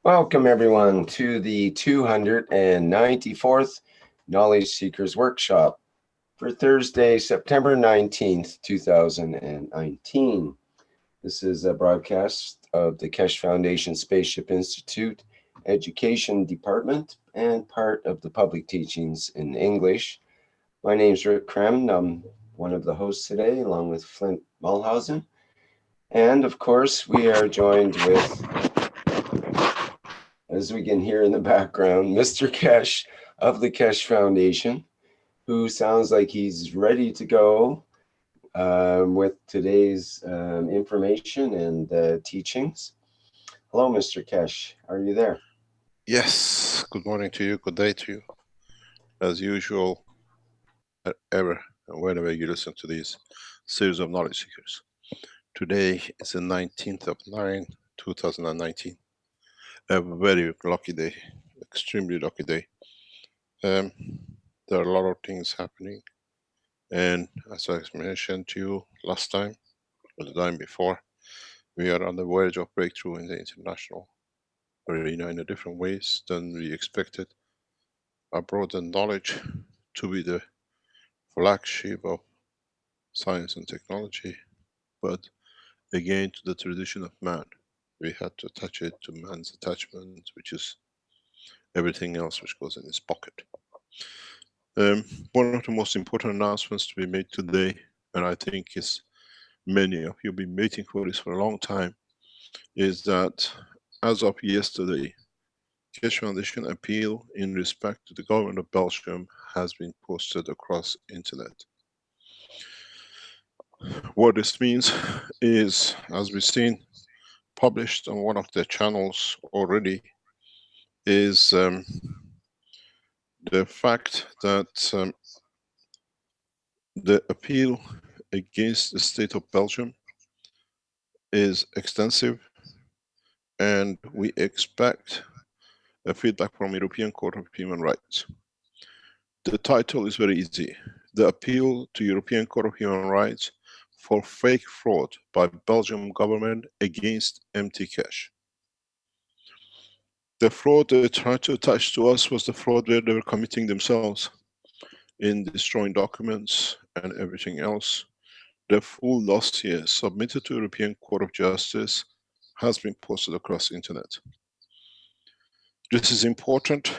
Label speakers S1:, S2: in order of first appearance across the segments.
S1: Welcome everyone to the 294th Knowledge Seekers Workshop for Thursday, September 19th, 2019. This is a broadcast of the Keshe Foundation Spaceship Institute Education Department and part of the public teachings in English. My name is Rick Krem. I'm one of the hosts today, along with Flint Mulhausen. And of course, we are joined with, as we can hear in the background, Mr. Keshe of the Keshe Foundation, who sounds like he's ready to go with today's information and teachings. Hello, Mr. Keshe. Are you there?
S2: Yes, good morning to you, good day to you. As usual, ever and whenever you listen to these series of knowledge seekers. Today is the 19th of 9, 2019. A very lucky day, extremely lucky day. There are a lot of things happening, and as I mentioned to you last time, or the time before, we are on the verge of breakthrough in the international arena in a different ways than we expected. I brought the knowledge to be the flagship of science and technology, but again to the tradition of man. We had to attach it to man's attachment, which is everything else which goes in his pocket. One of the most important announcements to be made today, and I think is many of you have been waiting for this for a long time, is that as of yesterday, Keshe Foundation appeal in respect to the government of Belgium has been posted across internet. What this means is, as we've seen, published on one of the channels already, is the fact that the appeal against the state of Belgium is extensive, and we expect a feedback from European Court of Human Rights. The title is very easy: the appeal to European Court of Human Rights for fake fraud by Belgium government against empty cash. The fraud they tried to attach to us was the fraud where they were committing themselves in destroying documents and everything else. The full dossier submitted to European Court of Justice has been posted across the internet. This is important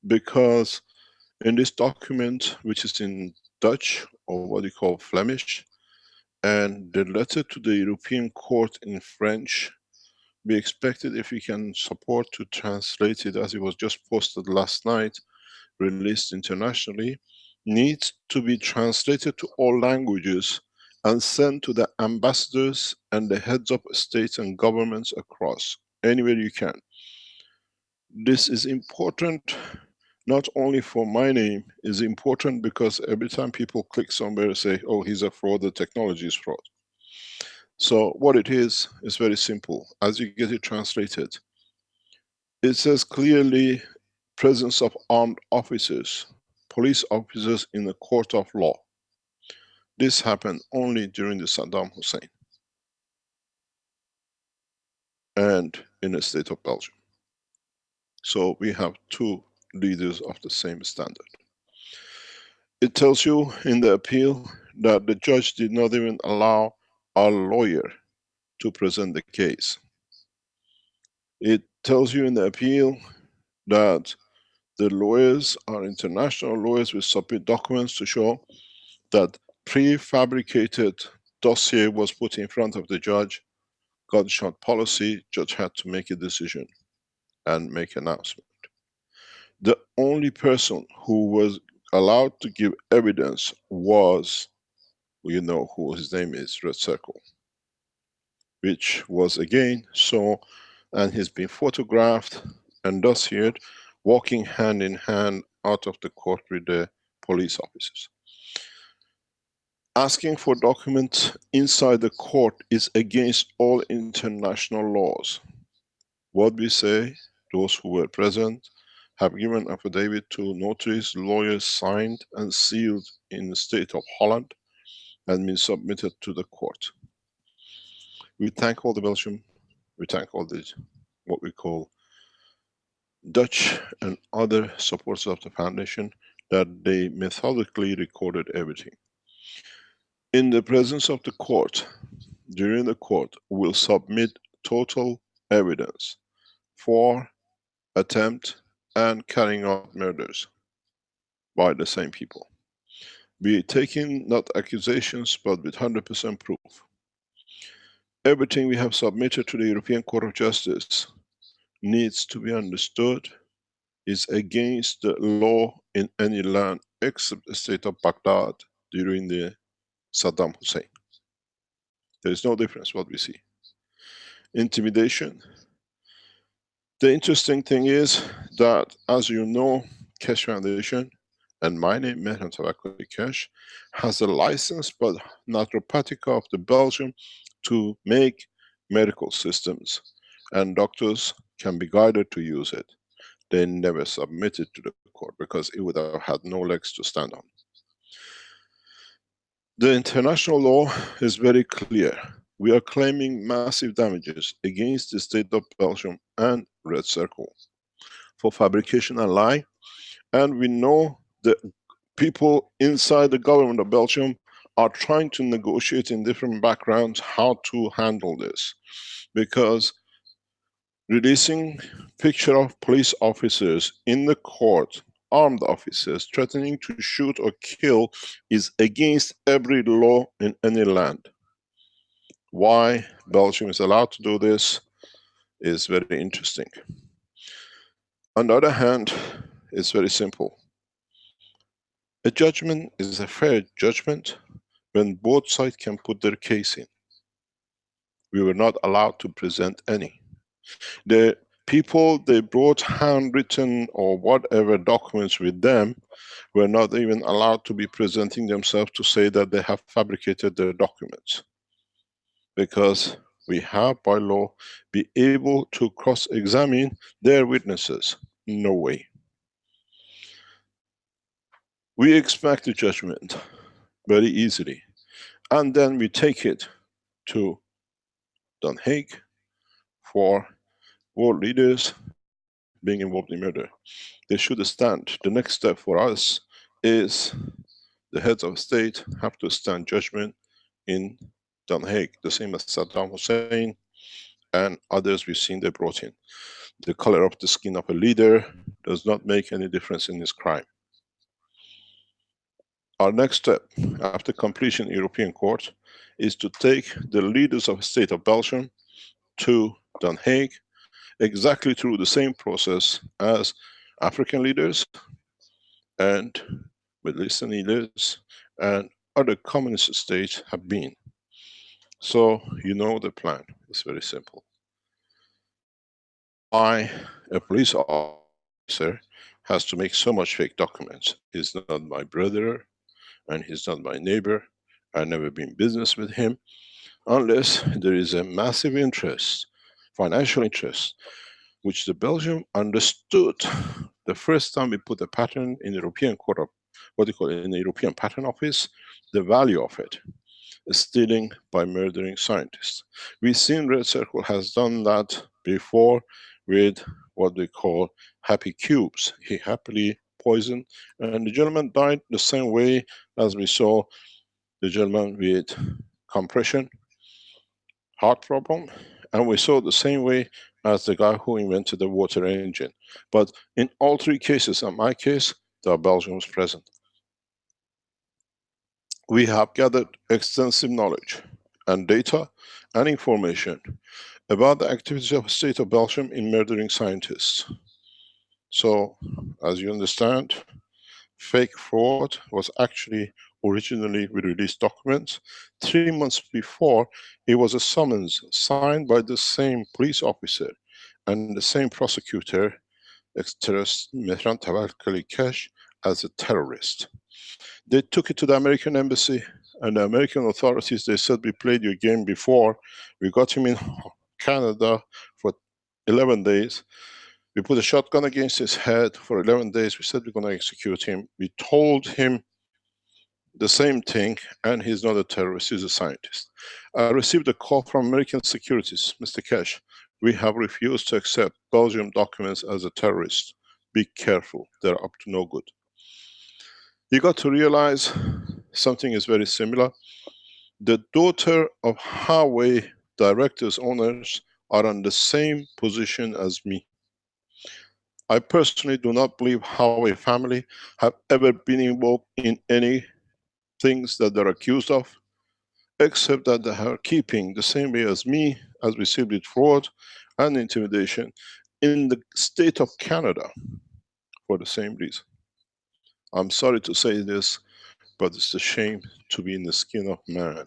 S2: because in this document, which is in Dutch, or what you call Flemish, and the letter to the European Court in French, we expected, if we can support, to translate it as it was just posted last night, released internationally, needs to be translated to all languages and sent to the ambassadors and the heads of states and governments across, anywhere you can. This is important not only for my name, it's important because every time people click somewhere and say, oh, he's a fraud, the technology is fraud. So what it is very simple. As you get it translated, it says clearly presence of armed officers, police officers in the court of law. This happened only during the Saddam Hussein and in the state of Belgium. So we have two leaders of the same standard. It tells you in the appeal that the judge did not even allow our lawyer to present the case. It tells you in the appeal that the lawyers are international lawyers will submit documents to show that prefabricated dossier was put in front of the judge, gunshot policy, judge had to make a decision and make announcement. The only person who was allowed to give evidence was, you know who his name is, Red Circle, which was again so, and he's been photographed and dossiered walking hand in hand out of the court with the police officers. Asking for documents inside the court is against all international laws. What we say, those who were present have given affidavit to notaries, lawyers, signed and sealed in the state of Holland and been submitted to the court. We thank all the Belgium, we thank all the, what we call Dutch and other supporters of the foundation, that they methodically recorded everything. In the presence of the court, during the court, will submit total evidence for attempt and carrying out murders by the same people. We taking not accusations, but with 100% proof. Everything we have submitted to the European Court of Justice needs to be understood is against the law in any land except the state of Baghdad during the Saddam Hussein. There is no difference what we see. Intimidation. The interesting thing is that, as you know, Keshe Foundation and my name, Mehran Tawakkoli Keshe, has a license but naturopathic of the Belgium to make medical systems, and doctors can be guided to use it. They never submitted to the court because it would have had no legs to stand on. The international law is very clear. We are claiming massive damages against the state of Belgium and Red Circle for fabrication and lie, and we know the people inside the government of Belgium are trying to negotiate in different backgrounds how to handle this, because releasing picture of police officers in the court, armed officers threatening to shoot or kill, is against every law in any land. Why Belgium is allowed to do this is very interesting. On the other hand, it's very simple. A judgment is a fair judgment when both sides can put their case in. We were not allowed to present any. The people, they brought handwritten or whatever documents with them, were not even allowed to be presenting themselves to say that they have fabricated their documents. Because we have by law be able to cross-examine their witnesses. No way. We expect a judgment very easily, and then we take it to Den Hague for world leaders being involved in murder. They should stand. The next step for us is the heads of state have to stand judgment in Den Hague, the same as Saddam Hussein and others we've seen they brought in. The color of the skin of a leader does not make any difference in his crime. Our next step after completion in European Court is to take the leaders of the state of Belgium to Den Hague, exactly through the same process as African leaders and Middle Eastern leaders and other communist states have been. So you know the plan. It's very simple. Why a police officer has to make so much fake documents? He's not my brother and he's not my neighbor. I've never been business with him, unless there is a massive interest, financial interest, which the Belgium understood the first time we put a patent in the European Court of, what do you call it, in the European Patent Office, the value of it, stealing by murdering scientists. We've seen Red Circle has done that before with what we call happy cubes. He happily poisoned, and the gentleman died the same way as we saw the gentleman with compression, heart problem, and we saw the same way as the guy who invented the water engine. But in all three cases, in my case, there are Belgians present. We have gathered extensive knowledge and data and information about the activities of the state of Belgium in murdering scientists. So, as you understand, fake fraud was actually originally we released documents. 3 months before, it was a summons signed by the same police officer and the same prosecutor, ex-terrorist Mehran Tawakkoli Keshe, as a terrorist. They took it to the American embassy, and the American authorities, they said, we played your game before. We got him in Canada for 11 days. We put a shotgun against his head for 11 days. We said we're going to execute him. We told him the same thing, and he's not a terrorist, he's a scientist. I received a call from American securities, Mr. Keshe. We have refused to accept Belgium documents as a terrorist. Be careful, they're up to no good. You got to realize something is very similar. The daughter of Huawei directors, owners are on the same position as me. I personally do not believe Huawei family have ever been involved in any things that they're accused of, except that they are keeping the same way as me, as we see with fraud and intimidation, in the state of Canada for the same reason. I'm sorry to say this, but it's a shame to be in the skin of man.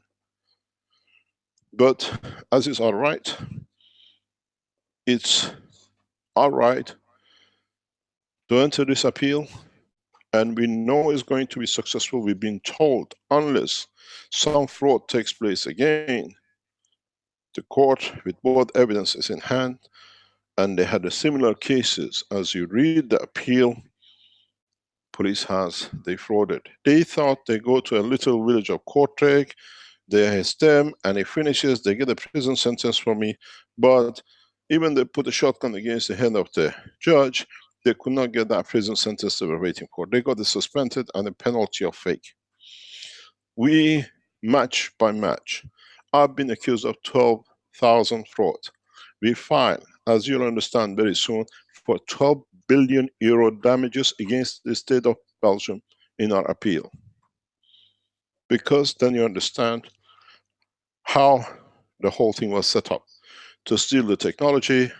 S2: But as is our right, it's our right to enter this appeal, and we know it's going to be successful. We've been told, unless some fraud takes place again, the court with both evidences in hand, and they had a similar cases, as you read the appeal, police they frauded. They thought they go to a little village of Kortrijk, they arrest them, and he finishes, they get a prison sentence for me. But even they put a shotgun against the head of the judge, they could not get that prison sentence they were waiting for. They got the suspended and a penalty of fake. We match by match. I've been accused of 12,000 fraud. We file, as you'll understand very soon, for 12 billion euro damages against the state of Belgium in our appeal. Because then you understand how the whole thing was set up. To steal the technology,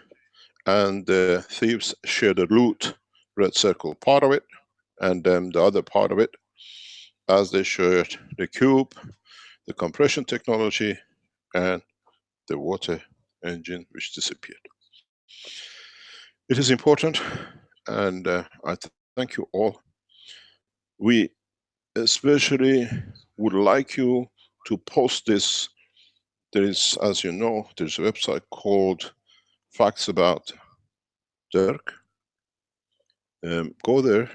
S2: and the thieves share the loot, red circle part of it, and then the other part of it, as they shared the cube, the compression technology, and the water engine which disappeared. It is important, and I thank you all. We especially would like you to post this. There is, as you know, there's a website called Facts About Dirk. Go there.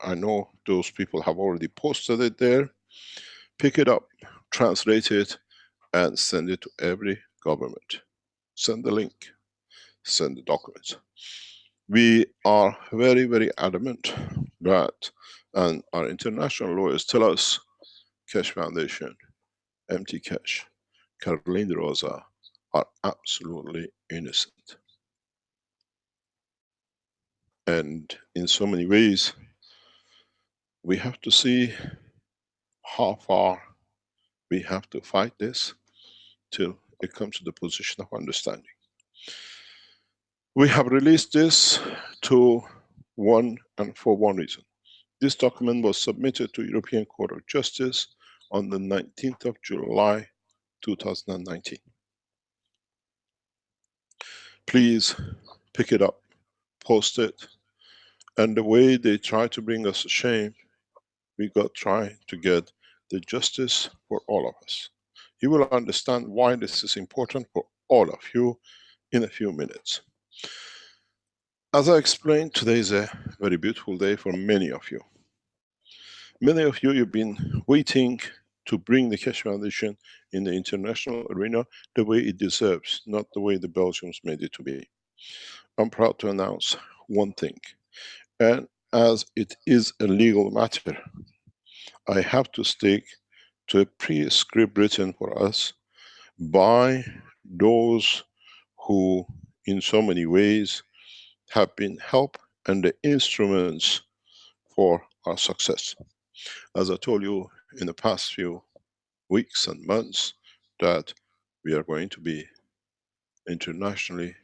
S2: I know those people have already posted it there. Pick it up, translate it, and send it to every government. Send the link, send the documents. We are very, very adamant that, and our international lawyers tell us, Keshe Foundation, MT Keshe, Caroline Rosa are absolutely innocent. And in so many ways, we have to see how far we have to fight this till it comes to the position of understanding. We have released this to one and for one reason. This document was submitted to European Court of Justice on the 19th of July 2019. Please pick it up, post it, and the way they try to bring us to shame, we got try to get the justice for all of us. You will understand why this is important for all of you in a few minutes. As I explained, today is a very beautiful day for many of you. Many of you, you've been waiting to bring the Keshe Foundation in the international arena the way it deserves, not the way the Belgians made it to be. I'm proud to announce one thing, and as it is a legal matter, I have to stick to a pre-script written for us by those who in so many ways have been help and the instruments for our success. As I told you in the past few weeks and months, that we are going to be internationally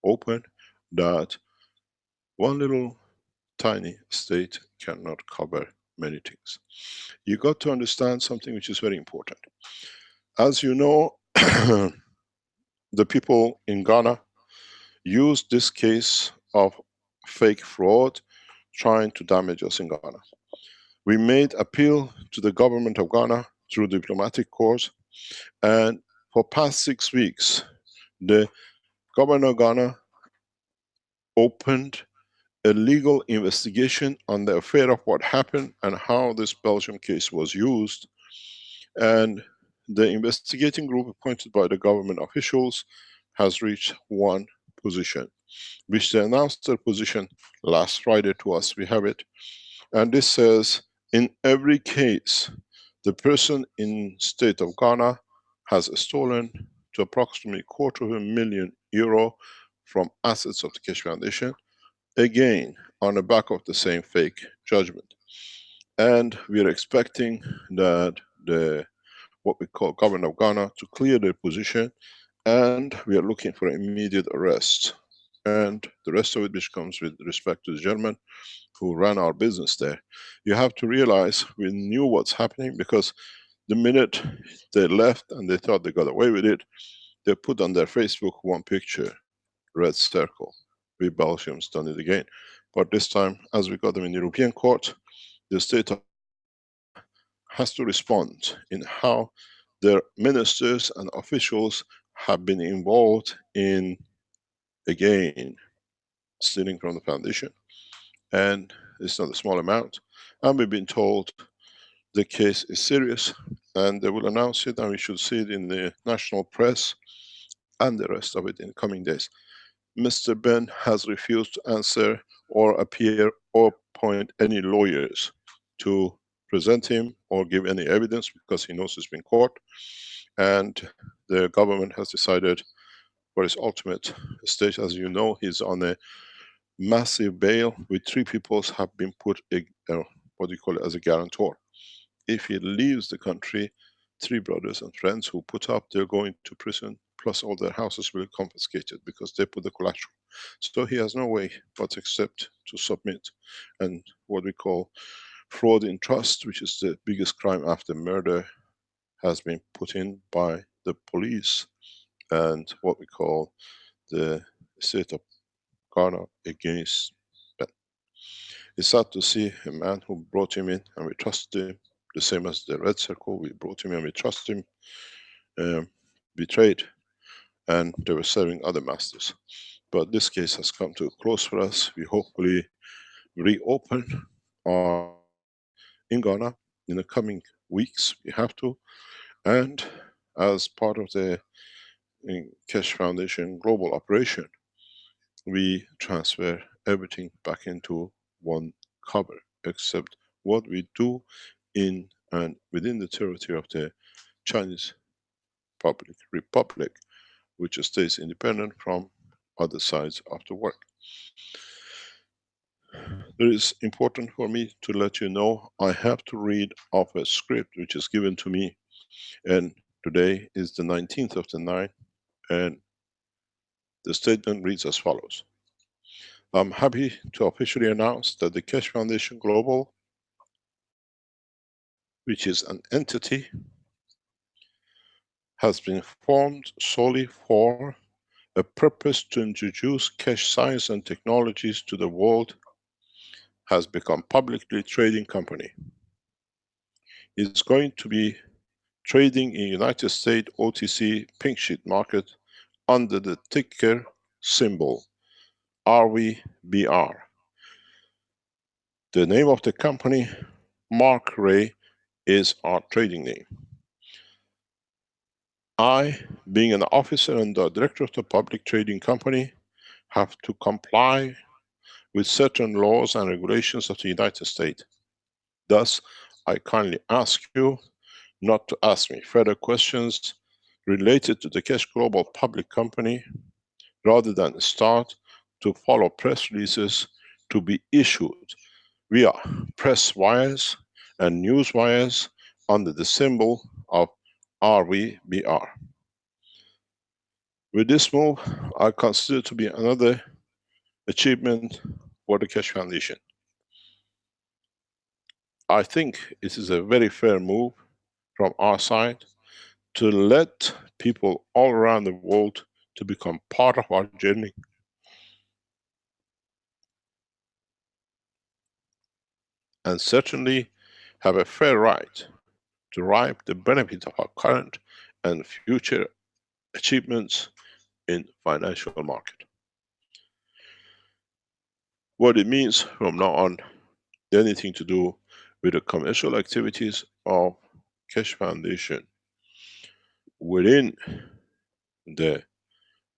S2: open, that one little tiny state cannot cover many things. You got to understand something which is very important. As you know, the people in Ghana used this case of fake fraud trying to damage us in Ghana. We made appeal to the government of Ghana through diplomatic course, and for past 6 weeks, the government of Ghana opened a legal investigation on the affair of what happened and how this Belgium case was used. And the investigating group appointed by the government officials has reached one position, which they announced their position last Friday to us. We have it. And this says, in every case, the person in state of Ghana has stolen to approximately €250,000 from assets of the Keshe Foundation, again, on the back of the same fake judgment. And we are expecting that the what we call government of Ghana to clear their position, and we are looking for immediate arrest. And the rest of it, which comes with respect to the gentleman who ran our business there. You have to realize we knew what's happening, because the minute they left and they thought they got away with it, they put on their Facebook one picture, red circle. We Belgium's done it again. But this time, as we got them in the European court, the state has to respond in how their ministers and officials have been involved in, again, stealing from the foundation. And it's not a small amount. And we've been told the case is serious, and they will announce it, and we should see it in the national press and the rest of it in the coming days. Mr. Ben has refused to answer or appear or appoint any lawyers to present him or give any evidence, because he knows he's been caught. And the government has decided for his ultimate stage, as you know, he's on a massive bail with 3 people have been put, what do you call it, as a guarantor. If he leaves the country, 3 brothers and friends who put up, they're going to prison, plus all their houses will be confiscated because they put the collateral. So he has no way but except to submit. And what we call fraud in trust, which is the biggest crime after murder, has been put in by the police and what we call the state of Ghana against Ben. It's sad to see a man who brought him in and we trusted him, the same as the red circle, we brought him and we trusted him, betrayed, and they were serving other masters. But this case has come to a close for us. We hopefully reopen our in Ghana in the coming weeks. We have to. And as part of the Keshe Foundation global operation, we transfer everything back into one cover, except what we do in and within the territory of the Chinese Republic, which stays independent from other sides of the work. It is important for me to let you know I have to read off a script which is given to me, and today is the 19th of the 9th, and the statement reads as follows. I'm happy to officially announce that the Keshe Foundation Global, which is an entity, has been formed solely for a purpose to introduce Keshe science and technologies to the world, has become publicly trading company. It's going to be trading in United States OTC pink sheet market under the ticker symbol RVBR. The name of the company, Mark Ray, is our trading name. I, being an officer and the director of the public trading company, have to comply with certain laws and regulations of the United States. Thus, I kindly ask you not to ask me further questions related to the Keshe Global Public Company, rather than start to follow press releases to be issued via press wires and news wires under the symbol of RVBR. With this move, I consider to be another achievement for the Keshe Foundation. I think it is a very fair move from our side to let people all around the world to become part of our journey. And certainly have a fair right to reap the benefit of our current and future achievements in financial market. What it means from now on, anything to do with the commercial activities of Keshe Foundation within the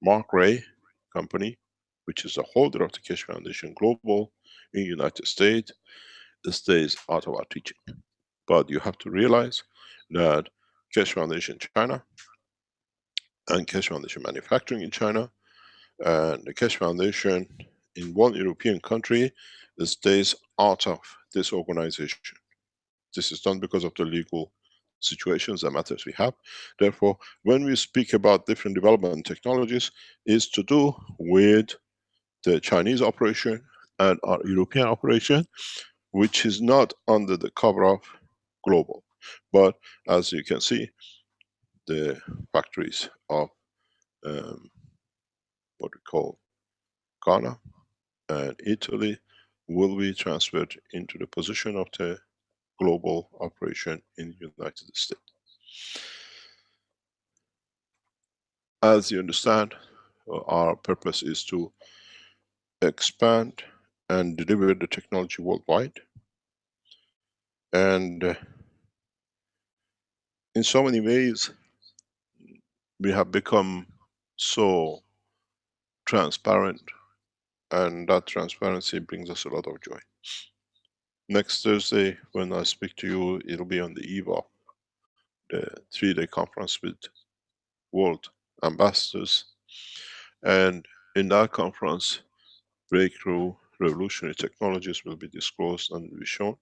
S2: Mark Ray company, which is the holder of the Keshe Foundation Global in United States, stays out of our teaching. But you have to realize that Keshe Foundation China and Keshe Foundation Manufacturing in China and the Keshe Foundation in one European country stays out of this organization. This is done because of the legal situations and matters we have. Therefore, when we speak about different development technologies, is to do with the Chinese operation and our European operation, which is not under the cover of global. But as you can see, the factories of what we call Ghana and Italy will be transferred into the position of the global operation in the United States. As you understand, our purpose is to expand and deliver the technology worldwide. And in so many ways, we have become so transparent, and that transparency brings us a lot of joy. Next Thursday, when I speak to you, it'll be on the eve of the 3-day conference with world ambassadors. And in that conference, breakthrough revolutionary technologies will be disclosed and will be shown,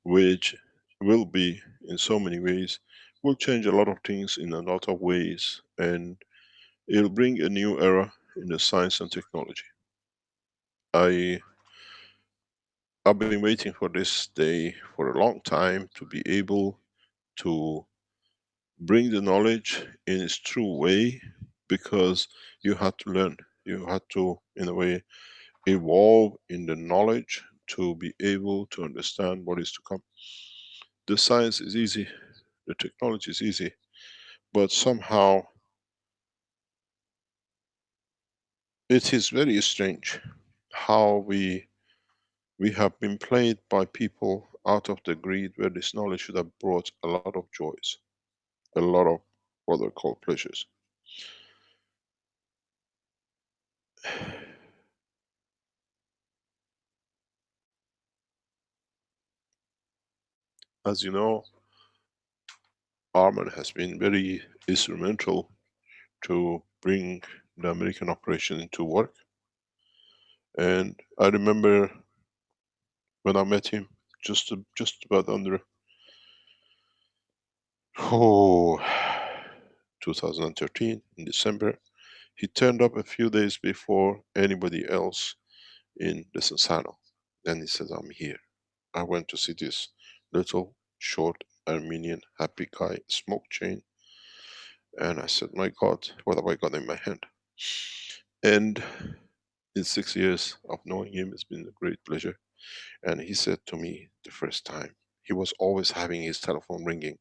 S2: which will be, in so many ways, will change a lot of things in a lot of ways, and it'll bring a new era in the science and technology. I've been waiting for this day for a long time to be able to bring the knowledge in its true way, because you had to learn, you had to, in a way, evolve in the knowledge to be able to understand what is to come. The science is easy, the technology is easy, but somehow it is very strange how we have been played by people out of the greed where this knowledge should have brought a lot of joys, a lot of what are called pleasures. As you know, Arman has been very instrumental to bring the American operation into work. And I remember when I met him, just about under 2013 in December, he turned up a few days before anybody else in the Sensano. Then he said, I'm here. I went to see this little short Armenian happy guy, smoke chain. And I said, my God, what have I got in my hand? And in 6 years of knowing him, it's been a great pleasure. And he said to me the first time, he was always having his telephone ringing.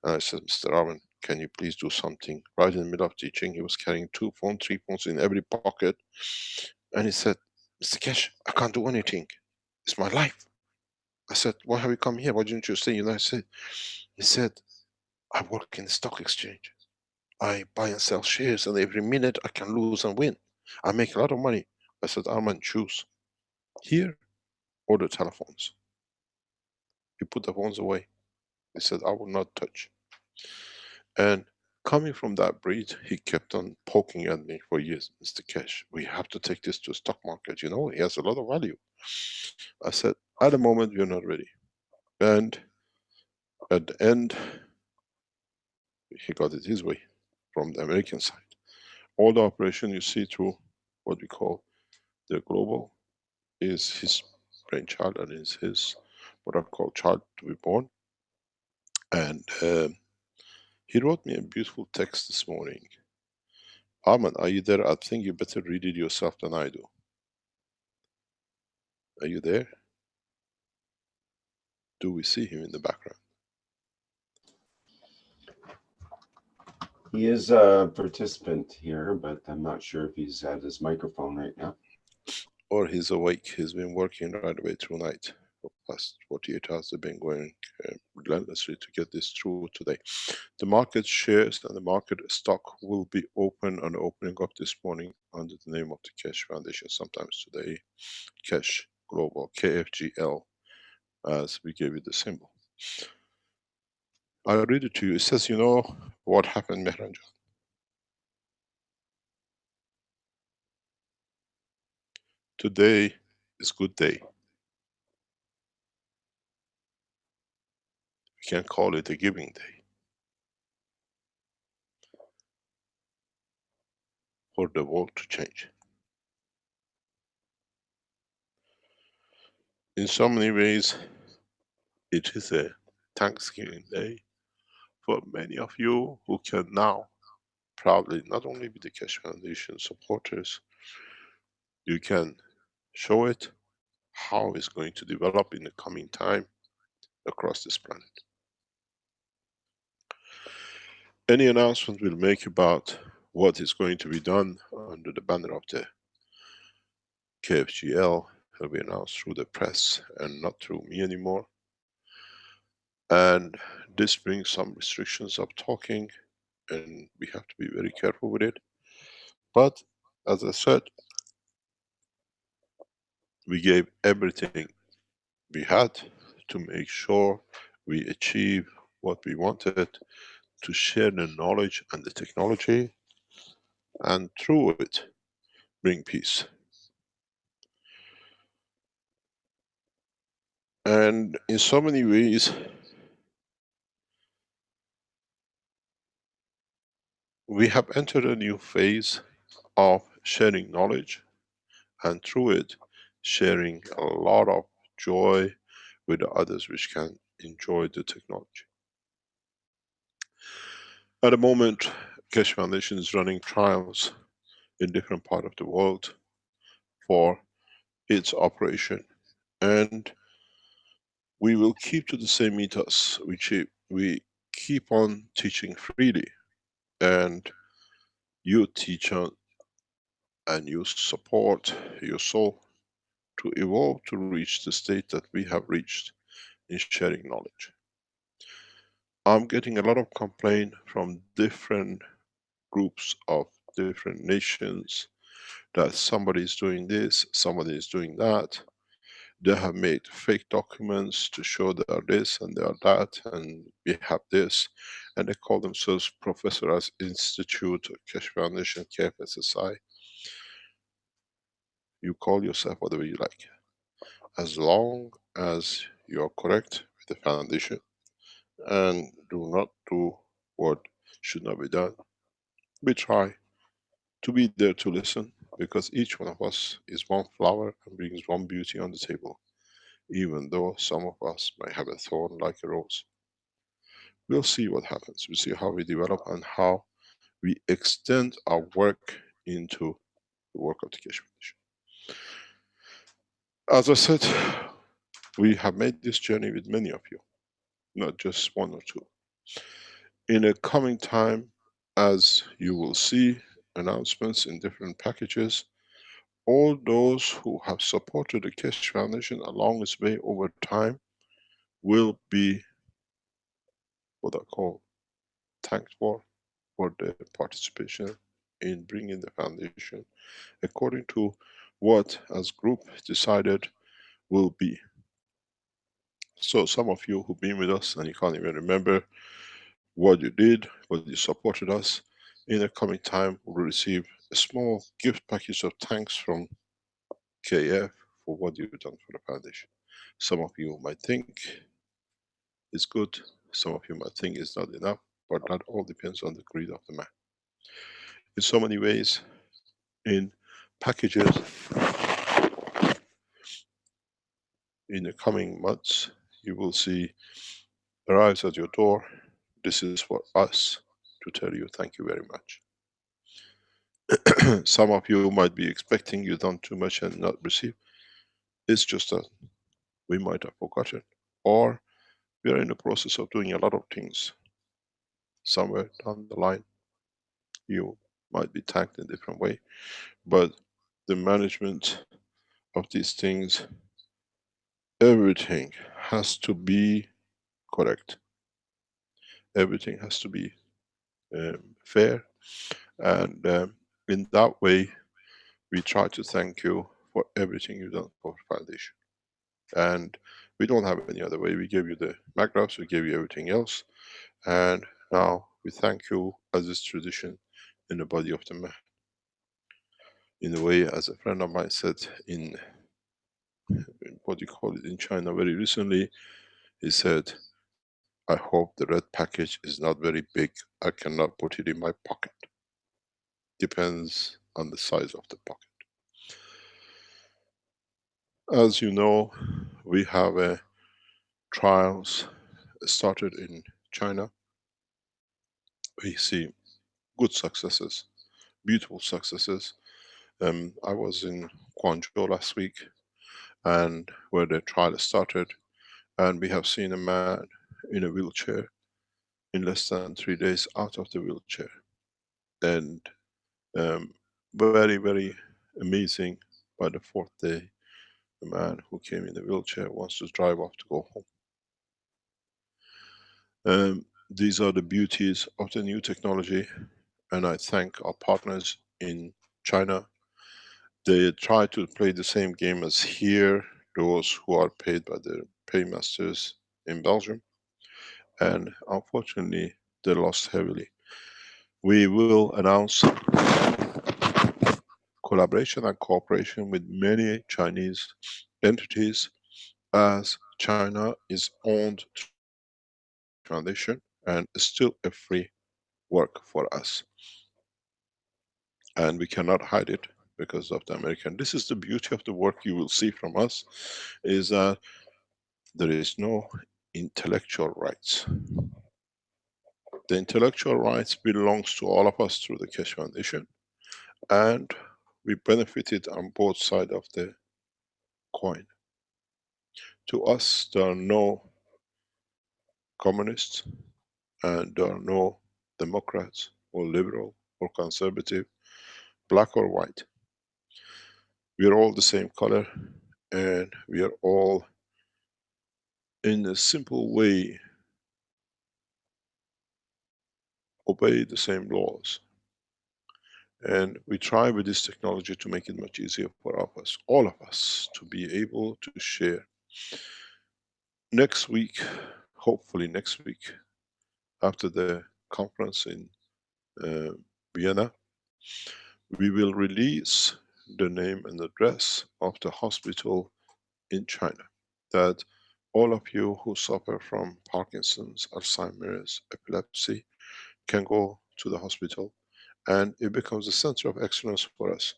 S2: And I said, Mr. Arman, can you please do something? Right in the middle of teaching, he was carrying 2 phones, 3 phones in every pocket. And he said, Mr. Keshe, I can't do anything. It's my life. I said, why have you come here? Why didn't you stay in the United States? He said, I work in the stock exchange. I buy and sell shares, and every minute I can lose and win. I make a lot of money. I said, Arman, choose here or the telephones. He put the phones away. He said, I will not touch. And coming from that breed, he kept on poking at me for years. Mr. Keshe, we have to take this to the stock market. You know, he has a lot of value. I said, at the moment, we're not ready. And at the end, he got it his way from the American side. All the operation you see through what we call the global is his brainchild, and is his, what I call, child to be born. And he wrote me a beautiful text this morning. Arman, are you there? I think you better read it yourself than I do. Are you there? Do we see him in the background?
S1: He is a participant here, but I'm not sure if he's at his microphone right now.
S2: Or he's awake. He's been working right away through night for the last 48 hours they've been going relentlessly to get this through today. The market shares and the market stock will be open and opening up this morning under the name of the Keshe Foundation, sometimes today Keshe Global, KFGL, as we gave it the symbol. I'll read it to you. It says, you know what happened, Mehranjan? Today is good day. We can call it a giving day for the world to change. In so many ways, it is a Thanksgiving day for many of you who can now proudly not only be the Keshe Foundation supporters, you can show it how it's going to develop in the coming time across this planet. Any announcement we'll make about what is going to be done under the banner of the KFGL will be announced through the press and not through me anymore. And this brings some restrictions of talking, and we have to be very careful with it. But as I said, we gave everything we had to make sure we achieve what we wanted, to share the knowledge and the technology, and through it bring peace. And in so many ways, we have entered a new phase of sharing knowledge, and through it sharing a lot of joy with others which can enjoy the technology. At the moment, Keshe Foundation is running trials in different parts of the world for its operation, and we will keep to the same ethos, which we keep on teaching freely, and you teach on and you support your soul to evolve to reach the state that we have reached in sharing knowledge. I'm getting a lot of complaint from different groups of different nations that somebody is doing this, somebody is doing that. They have made fake documents to show they are this and they are that, and we have this, and they call themselves Professors Institute, Keshe Foundation, KFSSI. You call yourself whatever you like, as long as you are correct with the foundation and do not do what should not be done. We try to be there to listen, because each one of us is one flower and brings one beauty on the table, even though some of us might have a thorn like a rose. We'll see what happens. We'll see how we develop and how we extend our work into the work of the Keshe Foundation. As I said, we have made this journey with many of you, not just one or two. In a coming time, as you will see announcements in different packages, all those who have supported the Keshe Foundation along its way over time will be what I call thanked for their participation in bringing the foundation according to what as group decided will be. So some of you who've been with us and you can't even remember what you did, what you supported us, in the coming time will receive a small gift package of thanks from KF for what you've done for the foundation. Some of you might think it's good, some of you might think it's not enough, but that all depends on the greed of the man. In so many ways, in packages in the coming months, you will see arrives at your door. This is for us to tell you thank you very much. Some of you might be expecting you've done too much and not received. It's just that we might have forgotten, or we are in the process of doing a lot of things. Somewhere down the line, you might be tagged in a different way, but the management of these things everything has to be correct. Everything has to be fair, and in that way, we try to thank you for everything you've done for Foundation. And we don't have any other way. We gave you the magravs, we gave you everything else, and now we thank you as is tradition in the body of the man. In a way, as a friend of mine said in what you call it in China very recently, he said, I hope the red package is not very big. I cannot put it in my pocket. Depends on the size of the pocket. As you know, we have trials started in China. We see good successes, beautiful successes. I was in Guangzhou last week, and where the trial started, and we have seen a man in a wheelchair in less than 3 days out of the wheelchair. And um, very, very amazing. By the fourth day, a man who came in a wheelchair wants to drive off to go home. These are the beauties of the new technology, and I thank our partners in China. They try to play the same game as here, those who are paid by the paymasters in Belgium, and unfortunately they lost heavily. We will announce collaboration and cooperation with many Chinese entities, as China is owned through the Keshe Foundation and still a free work for us. And we cannot hide it because of the American. This is the beauty of the work you will see from us, is that there is no intellectual rights. The intellectual rights belongs to all of us through the Keshe Foundation, and we benefited on both sides of the coin. To us, there are no communists and there are no Democrats or liberal or conservative, black or white. We are all the same color, and we are all in a simple way obey the same laws. And we try with this technology to make it much easier for all of us, to be able to share. Next week, hopefully next week, after the conference in uh, Vienna, we will release the name and address of the hospital in China, that all of you who suffer from Parkinson's, Alzheimer's, epilepsy can go to the hospital, and it becomes a center of excellence for us.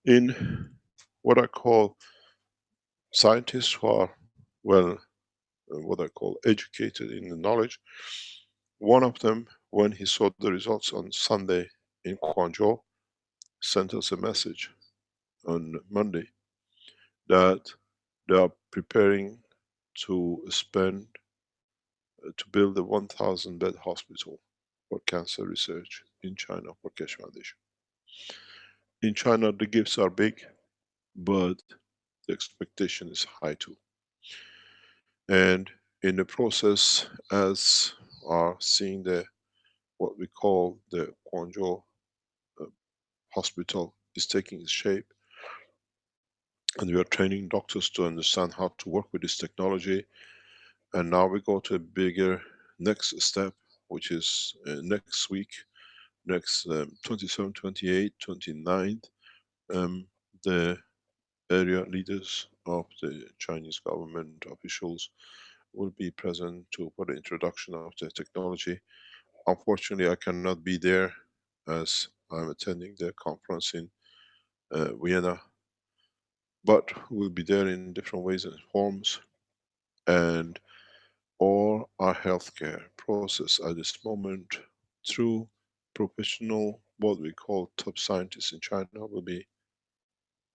S2: In what I call scientists who are, well, what I call educated in the knowledge, one of them, when he saw the results on Sunday in Guangzhou, sent us a message on Monday that they are preparing to spend, to build a 1,000 bed hospital for cancer research in China for Keshe Foundation. In China, the gifts are big, but the expectation is high too. And in the process, as are seeing the, what we call the Guangzhou uh, hospital is taking its shape, and we are training doctors to understand how to work with this technology. And now we go to a bigger next step, which is next week, next 27, 28, 29th, the area leaders of the Chinese government officials will be present to for the introduction of the technology. Unfortunately, I cannot be there as I'm attending the conference in Vienna, but we'll be there in different ways and forms. And all our healthcare process at this moment, through professional, what we call top scientists in China, will be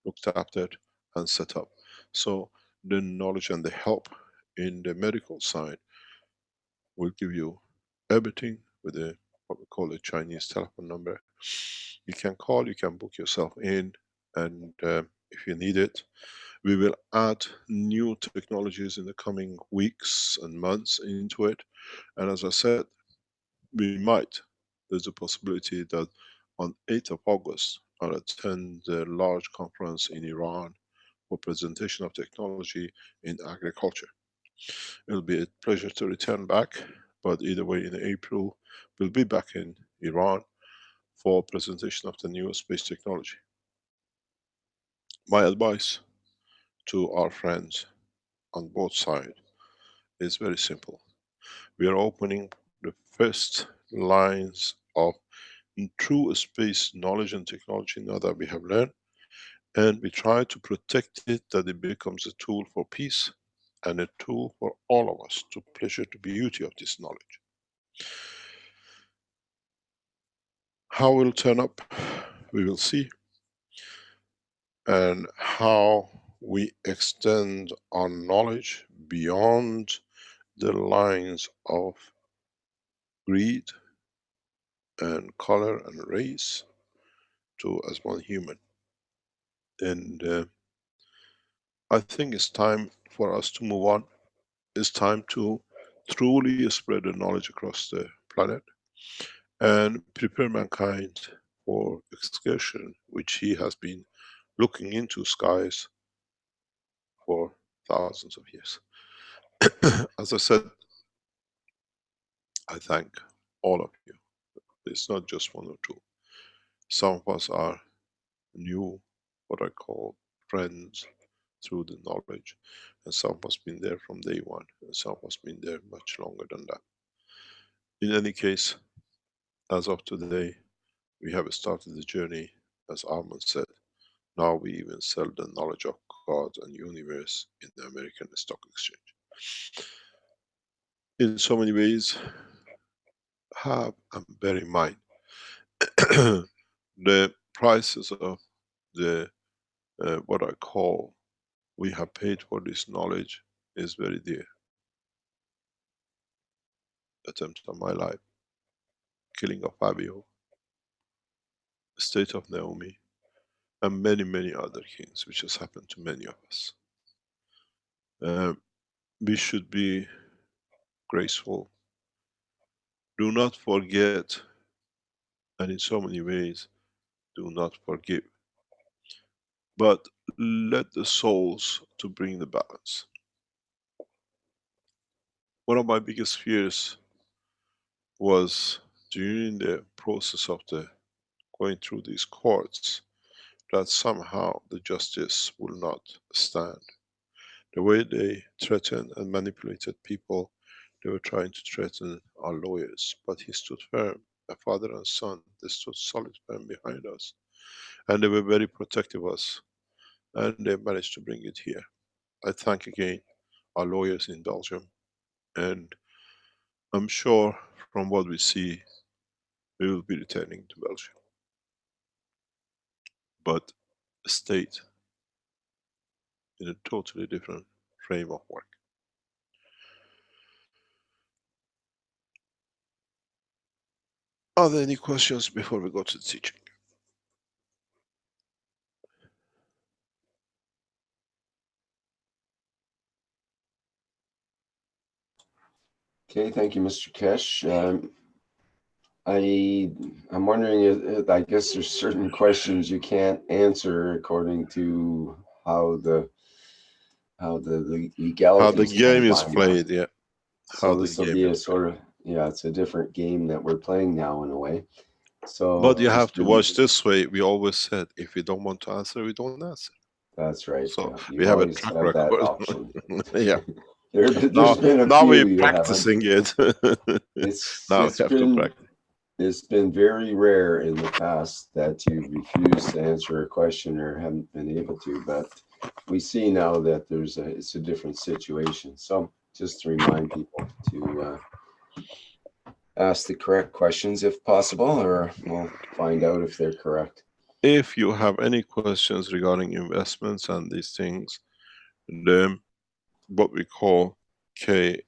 S2: looked after and set up. So the knowledge and the help in the medical side will give you everything with a, what we call a Chinese telephone number. You can call, you can book yourself in, and if you need it, We will add new technologies in the coming weeks and months into it. And as I said, we might, there's a possibility that on 8th of August, I'll attend the large conference in Iran for presentation of technology in agriculture. It'll be a pleasure to return back, but either way in April, we'll be back in Iran for presentation of the new space technology. My advice to our friends on both sides is very simple. We are opening the first lines of true space knowledge and technology now that we have learned, and we try to protect it that it becomes a tool for peace and a tool for all of us to pleasure the beauty of this knowledge. How it will turn up, we will see, and how we extend our knowledge beyond the lines of greed and color and race to as one human. And I think it's time for us to move on. It's time to truly spread the knowledge across the planet and prepare mankind for excursion, which he has been looking into skies for thousands of years. As I said, I thank all of you. It's not just one or two. Some of us are new, what I call friends through the knowledge, and some of us been there from day one, and some of us been there much longer than that. In any case, as of today, we have started the journey, as Armand said. Now we even sell the knowledge of God and universe in the American Stock Exchange. In so many ways, have and bear in mind the prices of the what I call we have paid for this knowledge is very dear. Attempts on my life, killing of Fabio, state of Naomi, and many, many other things which has happened to many of us. We should be graceful. Do not forget, and in so many ways, do not forgive. But let the souls to bring the balance. One of my biggest fears was during the process of the going through these courts that somehow the justice will not stand. The way they threatened and manipulated people, they were trying to threaten our lawyers, but he stood firm. A father and son, they stood solid firm behind us, and they were very protective of us, and they managed to bring it here. I thank again our lawyers in Belgium, and I'm sure from what we see, we will be returning to Belgium. But state in a totally different frame of work. Are there any questions before we go to the teaching?
S1: Okay, thank you, Mr. Keshe. I'm wondering, I guess there's certain questions you can't answer according to how the
S2: How the
S1: legalities
S2: game
S1: go
S2: is
S1: by now.
S2: played, yeah. How
S1: So
S2: the
S1: this will
S2: game
S1: be a
S2: is
S1: sort of, yeah, it's a different game that we're playing now in a way. So
S2: but you have
S1: just
S2: to watch this way. We always said, if we don't want to answer, we don't answer.
S1: That's right.
S2: So
S1: Yeah,
S2: we
S1: you
S2: have a
S1: always
S2: track
S1: have that
S2: record.
S1: option.
S2: Yeah.
S1: There's been a
S2: Now
S1: few
S2: we're
S1: you haven't.
S2: practicing it. Now we have to practice.
S1: It's been very rare in the past that you refused to answer a question or haven't been able to, but we see now that it's a different situation. So just to remind people to ask the correct questions if possible, or we'll find out if they're correct.
S2: If you have any questions regarding investments and these things, then what we call kfgl.global,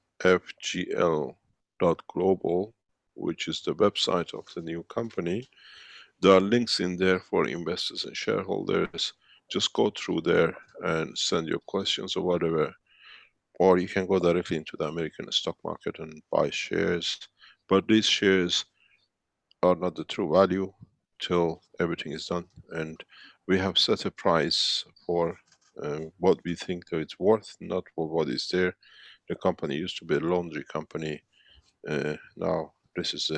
S2: which is the website of the new company, there are links in there for investors and shareholders just go through there and send your questions or whatever, or you can go directly into the American stock market and buy shares. But these shares are not the true value till everything is done. And we have set a price for what we think that it's worth, not for what is there. The company used to be a laundry company. Now this is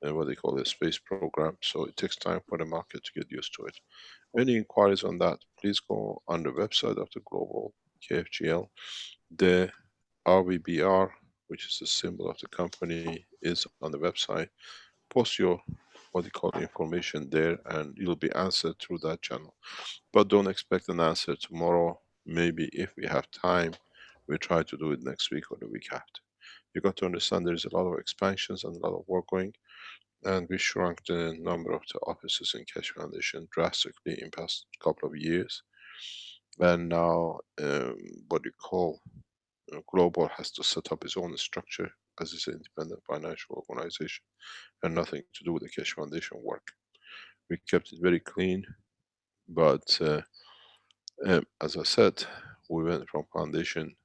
S2: what they call a space program. So it takes time for the market to get used to it. Any inquiries on that, please go on the website of the Global KFGL. The RVBR, which is the symbol of the company, is on the website. Post your what you call information there and you'll be answered through that channel. But don't expect an answer tomorrow. Maybe if we have time, we try to do it next week or the week after. You got to understand there's a lot of expansions and a lot of work going, and we shrunk the number of the offices in Keshe Foundation drastically in past couple of years. And now what you call Global has to set up its own structure as it's an independent financial organization and nothing to do with the Keshe Foundation work. We kept it very clean, but as I said, we went from foundation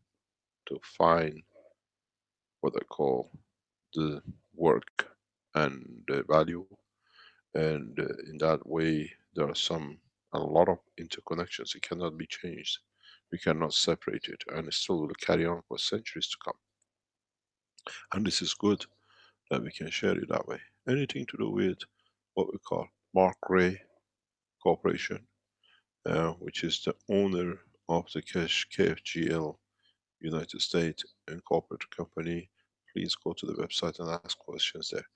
S2: to fine what I call the work and the value, and in that way there are a lot of interconnections. It cannot be changed. We cannot separate it, and it still will carry on for centuries to come. And this is good that we can share it that way. Anything to do with what we call Mark Ray Corporation, which is the owner of the KFGL United States and corporate company, please go to the website and ask questions there.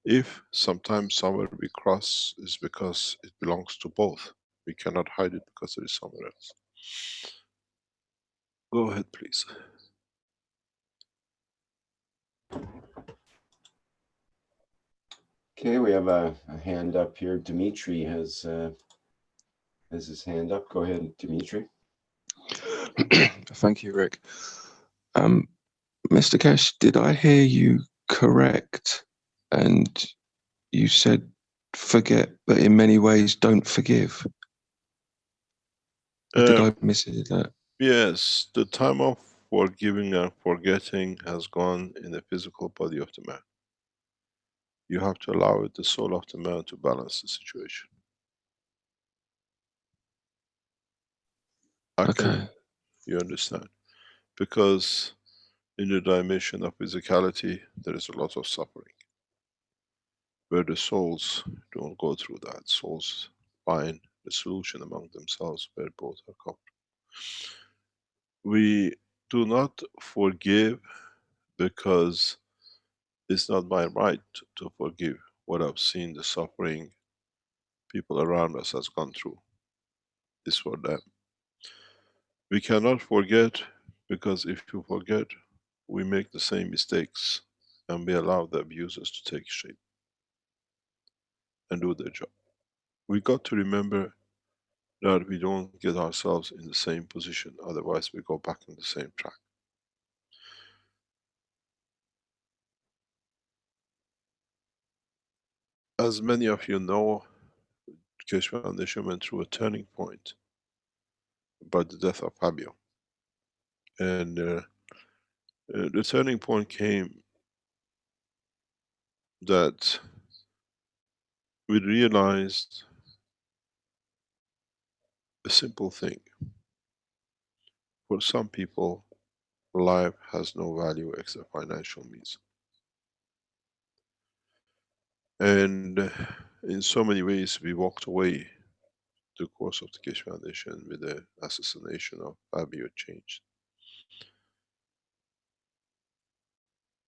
S2: If sometimes somewhere we cross, is because it belongs to both. We cannot hide it because there is somewhere else. Go ahead, please.
S1: Okay, we have a hand up here. Dimitri has his hand up. Go ahead, Dimitri.
S3: Thank you, Rick. Mr. Keshe, did I hear you correct? And you said forget, but in many ways don't forgive. Or did I miss that?
S2: Yes, the time of forgiving and forgetting has gone in the physical body of the man. You have to allow it, the soul of the man, to balance the situation.
S3: Okay.
S2: You understand? Because in the dimension of physicality, there is a lot of suffering. Where the souls don't go through that. Souls find the solution among themselves where both are comfortable. We do not forgive because it's not my right to forgive what I've seen, the suffering people around us has gone through. It's for them. We cannot forget because if you forget, we make the same mistakes and we allow the abusers to take shape and do their job. We got to remember that we don't get ourselves in the same position, otherwise we go back on the same track. As many of you know, Keshe Foundation went through a turning point by the death of Fabio. And the turning point came that we realized a simple thing. For some people, life has no value except financial means. And in so many ways, we walked away the course of the Keshe Foundation with the assassination of Fabio changed.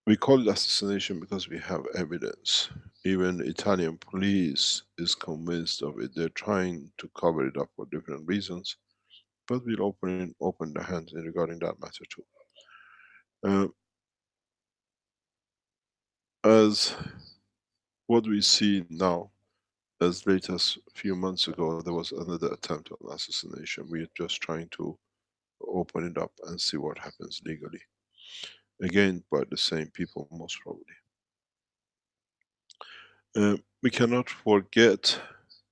S2: We call it assassination because we have evidence. Even Italian police is convinced of it. They're trying to cover it up for different reasons, but we'll open the hands in regarding that matter too. As what we see now, as late as a few months ago, there was another attempt on assassination. We are just trying to open it up and see what happens legally. Again, by the same people, most probably. We cannot forget,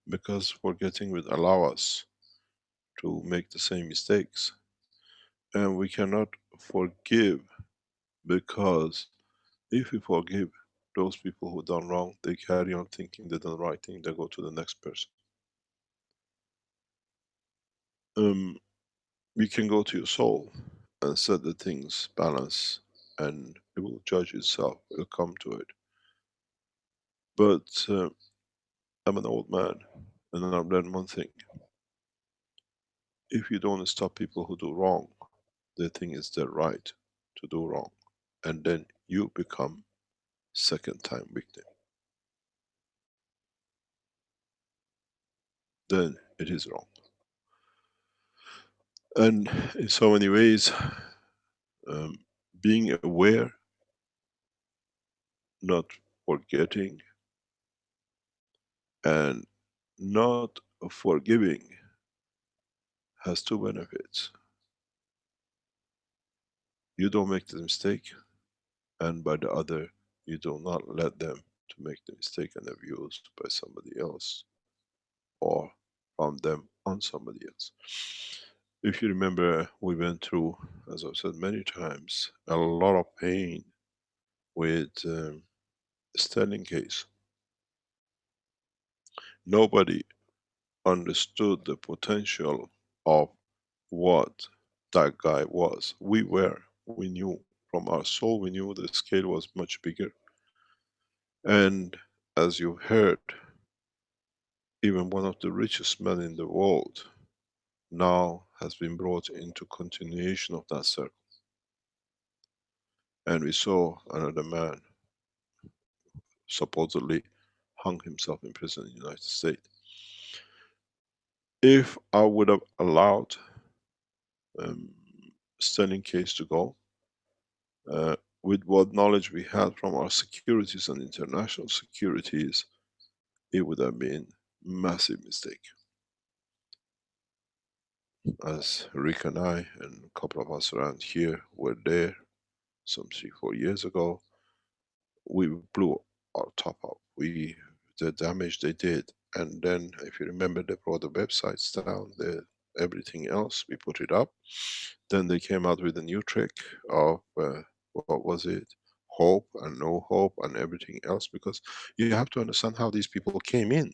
S2: because forgetting will allow us to make the same mistakes. And we cannot forgive, because if we forgive those people who done wrong, they carry on thinking they done the right thing, they go to the next person. You can go to your soul and set the things balance, and it will judge itself, it will come to it. But I'm an old man, and I've learned one thing. If you don't stop people who do wrong, they think it's their right to do wrong. And then you become second time victim. Then it is wrong. And in so many ways, being aware, not forgetting, and not forgiving has two benefits. You don't make the mistake, and by the other, you do not let them to make the mistake and abused by somebody else, or from them on somebody else. If you remember, we went through, as I've said many times, a lot of pain with Sterling case. Nobody understood the potential of what that guy was. We knew from our soul, we knew the scale was much bigger. And as you heard, even one of the richest men in the world now has been brought into continuation of that circle. And we saw another man supposedly hung himself in prison in the United States. If I would have allowed Sterling case to go, with what knowledge we had from our securities and international securities, it would have been massive mistake. As Rick and I and a couple of us around here were there some 3-4 years ago, we blew our top up. The damage they did, and then if you remember, they brought the websites down, everything else, we put it up. Then they came out with a new trick of what was it? Hope and no hope and everything else, because you have to understand how these people came in.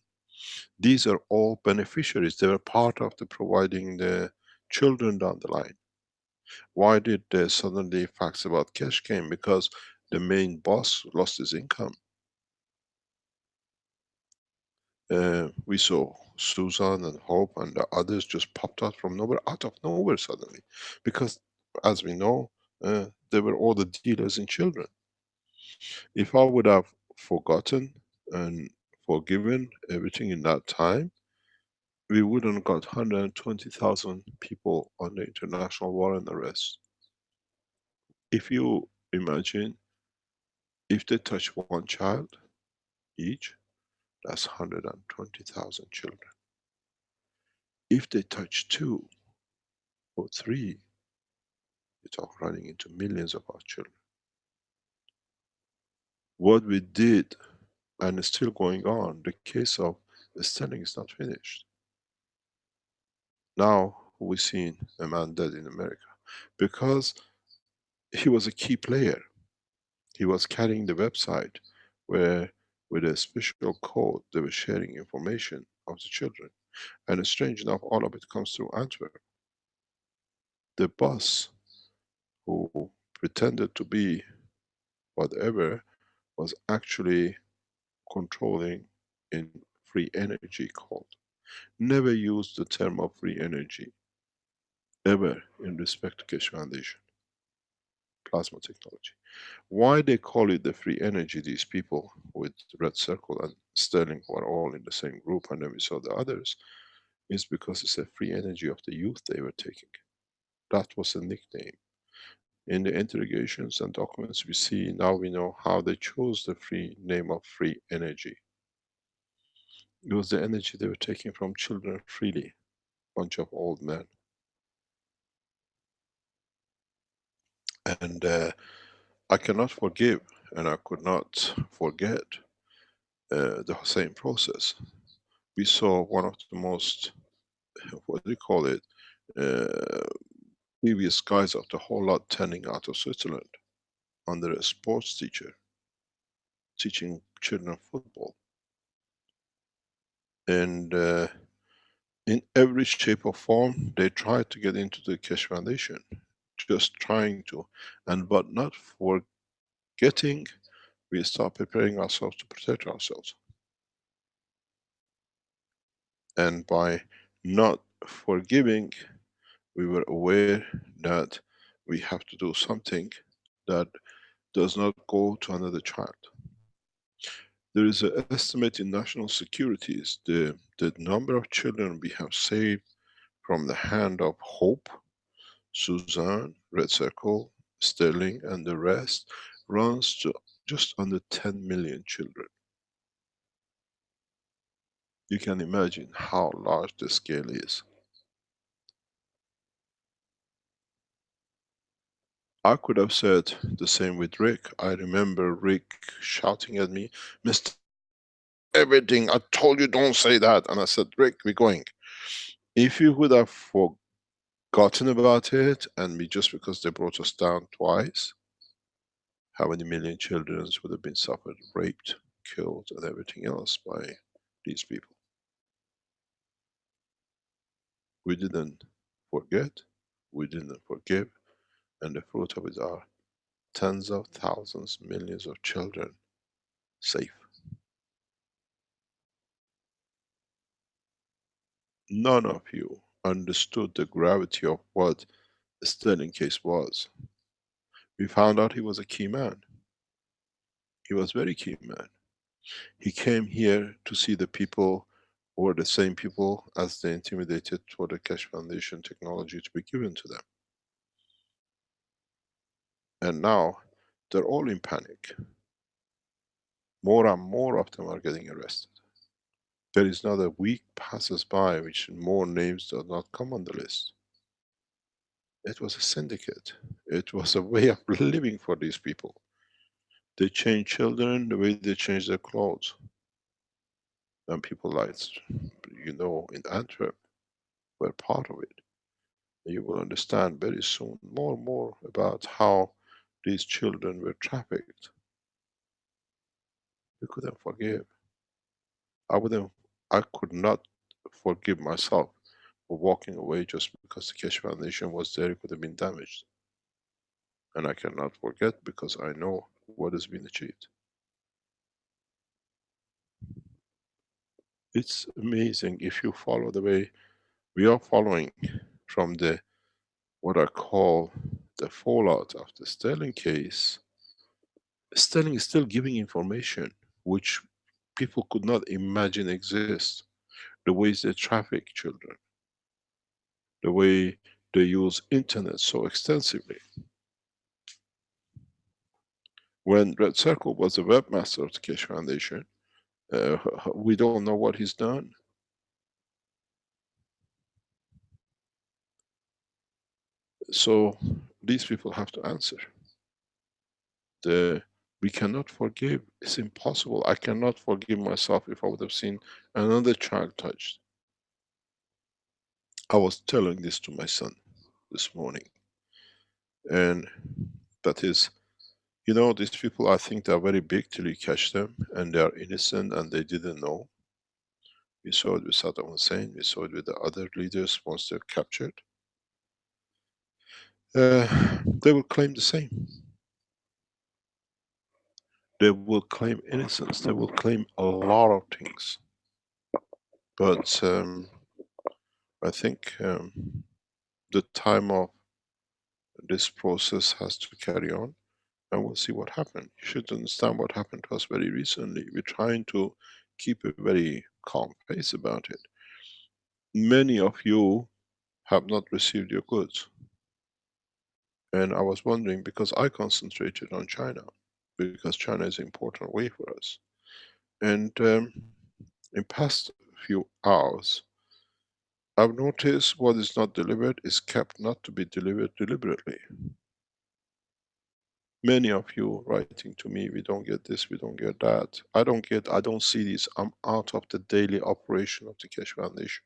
S2: These are all beneficiaries. They were part of the providing the children down the line. Why did suddenly facts about Keshe came? Because the main boss lost his income. We saw Susan and Hope and the others just popped out from nowhere, out of nowhere suddenly. Because as we know, they were all the dealers in children. If I would have forgotten and forgiven everything in that time, we wouldn't have got 120,000 people on the international warrant arrest. If you imagine, if they touch one child each, that's 120,000 children. If they touch 2 or 3, you talk running into millions of our children. What we did, and is still going on, the case of Sterling is not finished. Now we've seen a man dead in America because he was a key player. He was carrying the website where with a special code they were sharing information of the children. And strange enough, all of it comes through Antwerp. The boss who pretended to be whatever was actually controlling in free energy code. Never used the term of free energy ever in respect to Keshe Foundation plasma technology. Why they call it the free energy, these people with red circle and Sterling who are all in the same group, and then we saw the others, is because it's a free energy of the youth they were taking. That was a nickname. In the interrogations and documents we see, now we know how they chose the free name of free energy. It was the energy they were taking from children freely, bunch of old men. And I cannot forgive and I could not forget the same process. We saw one of the most, what do you call it, previous guys of the whole lot turning out of Switzerland under a sports teacher, teaching children football. And in every shape or form, they tried to get into the Keshe Foundation, just trying to, and but not forgetting, we start preparing ourselves to protect ourselves. And by not forgiving, we were aware that we have to do something that does not go to another child. There is an estimate in national securities, the number of children we have saved from the hand of Hope, Suzanne, Red Circle, Sterling, and the rest runs to just under 10 million children. You can imagine how large the scale is. I could have said the same with Rick. I remember Rick shouting at me, "Mr. Everything, I told you don't say that." And I said, "Rick, we're going." If you would have forgotten about it, and we just because they brought us down twice, how many million children would have been suffered, raped, killed, and everything else by these people? We didn't forget, we didn't forgive, and the fruit of it are tens of thousands, millions of children safe. None of you understood the gravity of what the Sterling case was. We found out he was a key man. He was very key man. He came here to see the people who were the same people as they intimidated for the Keshe Foundation technology to be given to them. And now they're all in panic. More and more of them are getting arrested. There is not a week passes by which more names do not come on the list. It was a syndicate. It was a way of living for these people. They change children the way they change their clothes. And people like, you know, in Antwerp were part of it. You will understand very soon more and more about how these children were trafficked. We couldn't forgive. I could not forgive myself for walking away just because the Keshe Foundation was there, it could have been damaged. And I cannot forget because I know what has been achieved. It's amazing if you follow the way we are following from the, what I call the fallout of the Sterling case. Sterling is still giving information which people could not imagine exist. The ways they traffic children, the way they use internet so extensively. When Red Circle was the webmaster of the Keshe Foundation, we don't know what he's done. So these people have to answer. We cannot forgive. It's impossible. I cannot forgive myself if I would have seen another child touched. I was telling this to my son this morning. And that is, you know, these people, I think they are very big till you catch them, and they are innocent and they didn't know. We saw it with Saddam Hussein, we saw it with the other leaders once they're captured. They will claim the same. They will claim innocence, they will claim a lot of things. But I think the time of this process has to carry on, and we'll see what happened. You should understand what happened to us very recently. We're trying to keep a very calm pace about it. Many of you have not received your goods. And I was wondering, because I concentrated on China, because China is an important way for us. And in past few hours, I've noticed what is not delivered is kept not to be delivered deliberately. Many of you writing to me, we don't get this, we don't get that. I don't see this. I'm out of the daily operation of the Keshe Foundation.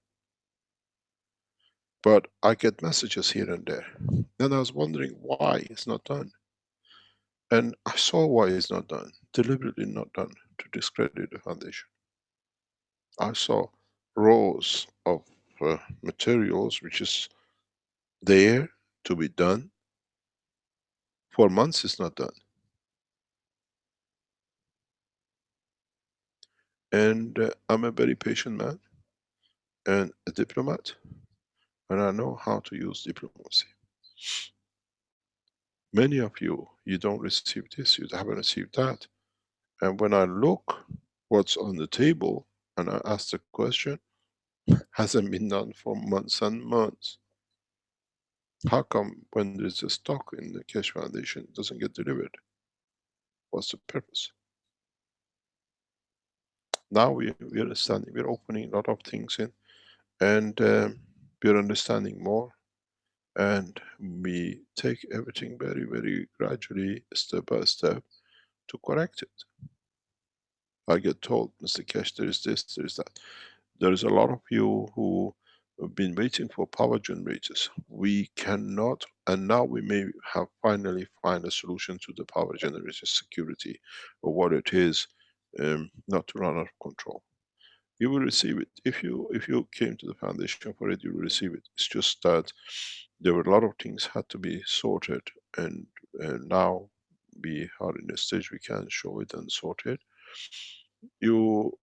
S2: But I get messages here and there. And I was wondering why it's not done. And I saw why it's not done, deliberately not done, to discredit the foundation. I saw rows of materials which is there to be done. For months it's not done. And I'm a very patient man and a diplomat, and I know how to use diplomacy. Many of you, you don't receive this, you haven't received that. And when I look what's on the table and I ask the question, hasn't been done for months and months. How come when there's a stock in the Keshe Foundation, it doesn't get delivered? What's the purpose? Now we are understanding, we're opening a lot of things in, and we're understanding more, and we take everything very, very gradually, step by step, to correct it. I get told, Mr. Keshe, there is this, there is that. There is a lot of you who have been waiting for power generators. We cannot, and now we may have finally find a solution to the power generator security, or what it is, not to run out of control. You will receive it. If you came to the foundation for it, you will receive it. It's just that there were a lot of things had to be sorted, and now we are in a stage we can show it and sort it. You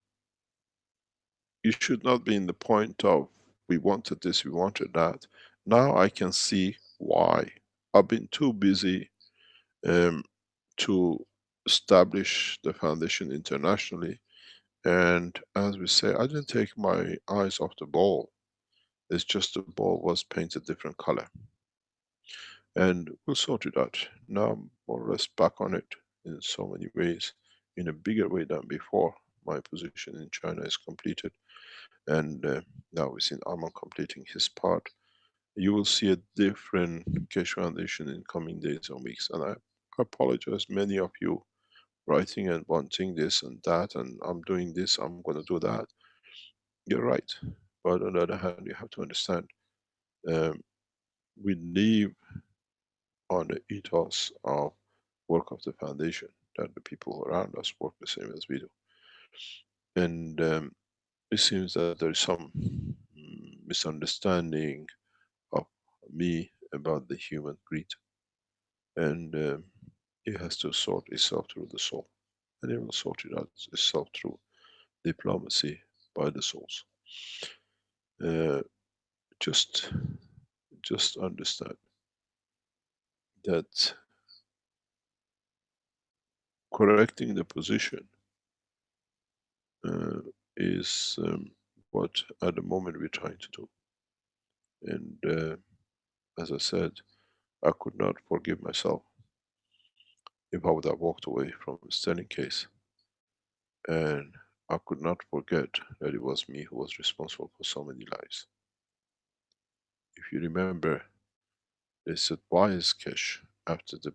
S2: you should not be in the point of we wanted this, we wanted that. Now I can see why. I've been too busy um, to establish the foundation internationally, and as we say, I didn't take my eyes off the ball. It's just the ball was painted different color, and we'll sort it out. Now I'm more or less back on it in so many ways, in a bigger way than before. My position in China is completed, and now we've seen Arman completing his part. You will see a different Keshe Foundation in coming days and weeks, and I apologize many of you writing and wanting this and that, and I'm doing this, I'm going to do that. You're right, but on the other hand, you have to understand, um, we live on the ethos of work of the foundation, that the people around us work the same as we do. And it seems that there is some misunderstanding of me about the human greed, and it has to sort itself through the soul, and it will sort it out itself through diplomacy by the souls. Uh, just understand that correcting the position uh, is what at the moment we're trying to do. And as I said, I could not forgive myself if I would have walked away from the Sterling case. And I could not forget that it was me who was responsible for so many lives. If you remember, they said, why is Keshe after the,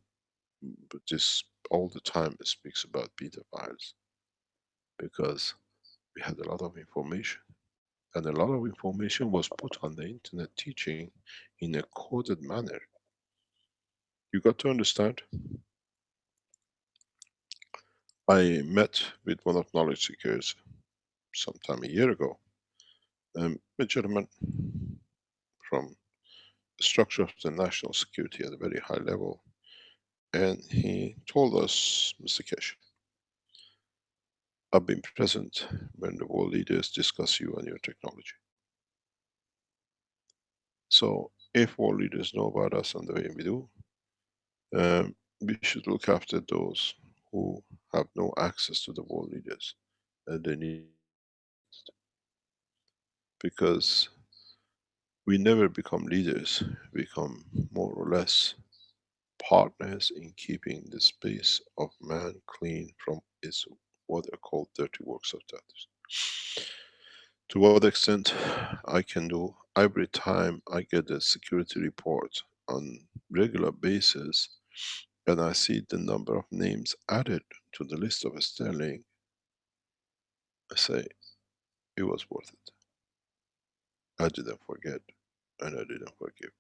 S2: but this all the time it speaks about beta files? Because we had a lot of information, and a lot of information was put on the internet teaching in a coded manner. You got to understand, I met with one of knowledge seekers sometime a year ago, a gentleman from the structure of the national security at a very high level, and he told us, Mr. Keshe, I've been present when the world leaders discuss you and your technology. So if world leaders know about us and the way we do, we should look after those who have no access to the world leaders, and they need, because we never become leaders, we become more or less partners in keeping the space of man clean from its what are called dirty works of others. To what extent I can do, every time I get a security report on regular basis and I see the number of names added to the list of Sterling, I say, it was worth it. I didn't forget. and I didn't forgive.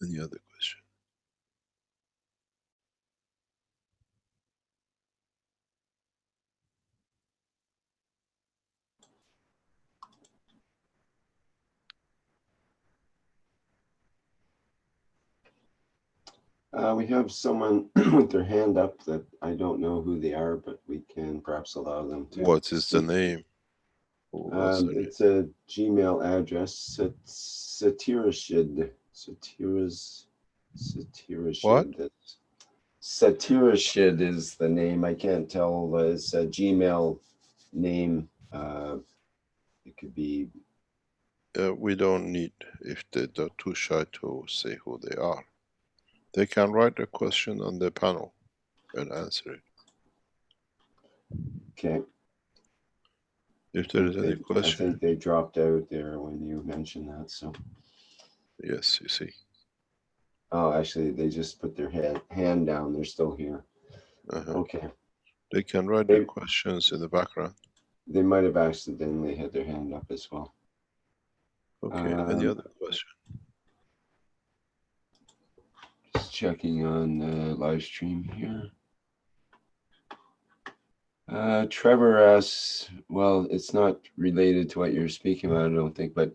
S2: Any other question?
S1: We have someone with their hand up that I don't know who they are, but we can perhaps allow them to.
S2: What is the
S1: speak.
S2: name? What's the name?
S1: It's a Gmail address. Satirashid.
S2: What?
S1: Satirashid. Satirashid is the name. I can't tell. It's a Gmail name. It could be.
S2: We don't need, if they're too shy to say who they are. They can write a question on the panel and answer it.
S1: Okay.
S2: If there is any
S1: I
S2: question.
S1: think they dropped out there when you mentioned that. So.
S2: Yes, you see.
S1: Oh, actually, they just put their hand down. They're still here. Okay.
S2: They can write their questions in the background.
S1: They might have accidentally had their hand up as well.
S2: Okay, any other question?
S1: Just checking on the live stream here. Trevor asks, well, it's not related to what you're speaking about, I don't think, but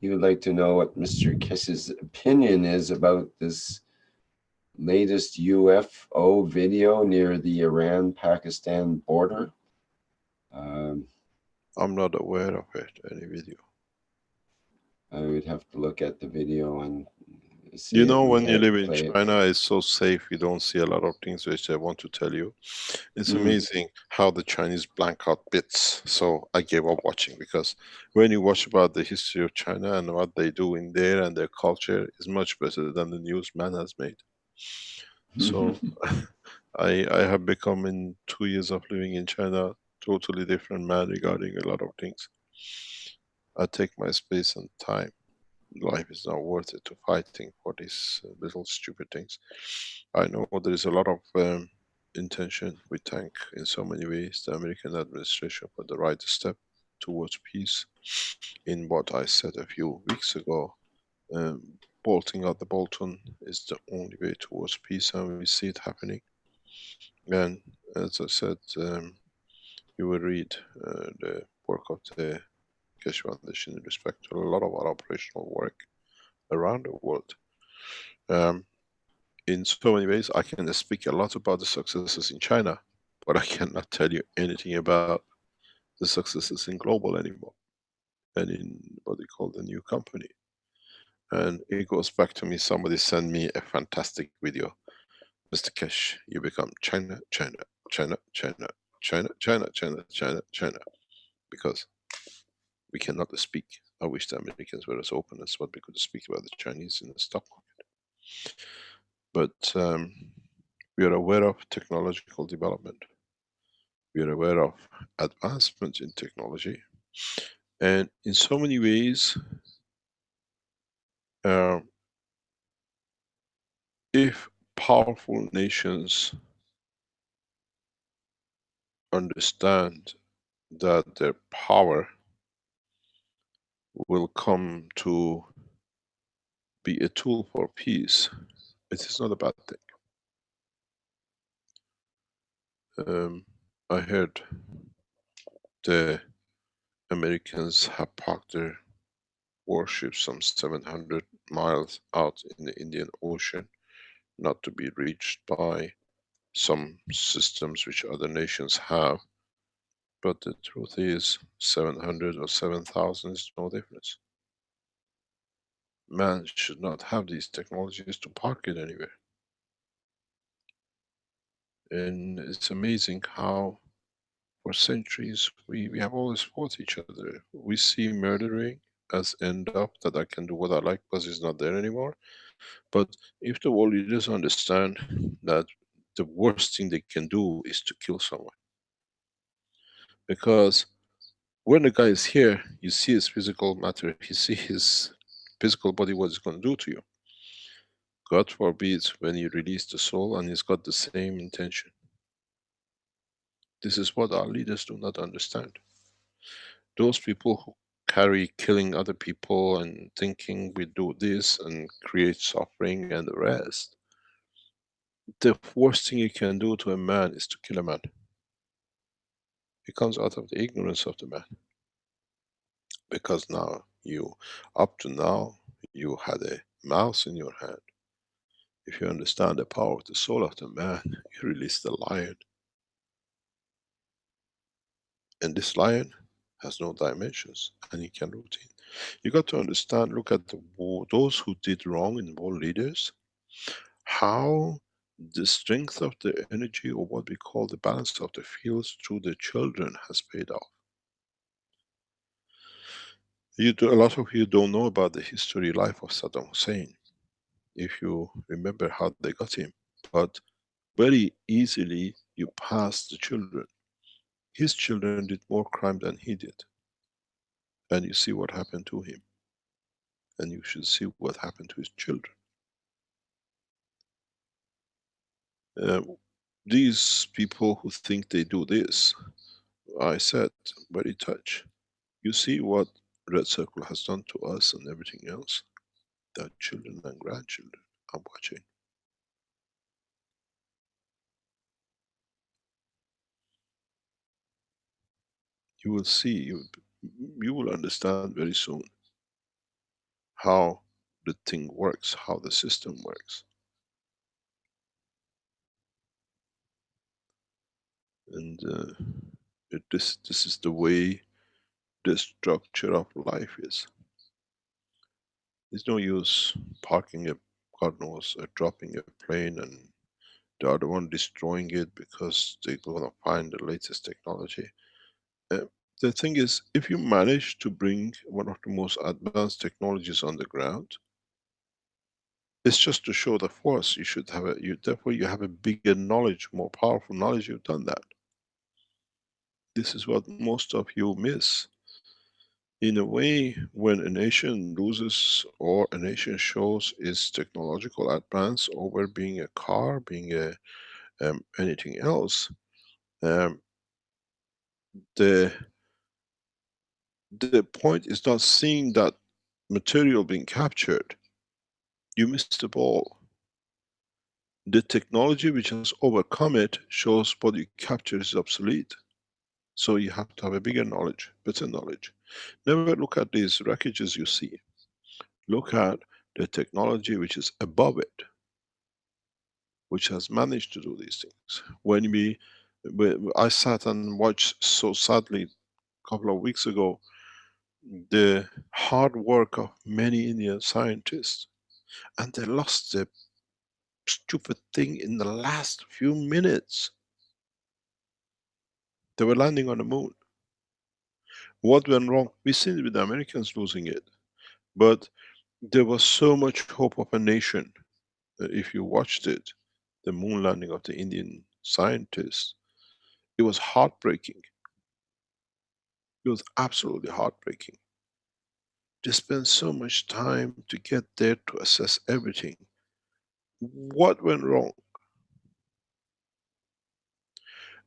S1: he would like to know what Mr. Keshe's opinion is about this latest UFO video near the Iran-Pakistan border.
S2: I'm not aware of it, any video.
S1: I would have to look at the video and see.
S2: You know, when you live in China, it's so safe, you don't see a lot of things which I want to tell you. It's amazing how the Chinese blank out bits. So I gave up watching, because when you watch about the history of China and what they do in there and their culture is much better than the news man has made. So I have become, in 2 years of living in China, totally different man regarding a lot of things. I take my space and time. Life is not worth it to fighting for these little stupid things. I know there is a lot of intention. We thank in so many ways the American administration for the right step towards peace. In what I said a few weeks ago, bolting out the Bolton is the only way towards peace, and we see it happening. And as I said, you will read the work of the Keshe Foundation in respect to a lot of our operational work around the world. In so many ways, I can speak a lot about the successes in China, but I cannot tell you anything about the successes in global anymore, and in what they call the new company. And it goes back to me, somebody sent me a fantastic video. Mr. Keshe, you become China, China, China, China, China, China, China, China, China, because we cannot speak. I wish the Americans were as open as what we could speak about the Chinese in the stock market. But we are aware of technological development. We are aware of advancement in technology. And in so many ways, if powerful nations understand that their power will come to be a tool for peace, it is not a bad thing. I heard the Americans have parked their warships some 700 miles out in the Indian Ocean, not to be reached by some systems which other nations have. But the truth is, 700 or 7,000 is no difference. Man should not have these technologies to park it anywhere. And it's amazing how for centuries we have always fought each other. We see murdering as end up, that I can do what I like because it's not there anymore. But if the world leaders understand that the worst thing they can do is to kill someone. Because when the guy is here, you see his physical matter, you see his physical body, what it's going to do to you. God forbid when you release the soul and he's got the same intention. This is what our leaders do not understand. Those people who carry killing other people and thinking we do this and create suffering and the rest, the worst thing you can do to a man is to kill a man. It comes out of the ignorance of the man. Because now you, up to now, you had a mouse in your hand. If you understand the power of the soul of the man, you release the lion. And this lion has no dimensions and he can routine. You got to understand, look at the those who did wrong in world leaders, how the strength of the energy, or what we call the balance of the fields through the children, has paid off. A lot of you don't know about the history life of Saddam Hussein, if you remember how they got him. But very easily you pass the children. His children did more crime than he did. And you see what happened to him. And you should see what happened to his children. Uh, these people who think they do this, I said, very touch. You see what Red Circle has done to us and everything else. Their children and grandchildren are watching. You will see, you will understand very soon how the thing works, how the system works. And this is the way the structure of life is. There's no use parking a, God knows, dropping a plane and the other one destroying it because they're gonna find the latest technology. Uh, the thing is, if you manage to bring one of the most advanced technologies on the ground, it's just to show the force. You should have therefore you have a bigger knowledge, more powerful knowledge. You've done that. This is what most of you miss. In a way, when a nation loses or a nation shows its technological advance over being a car, being a anything else, um, the the point is not seeing that material being captured. You missed the ball. The technology which has overcome it shows what you capture is obsolete. So you have to have a bigger knowledge, better knowledge. Never look at these wreckages you see. Look at the technology which is above it, which has managed to do these things. I sat and watched so sadly a couple of weeks ago the hard work of many Indian scientists, and they lost the stupid thing in the last few minutes. They were landing on the moon. What went wrong? We seen it with the Americans losing it, but there was so much hope of a nation. If you watched it, the moon landing of the Indian scientists, it was heartbreaking. It was absolutely heartbreaking. They spent so much time to get there to assess everything. What went wrong?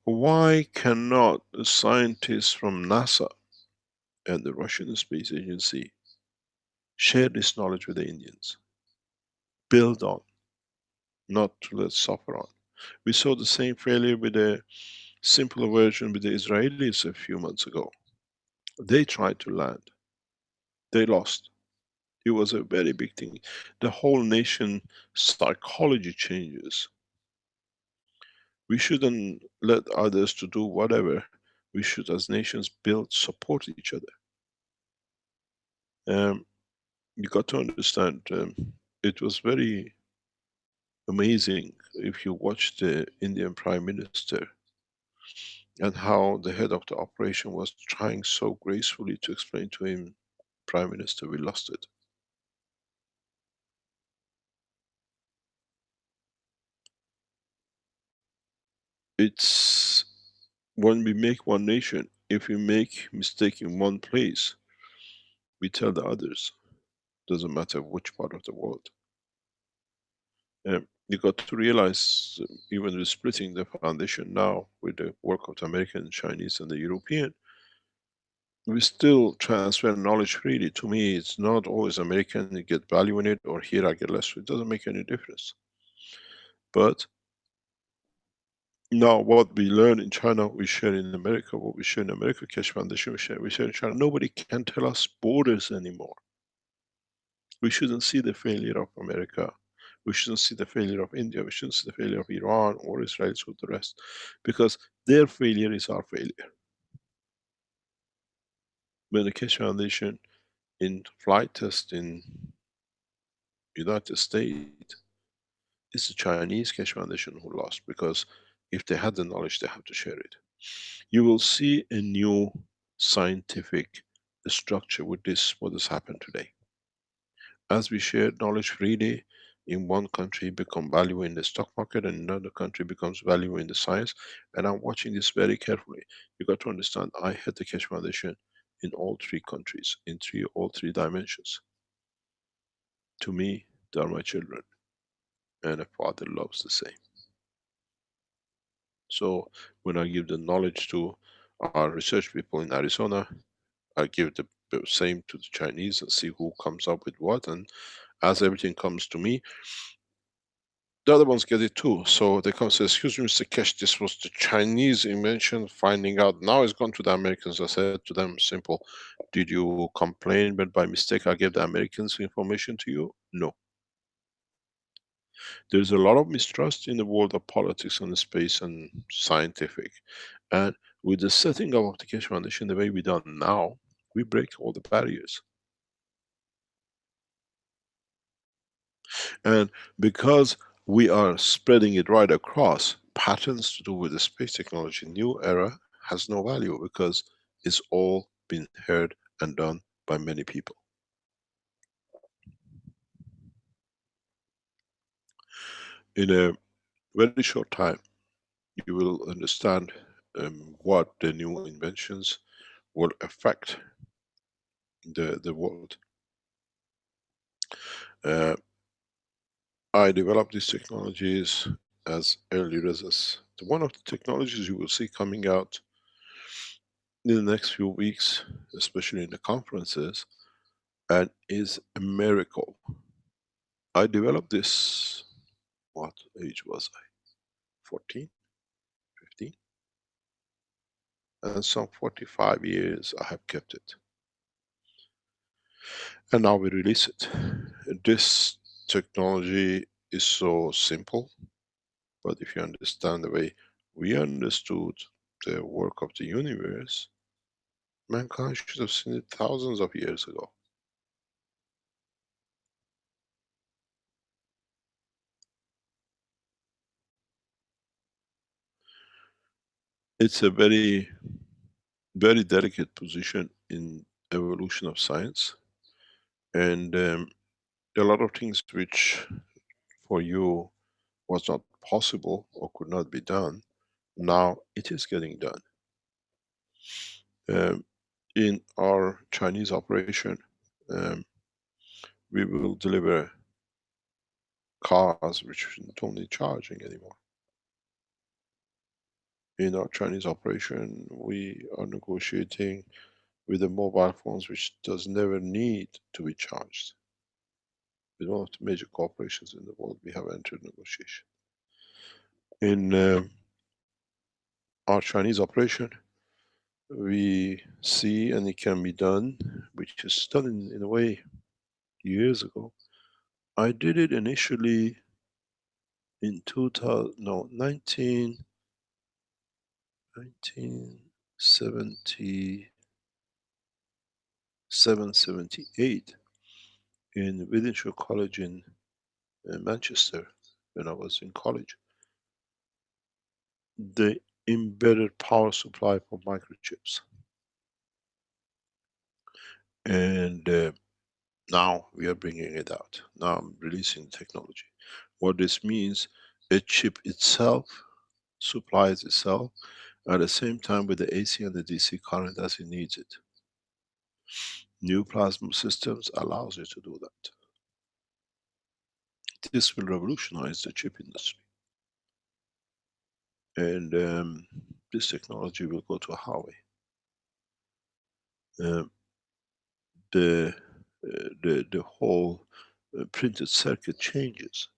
S2: Why cannot the scientists from NASA and the Russian Space Agency share this knowledge with the Indians? Build on, not to let suffer on. We saw the same failure with a simpler version with the Israelis a few months ago. They tried to land. They lost. It was a very big thing. The whole nation psychology changes. We shouldn't let others to do whatever. We should as nations build, support each other. You got to understand, it was very amazing if you watch the Indian Prime Minister and how the head of the operation was trying so gracefully to explain to him, Prime Minister, we lost it. It's when we make one nation, if we make mistake in one place, we tell the others. Doesn't matter which part of the world. You got to realize, even with splitting the foundation now with the work of the American, Chinese, and the European, we still transfer knowledge freely. To me, it's not always American, you get value in it, or here I get less. It doesn't make any difference. But now what we learn in China, we share in America. What we share in America, Keshe Foundation, we share in China. Nobody can tell us borders anymore. We shouldn't see the failure of America. We shouldn't see the failure of India. We shouldn't see the failure of Iran or Israel or the rest. Because their failure is our failure. When the Keshe Foundation in flight test in United States, it's the Chinese Keshe Foundation who lost, because if they had the knowledge, they have to share it. You will see a new scientific structure with this, what has happened today. As we share knowledge freely, in one country become value in the stock market, and another country becomes value in the science. And I'm watching this very carefully. You got to understand, I had the Keshe Foundation in all three countries, in all three dimensions. To me, they are my children, and a father loves the same. So when I give the knowledge to our research people in Arizona, I give the same to the Chinese and see who comes up with what. And as everything comes to me, the other ones get it too. So they come and say, excuse me, Mr. Keshe, this was the Chinese invention, finding out. Now it's gone to the Americans. I said to them, simple, did you complain when by mistake I gave the Americans information to you? No. There's a lot of mistrust in the world of politics and space and scientific. And with the setting up of the Keshe Foundation the way we done now, we break all the barriers. And because we are spreading it right across, patterns to do with the space technology, new era, has no value, because it's all been heard and done by many people. In a very short time, you will understand what the new inventions will affect the world. Uh, I developed these technologies as early as one of the technologies you will see coming out in the next few weeks, especially in the conferences, and is a miracle. I developed this, what age was I? 14, 15? And some 45 years I have kept it. And now we release it. This technology is so simple, but if you understand the way we understood the work of the universe, mankind should have seen it thousands of years ago. It's a very, very delicate position in evolution of science. And there are a lot of things which for you was not possible or could not be done. Now it is getting done. In our Chinese operation, um, we will deliver cars which don't need charging anymore. In our Chinese operation, we are negotiating with the mobile phones which does never need to be charged. With one of the major corporations in the world, we have entered negotiation. In our Chinese operation, we see, and it can be done, which is done in a way years ago. I did it initially in 2000, no, 1977, 78 in Wythenshawe College in Manchester when I was in college. The embedded power supply for microchips. And now we are bringing it out. Now I'm releasing the technology. What this means, a chip itself supplies itself at the same time with the AC and the DC current as it needs it. New plasma systems allows you to do that. This will revolutionize the chip industry. And this technology will go to Huawei. Um, the whole printed circuit changes.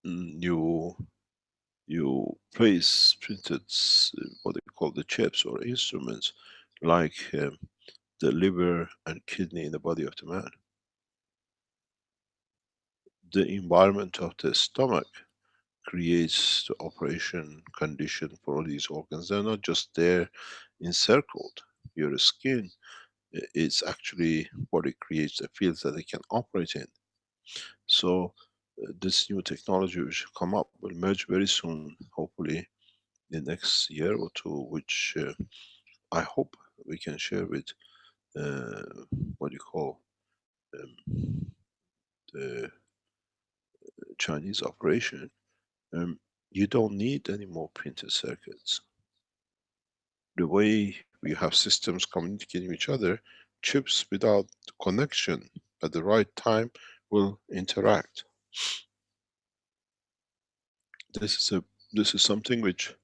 S2: You place printed what they call the chips or instruments, like the liver and kidney in the body of the man. The environment of the stomach creates the operation condition for all these organs. They're not just there encircled. Your skin is actually what it creates the fields that they can operate in. So this new technology which will come up will merge very soon, hopefully in the next year or two, which I hope we can share with what you call the Chinese operation. You don't need any more printed circuits. The way we have systems communicating with each other, chips without connection at the right time will interact. This is something which,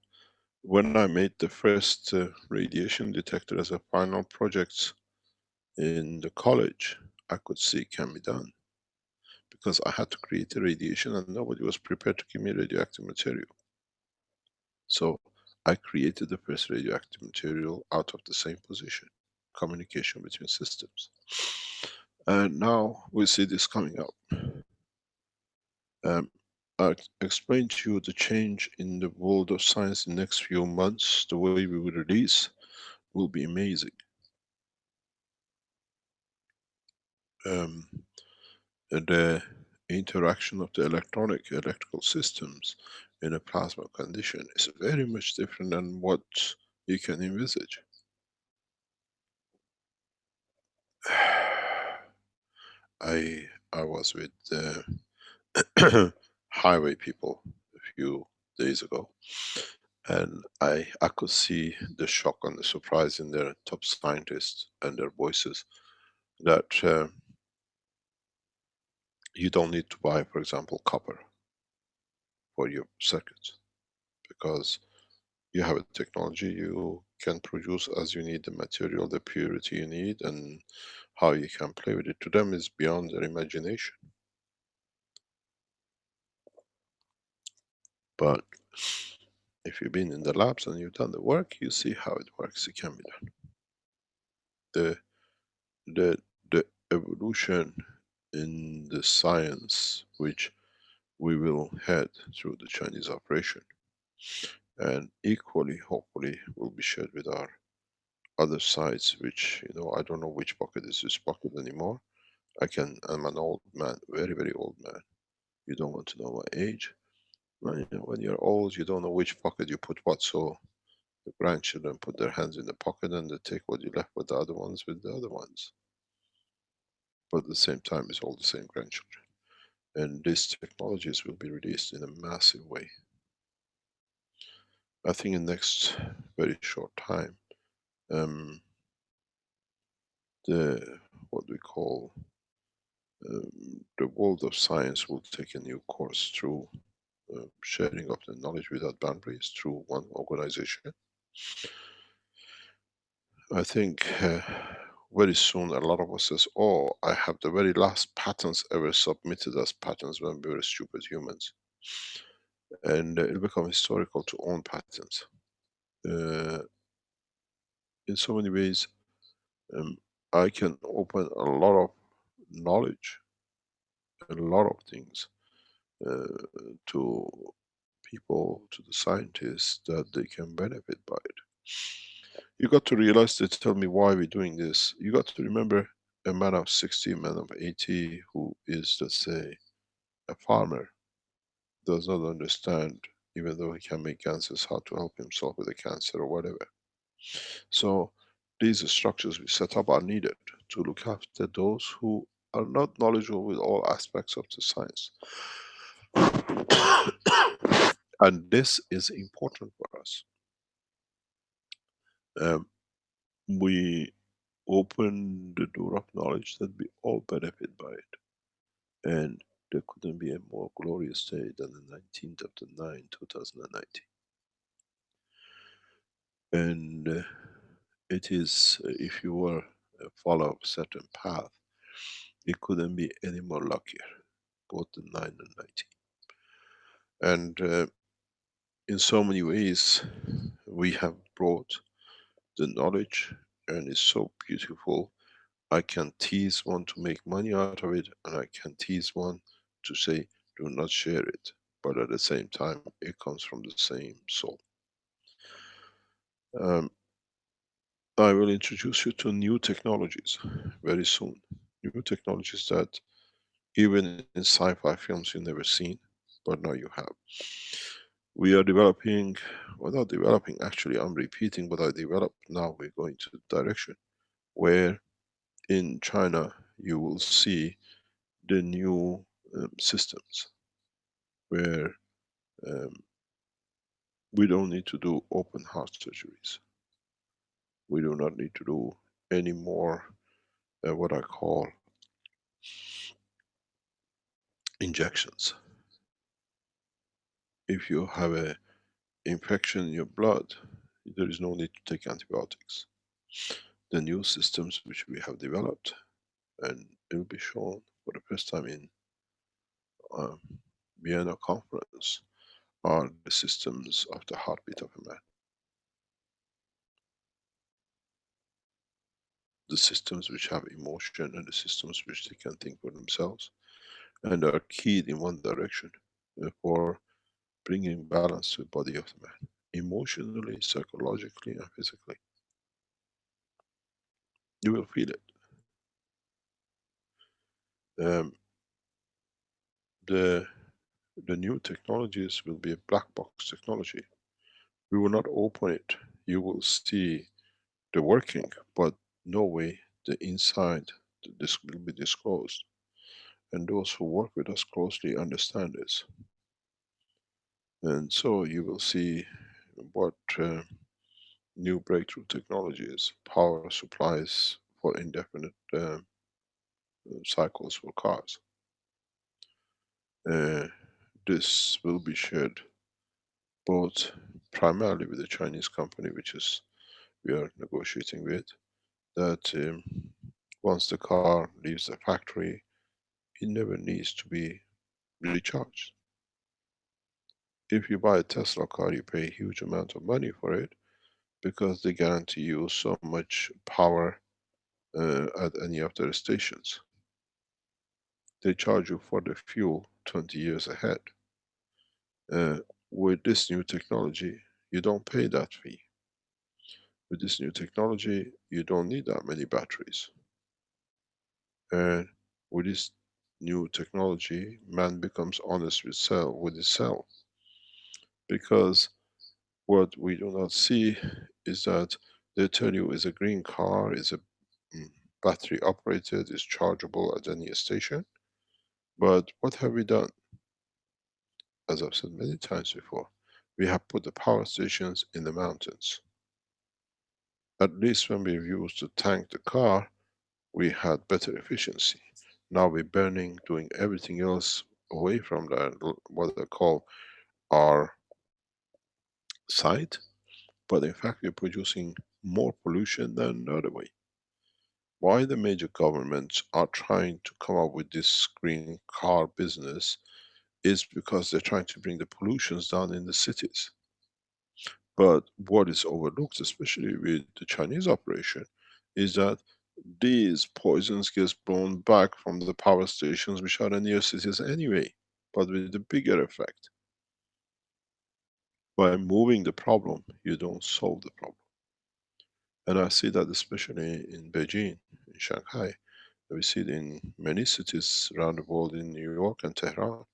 S2: when I made the first radiation detector as a final project in the college, I could see it can be done. Because I had to create a radiation and nobody was prepared to give me radioactive material. So I created the first radioactive material out of the same position, communication between systems. And now we see this coming up. I explained to you the change in the world of science in the next few months. The way we will release will be amazing. The interaction of the electrical systems in a plasma condition is very much different than what you can envisage. I was with highway people a few days ago, and I could see the shock and the surprise in their top scientists and their voices that you don't need to buy, for example, copper for your circuits, because you have a technology, you can produce as you need the material, the purity you need, and how you can play with it. To them is beyond their imagination. But if you've been in the labs and you've done the work, you see how it works, it can be done. The evolution in the science which we will head through the Chinese operation, and equally, hopefully, will be shared with our other sites, which, you know, I don't know which pocket is this pocket anymore. I'm an old man, very, very old man. You don't want to know my age. When you're old, you don't know which pocket you put what, so the grandchildren put their hands in the pocket and they take what you left with the other ones with the other ones. But at the same time, it's all the same grandchildren. And these technologies will be released in a massive way. I think in next very short time, what we call the world of science will take a new course through sharing of the knowledge without boundaries through one organization. I think very soon a lot of us says, oh, I have the very last patents ever submitted as patents when we were stupid humans. And it'll become historical to own patents. In so many ways, I can open a lot of knowledge, a lot of things to people, to the scientists, that they can benefit by it. You got to realize, they tell me why we're doing this. You got to remember a man of 60, a man of 80 who is, let's say, a farmer, does not understand, even though he can make answers, how to help himself with a cancer or whatever. So these structures we set up are needed to look after those who are not knowledgeable with all aspects of the science. And this is important for us. We open the door of knowledge that we all benefit by it. And there couldn't be a more glorious day than the 19th of the 9th, 2019. And it is, if you were a follower of a certain path, it couldn't be any more luckier, both the 9 and 19. And in so many ways, we have brought the knowledge, and it's so beautiful. I can tease one to make money out of it, and I can tease one to say, do not share it. But at the same time, it comes from the same soul. Um, I will introduce you to new technologies very soon. New technologies that even in sci-fi films you've never seen, but now you have. We are developing, well, not developing, actually I'm repeating what I developed. Now we're going to the direction where in China you will see the new systems where um, we don't need to do open heart surgeries. We do not need to do any more what I call injections. If you have a infection in your blood, there is no need to take antibiotics. The new systems which we have developed, and it will be shown for the first time in um, Vienna conference, are the systems of the heartbeat of a man. The systems which have emotion and the systems which they can think for themselves and are keyed in one direction for bringing balance to the body of the man, emotionally, psychologically and physically. You will feel it. Um, the new technologies will be a black box technology. We will not open it. You will see the working, but no way the inside this will be disclosed. And those who work with us closely understand this. And so you will see what new breakthrough technologies, power supplies for indefinite cycles for cars. Uh, this will be shared both primarily with the Chinese company, which is we are negotiating with, that once the car leaves the factory, it never needs to be recharged. If you buy a Tesla car, you pay a huge amount of money for it because they guarantee you so much power at any of their stations. They charge you for the fuel 20 years ahead. Uh, with this new technology, you don't pay that fee. With this new technology, you don't need that many batteries. And with this new technology, man becomes honest with himself. Because what we do not see is that they tell you is a green car, is a battery operated, is chargeable at any station. But what have we done? As I've said many times before, we have put the power stations in the mountains. At least when we've used to tank the car, we had better efficiency. Now we're burning, doing everything else away from that, what I call our site, but in fact we're producing more pollution than the other way. Why the major governments are trying to come up with this green car business is because they're trying to bring the pollutions down in the cities. But what is overlooked, especially with the Chinese operation, is that these poisons get blown back from the power stations which are in near cities anyway, but with a bigger effect. By moving the problem, you don't solve the problem. And I see that especially in Beijing, in Shanghai. We see it in many cities around the world, in New York and Tehran.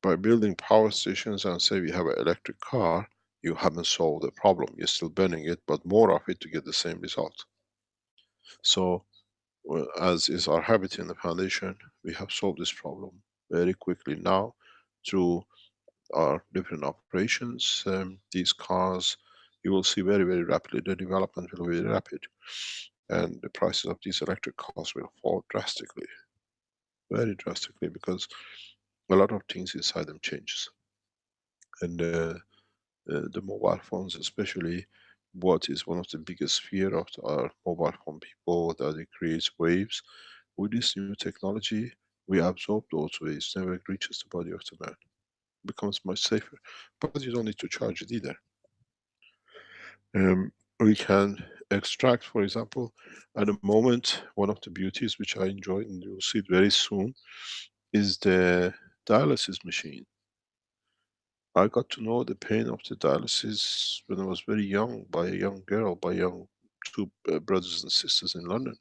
S2: By building power stations and say we have an electric car, you haven't solved the problem. You're still burning it, but more of it to get the same result. So, well, as is our habit in the foundation, we have solved this problem very quickly now through our different operations. These cars, you will see very, very rapidly, the development will be very rapid. And the prices of these electric cars will fall drastically. very drastically, because a lot of things inside them changes. And the mobile phones especially, what is one of the biggest fear of our mobile phone people, that it creates waves. With this new technology, we absorb those waves, never reaches the body of the man. Becomes much safer. But you don't need to charge it either. We can extract, for example, at the moment, one of the beauties which I enjoy, and you'll see it very soon, is the dialysis machine. I got to know the pain of the dialysis when I was very young, by a young girl, by young two brothers and sisters in London,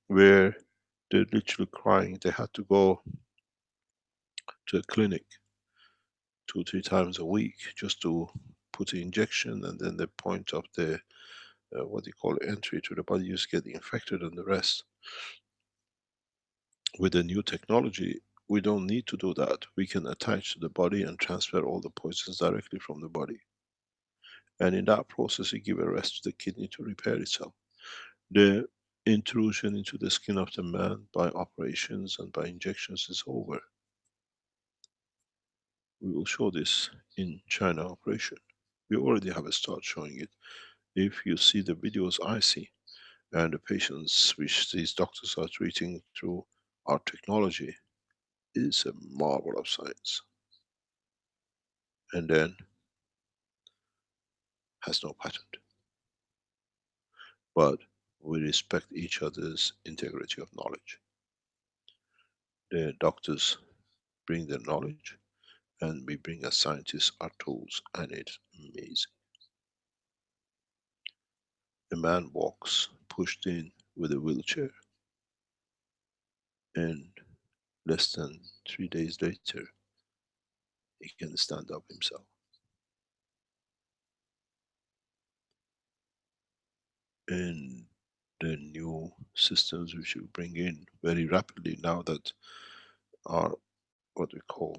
S2: where they're literally crying. They had to go to a clinic 2-3 times a week just to put the injection, and then the point of the what do you call it, entry to the body is get infected and the rest. With the new technology, we don't need to do that. We can attach to the body and transfer all the poisons directly from the body. And in that process, you give a rest to the kidney to repair itself. The intrusion into the skin of the man by operations and by injections is over. We will show this in China operation. We already have a start showing it. If you see the videos I see, and the patients which these doctors are treating through our technology, is a marvel of science. And then has no patent. But we respect each other's integrity of knowledge. The doctors bring their knowledge, and we bring as scientists our tools, and it's amazing. A man walks pushed in with a wheelchair, and less than 3 days later, he can stand up himself. And the new systems which we bring in very rapidly now that are what we call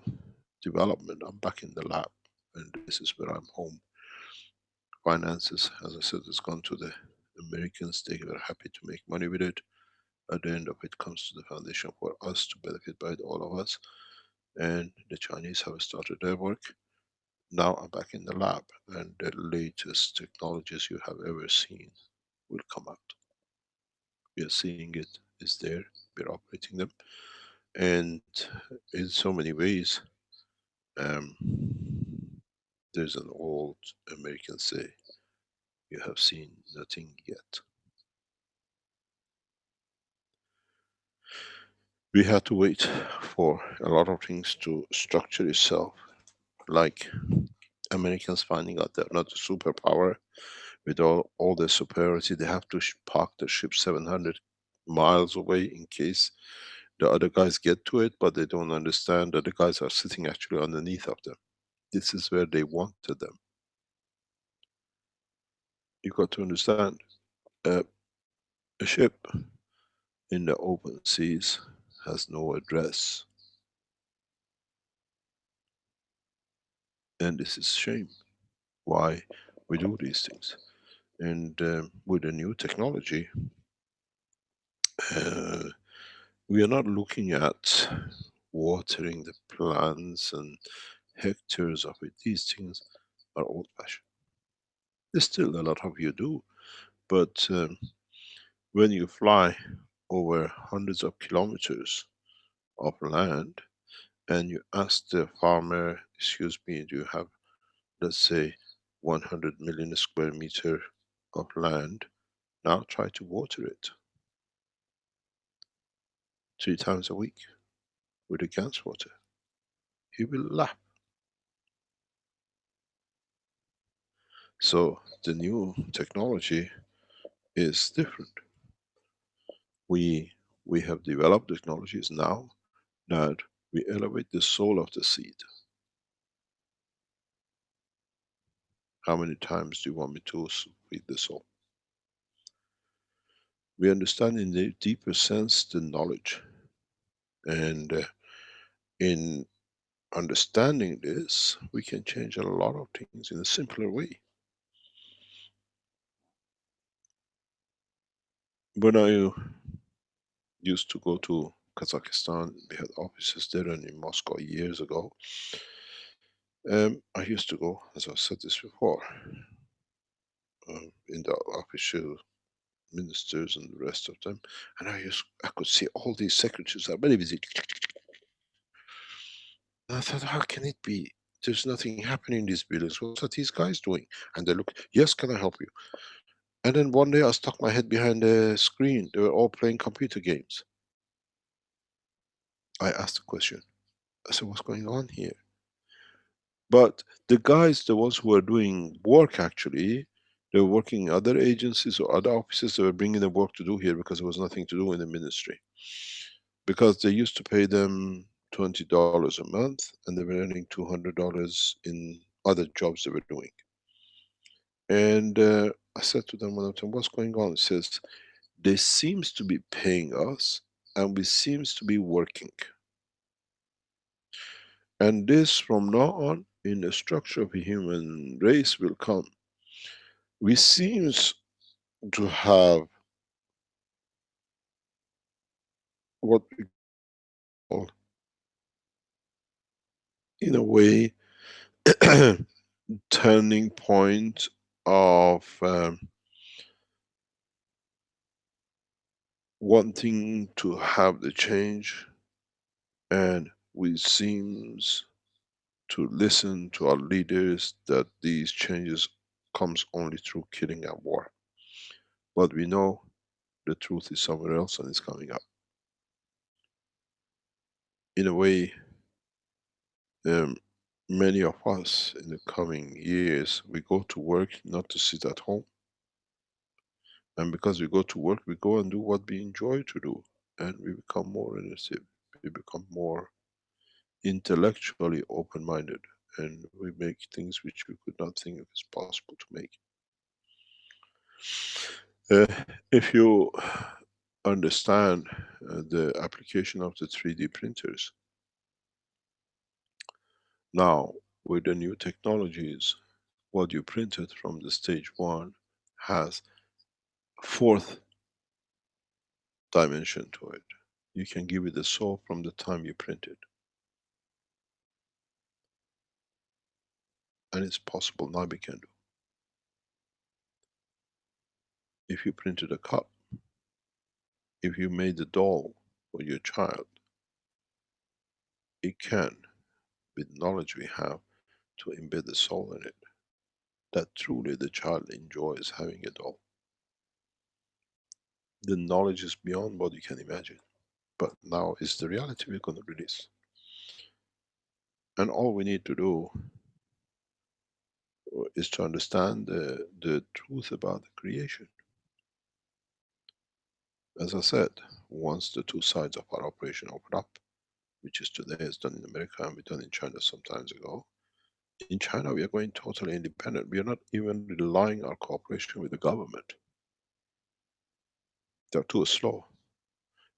S2: development. I'm back in the lab, and this is where I'm home. Finances, as I said, has gone to the Americans. They were happy to make money with it. At the end of it comes to the foundation for us to benefit by all of us. And the Chinese have started their work. Now I'm back in the lab, and the latest technologies you have ever seen will come out. We are seeing it is there. We're operating them, and in so many ways, um, there's an old American say, "You have seen nothing yet." We had to wait for a lot of things to structure itself, like Americans finding out they're not a superpower. With all their superiority, they have to park the ship 700 miles away in case the other guys get to it, but they don't understand that the guys are sitting actually underneath of them. This is where they wanted them. You got to understand, uh, a ship in the open seas has no address, and this is shame. Why we do these things? And with the new technology, uh, we are not looking at watering the plants and hectares of it. These things are old-fashioned. There's still a lot of you do, but when you fly over hundreds of kilometers of land and you ask the farmer, excuse me, do you have, let's say, 100 million square meter of land, now try to water it 3 times a week with a gas water. He will laugh. So the new technology is different. We have developed technologies now that we elevate the soul of the seed. How many times do you want me to feed the soul? We understand in the deeper sense the knowledge, and in understanding this, we can change a lot of things in a simpler way. When I used to go to Kazakhstan. We had offices there and in Moscow years ago. I used to go, as I've said this before, in the official ministers and the rest of them, and I could see all these secretaries are very busy. And I thought, how can it be? There's nothing happening in these buildings. What are these guys doing? And they look, yes, can I help you? And then one day I stuck my head behind the screen. They were all playing computer games. I asked a question. I said, what's going on here? But the guys, the ones who were doing work actually, they were working in other agencies or other offices. They were bringing the work to do here because there was nothing to do in the ministry. Because they used to pay them $20 a month and they were earning $200 in other jobs they were doing. And I said to them one of them, what's going on? He says, they seems to be paying us and we seems to be working. And this from now on in the structure of a human race will come. We seems to have what we call, in a way, turning point of wanting to have the change, and we seems to listen to our leaders that these changes comes only through killing and war. But we know the truth is somewhere else and it's coming up. In a way, many of us in the coming years, we go to work not to sit at home. And because we go to work, we go and do what we enjoy to do. And we become more innovative. We become more intellectually open-minded. And we make things which we could not think is possible to make. If you understand the application of the 3D printers, now with the new technologies, what you printed from the stage 1 has a 4th dimension to it. You can give it a soul from the time you print it. And it's possible now we can do. If you printed a cup, if you made a doll for your child, it can, with knowledge we have, to embed the soul in it, that truly the child enjoys having a doll. The knowledge is beyond what you can imagine. But now is the reality we're going to release. And all we need to do is to understand the truth about the creation. As I said, once the two sides of our operation open up, which is today, is done in America and we done in China some times ago. In China, we are going totally independent. We are not even relying our cooperation with the government. They're too slow.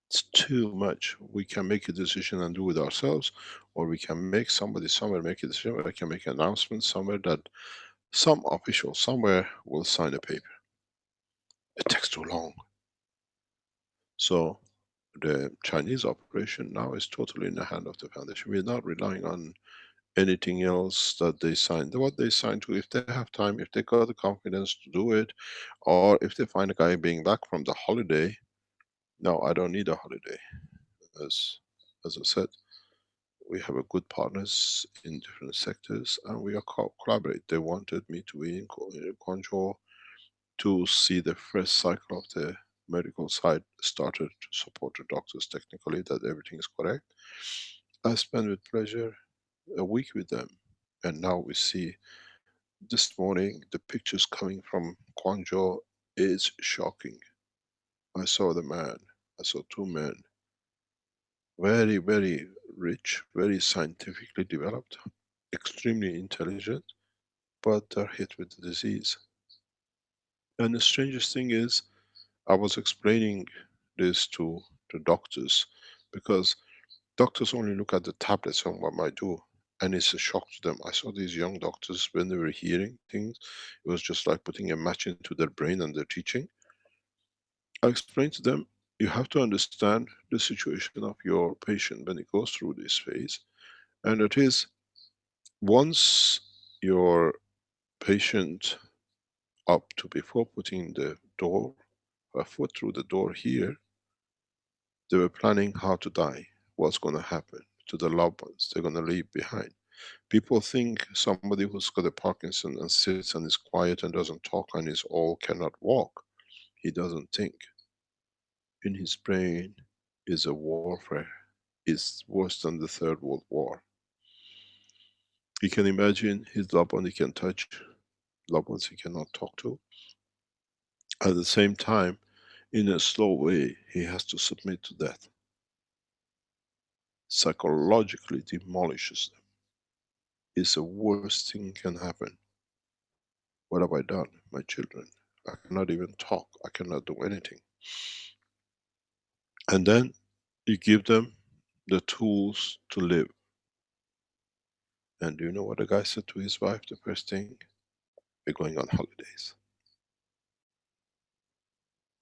S2: It's too much. We can make a decision and do it ourselves, or we can make somebody somewhere make a decision, or I can make an announcement somewhere that some official somewhere will sign a paper. It takes too long. So the Chinese operation now is totally in the hand of the foundation. We're not relying on anything else that they signed. What they signed to, if they have time, if they got the confidence to do it, or if they find a guy being back from the holiday, no, I don't need a holiday. As I said, we have a good partners in different sectors and we are collaborate. They wanted me to be in Guangzhou to see the first cycle of the medical side started to support the doctors technically that everything is correct. I spent with pleasure a week with them, and now we see this morning the pictures coming from Guangzhou is shocking. I saw the man, I saw two men, very, very rich, very scientifically developed, extremely intelligent, but they're hit with the disease. And the strangest thing is, I was explaining this to the doctors because doctors only look at the tablets and what might do, and it's a shock to them. I saw these young doctors when they were hearing things, it was just like putting a match into their brain and they're teaching. I explained to them, you have to understand the situation of your patient when it goes through this phase. And it is, once your patient, up to before putting the door, a foot through the door here, they were planning how to die, what's going to happen to the loved ones they're going to leave behind. People think somebody who's got a Parkinson and sits and is quiet and doesn't talk and is old cannot walk. He doesn't think. In his brain is a warfare. It's worse than the Third World War. He can imagine his loved one he can touch, loved ones he cannot talk to. At the same time, in a slow way, he has to submit to death. Psychologically demolishes them. It's the worst thing can happen. What have I done, my children? I cannot even talk. I cannot do anything. And then you give them the tools to live. And do you know what the guy said to his wife the first thing? We're going on holidays.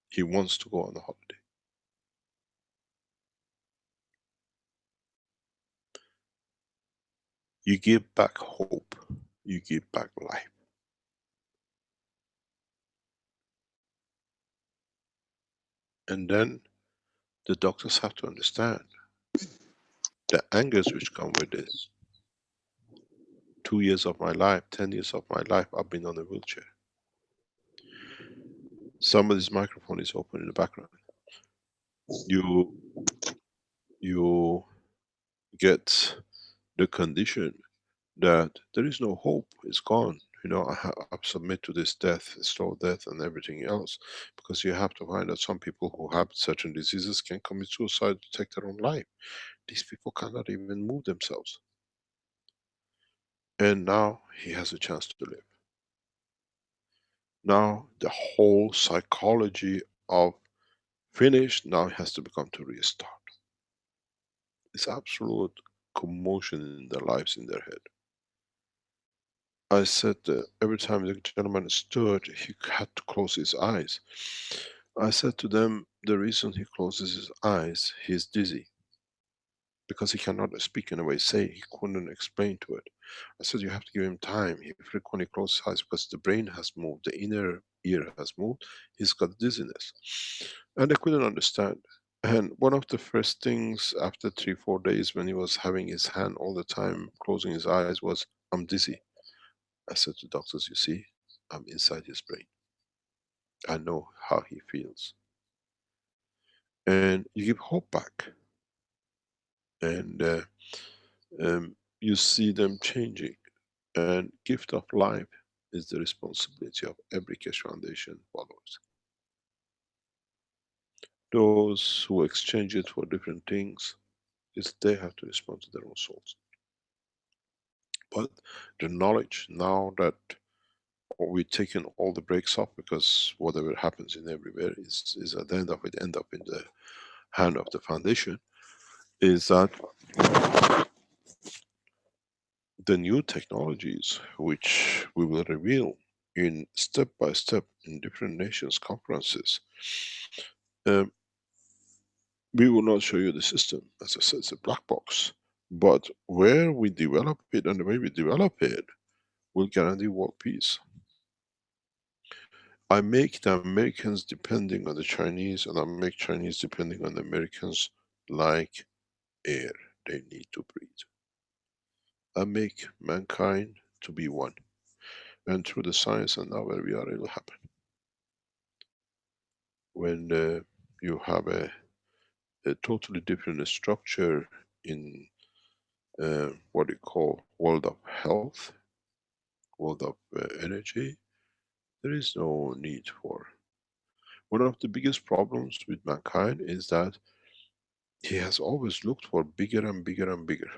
S2: He wants to go on a holiday. You give back hope. You give back life. And then the doctors have to understand the angers which come with this. 2 years of my life, 10 years of my life, I've been on a wheelchair. Somebody's microphone is open in the background. You get the condition that there is no hope, it's gone. You know, I've submit to this death, slow death and everything else, because you have to find that some people who have certain diseases can commit suicide to take their own life. These people cannot even move themselves. And now he has a chance to live. Now the whole psychology of finish now has to become to restart. It's absolute commotion in their lives, in their head. I said that every time the gentleman stood, he had to close his eyes. I said to them, the reason he closes his eyes, he's dizzy. Because he cannot speak in a way, say, he couldn't explain to it. I said, you have to give him time. He frequently closes his eyes because the brain has moved, the inner ear has moved, he's got dizziness. And I couldn't understand. And one of the first things after 3-4 days when he was having his hand all the time, closing his eyes, was, I'm dizzy. I said to doctors, you see, I'm inside his brain. I know how he feels. And you give hope back. And you see them changing. And gift of life is the responsibility of every Keshe Foundation followers. Those who exchange it for different things, is they have to respond to their own souls. But the knowledge now that we've taken all the breaks off, because whatever happens in everywhere is at the end of it end up in the hand of the foundation, is that the new technologies which we will reveal in step by step in different nations conferences, um, we will not show you the system. As I said, it's a black box. But where we develop it and the way we develop it will guarantee world peace. I make the Americans depending on the Chinese, and I make Chinese depending on the Americans like air. They need to breathe. I make mankind to be one. And through the science and now where we are, it will happen. When you have a totally different structure in what you call world of health, world of energy, there is no need for. One of the biggest problems with mankind is that he has always looked for bigger and bigger and bigger.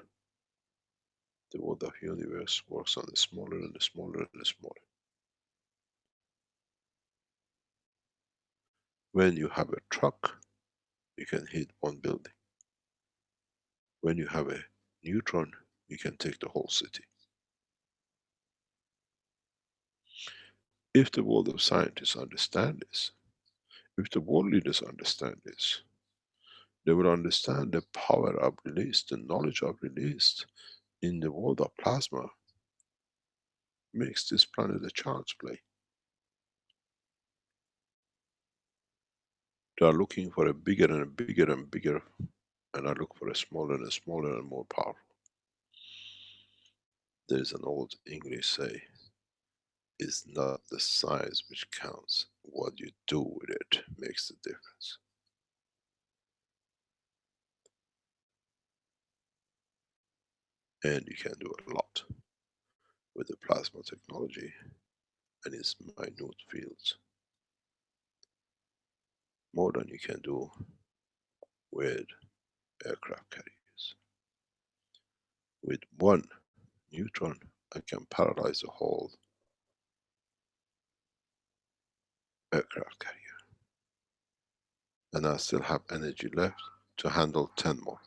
S2: The world of universe works on the smaller and the smaller and the smaller. When you have a truck, you can hit one building. When you have a neutron, you can take the whole city. If the world of scientists understand this, if the world leaders understand this, They will understand the power I've released, the knowledge I've released in the world of plasma makes this planet a child's play. They are looking for a bigger and bigger and bigger, and I look for a smaller and smaller and more powerful. There is an old English say, it's not the size which counts, what you do with it makes the difference. And you can do a lot with the plasma technology and its minute fields, more than you can do with aircraft carriers. With one neutron, I can paralyze the whole aircraft carrier. And I still have energy left to handle 10 more.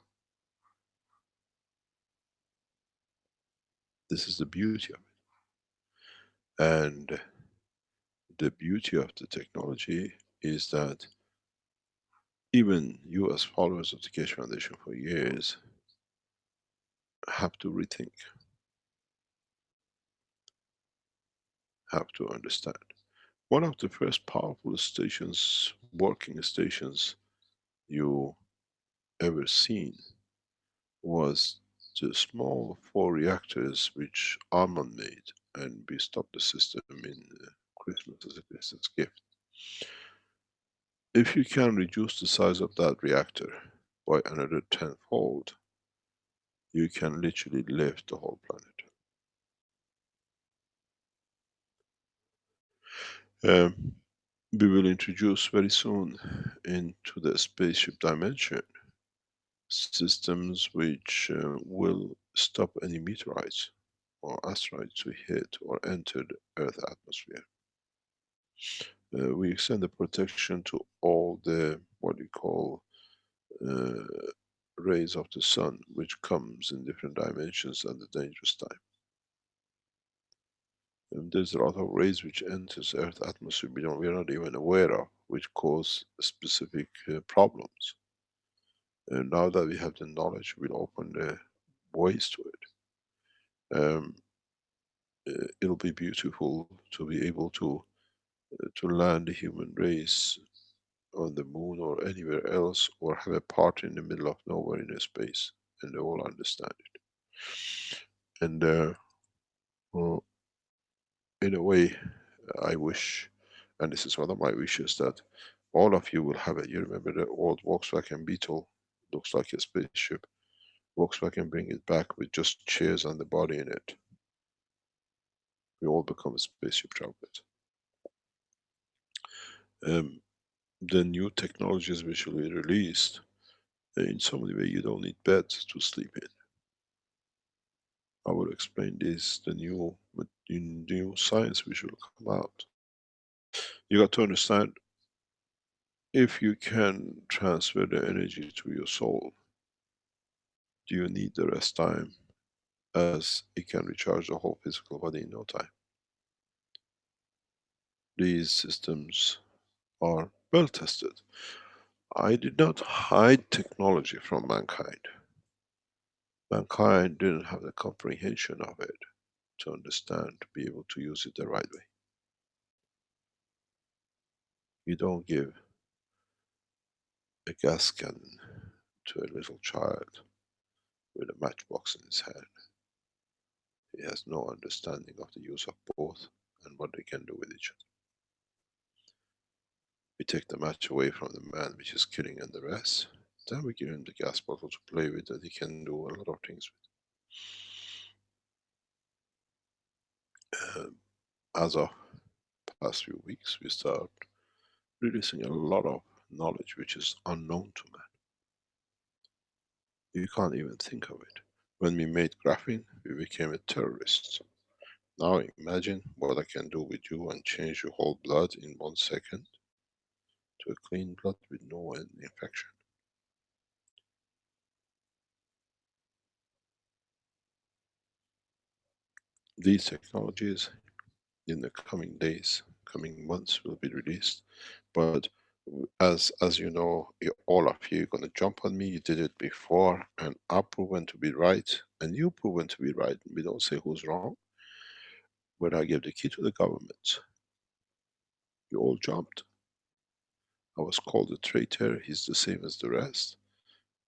S2: This is the beauty of it. And the beauty of the technology is that even you as followers of the Keshe Foundation for years have to rethink, have to understand. One of the first powerful stations, working stations you ever seen was the small 4 reactors which Arman made, and we stopped the system in Christmas as a Christmas gift. If you can reduce the size of that reactor by another 10-fold, you can literally lift the whole planet. We will introduce very soon into the spaceship dimension systems which will stop any meteorites or asteroids to hit or enter the Earth atmosphere. We extend the protection to all the what we call uh, rays of the sun, which comes in different dimensions at the dangerous time. And there's a lot of rays which enters Earth atmosphere we are not even aware of, which cause specific problems. And now that we have the knowledge, we'll open the ways to it. It'll be beautiful to be able to land the human race on the moon or anywhere else, or have a party in the middle of nowhere in a space, and they all understand it. And well, in a way, I wish, and this is one of my wishes, that all of you will have it. You remember the old Volkswagen Beetle, looks like a spaceship. Volkswagen bring it back with just chairs and the body in it. We all become a spaceship travelers. The new technologies which will be released, in so many ways you don't need beds to sleep in. I will explain this, the new science which will come out. You got to understand, if you can transfer the energy to your soul, do you need the rest time, as it can recharge the whole physical body in no time. These systems are well tested. I did not hide technology from mankind. Mankind didn't have the comprehension of it to understand, to be able to use it the right way. You don't give a gas cannon to a little child with a matchbox in his hand. He has no understanding of the use of both and what they can do with each other. We take the match away from the man which is killing and the rest, then we give him the gas bottle to play with that he can do a lot of things with. As of past few weeks, we start releasing a lot of knowledge which is unknown to man. You can't even think of it. When we made graphene, we became a terrorist. Now imagine what I can do with you and change your whole blood in 1 second to a clean blood with no infection. These technologies in the coming days, coming months will be released, but as you know, all of you are going to jump on me. You did it before, and I've proven to be right, and you proven to be right. We don't say who's wrong. When I gave the key to the government, you all jumped. I was called a traitor. He's the same as the rest.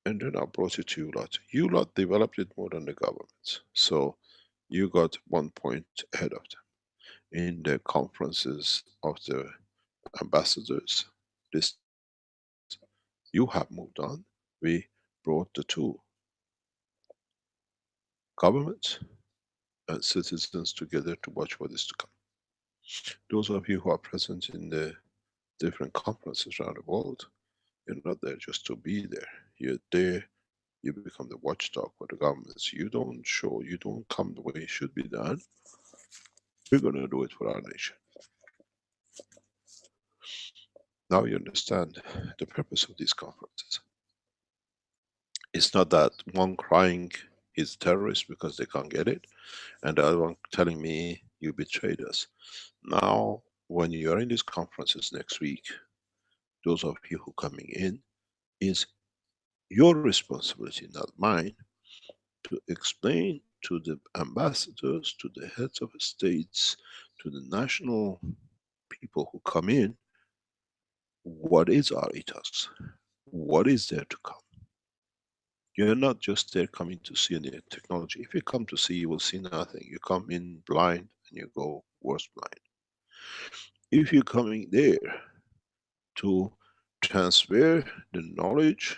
S2: And then I brought it to you lot. You lot developed it more than the government. So you got 1 point ahead of them. In the conferences of the ambassadors, this you have moved on. We brought the two governments and citizens together to watch what is to come. Those of you who are present in the different conferences around the world, you're not there just to be there. You're there, you become the watchdog for the governments. You don't show, you don't come the way it should be done. We're going to do it for our nation. Now you understand the purpose of these conferences. It's not that one crying is terrorist because they can't get it, and the other one telling me you betrayed us. Now, when you are in these conferences next week, those of you who coming in, is your responsibility, not mine, to explain to the ambassadors, to the heads of states, to the national people who come in, what is our ethos? What is there to come? You're not just there coming to see any technology. If you come to see, you will see nothing. You come in blind and you go worse blind. If you're coming there to transfer the knowledge,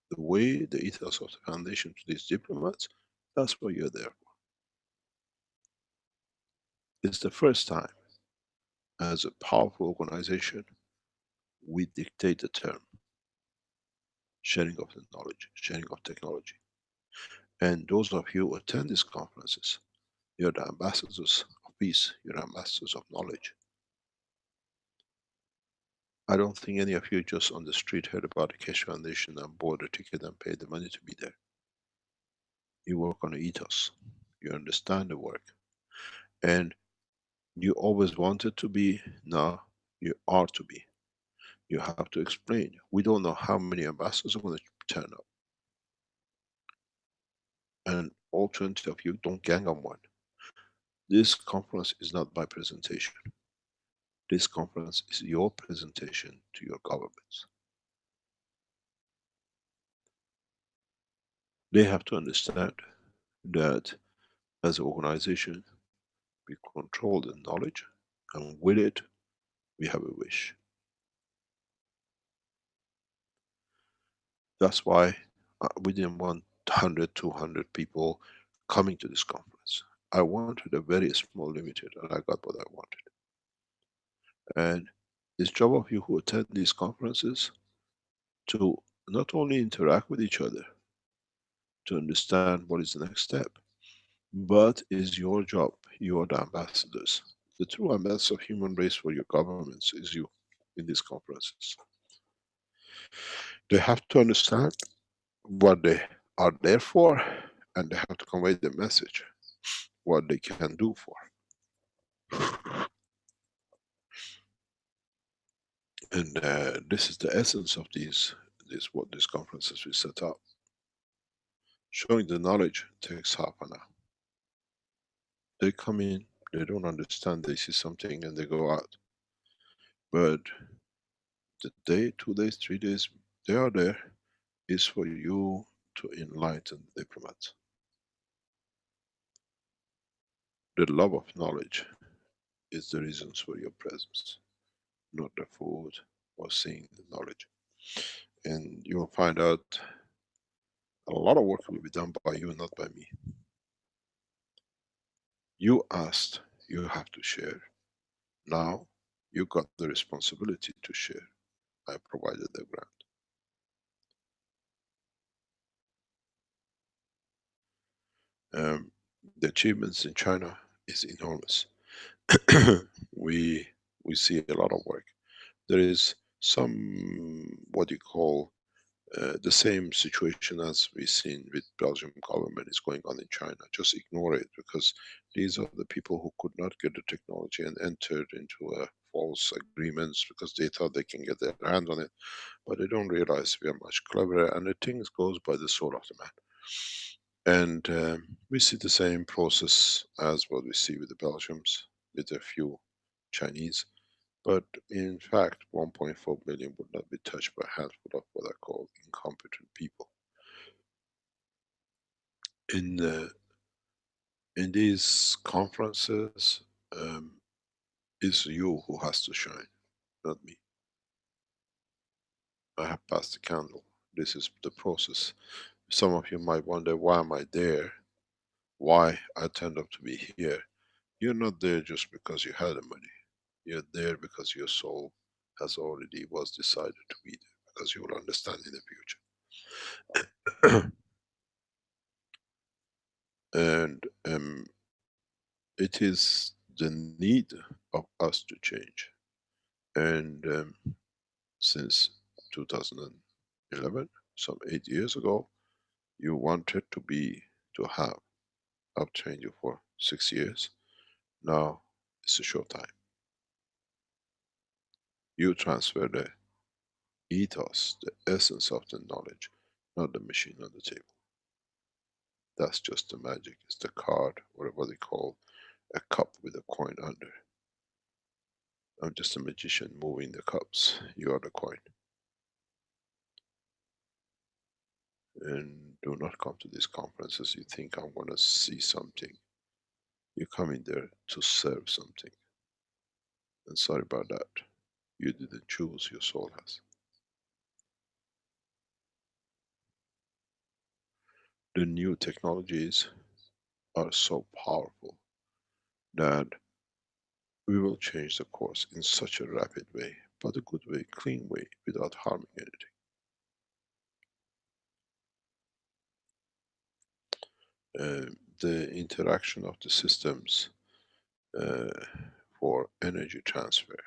S2: the way, the ethos of the foundation to these diplomats, that's what you're there for. It's the first time as a powerful organization we dictate the term sharing of the knowledge, sharing of technology. And those of you who attend these conferences, you're the ambassadors of peace, you're ambassadors of knowledge. I don't think any of you just on the street heard about the Keshe Foundation and bought a ticket and paid the money to be there. You work on the ethos, you understand the work, and you always wanted to be, now you are to be. You have to explain. We don't know how many ambassadors are going to turn up. And all 20 of you don't gang on one. This conference is not my presentation. This conference is your presentation to your governments. They have to understand that as an organization, we control the knowledge, and with it, we have a wish. That's why we didn't want 100, 200 people coming to this conference. I wanted a very small, limited, and I got what I wanted. And it's job of you who attend these conferences to not only interact with each other, to understand what is the next step, but it's your job, you are the ambassadors. The true ambassador of human race for your governments is you in these conferences. They have to understand what they are there for, and they have to convey the message, what they can do for. And this is the essence of these conferences we set up. Showing the knowledge takes half an hour. They come in, they don't understand, they see something and they go out. But the day, 2 days, 3 days, they are there, is for you to enlighten the diplomats. The love of knowledge is the reasons for your presence, not the food or seeing the knowledge. And you will find out a lot of work will be done by you, not by me. You asked, you have to share. Now you got the responsibility to share. I provided the grant. The achievements in China is enormous. we see a lot of work. There is some, what you call, the same situation as we've seen with Belgium government is going on in China. Just ignore it, because these are the people who could not get the technology and entered into a false agreements because they thought they can get their hand on it, but they don't realize we are much cleverer, and the things goes by the soul of the man. And we see the same process as what we see with the Belgians, with a few Chinese. But in fact, 1.4 billion would not be touched by a handful of what I call incompetent people. In these conferences, it's you who has to shine, not me. I have passed the candle. This is the process. Some of you might wonder, why am I there? Why I turned up to be here? You're not there just because you had the money. You're there because your soul has already was decided to be there, because you will understand in the future. And it is the need of us to change. And since 2011, some 8 years ago, you wanted to have, I've trained you for 6 years. Now it's a short time. You transfer the ethos, the essence of the knowledge, not the machine on the table. That's just the magic. It's the card, or what they call a cup with a coin under. I'm just a magician moving the cups. You are the coin. And do not come to these conferences. You think I'm going to see something. You come in there to serve something. And sorry about that. You didn't choose, your soul has. The new technologies are so powerful that we will change the course in such a rapid way, but a good way, clean way, without harming anything. The interaction of the systems for energy transfer,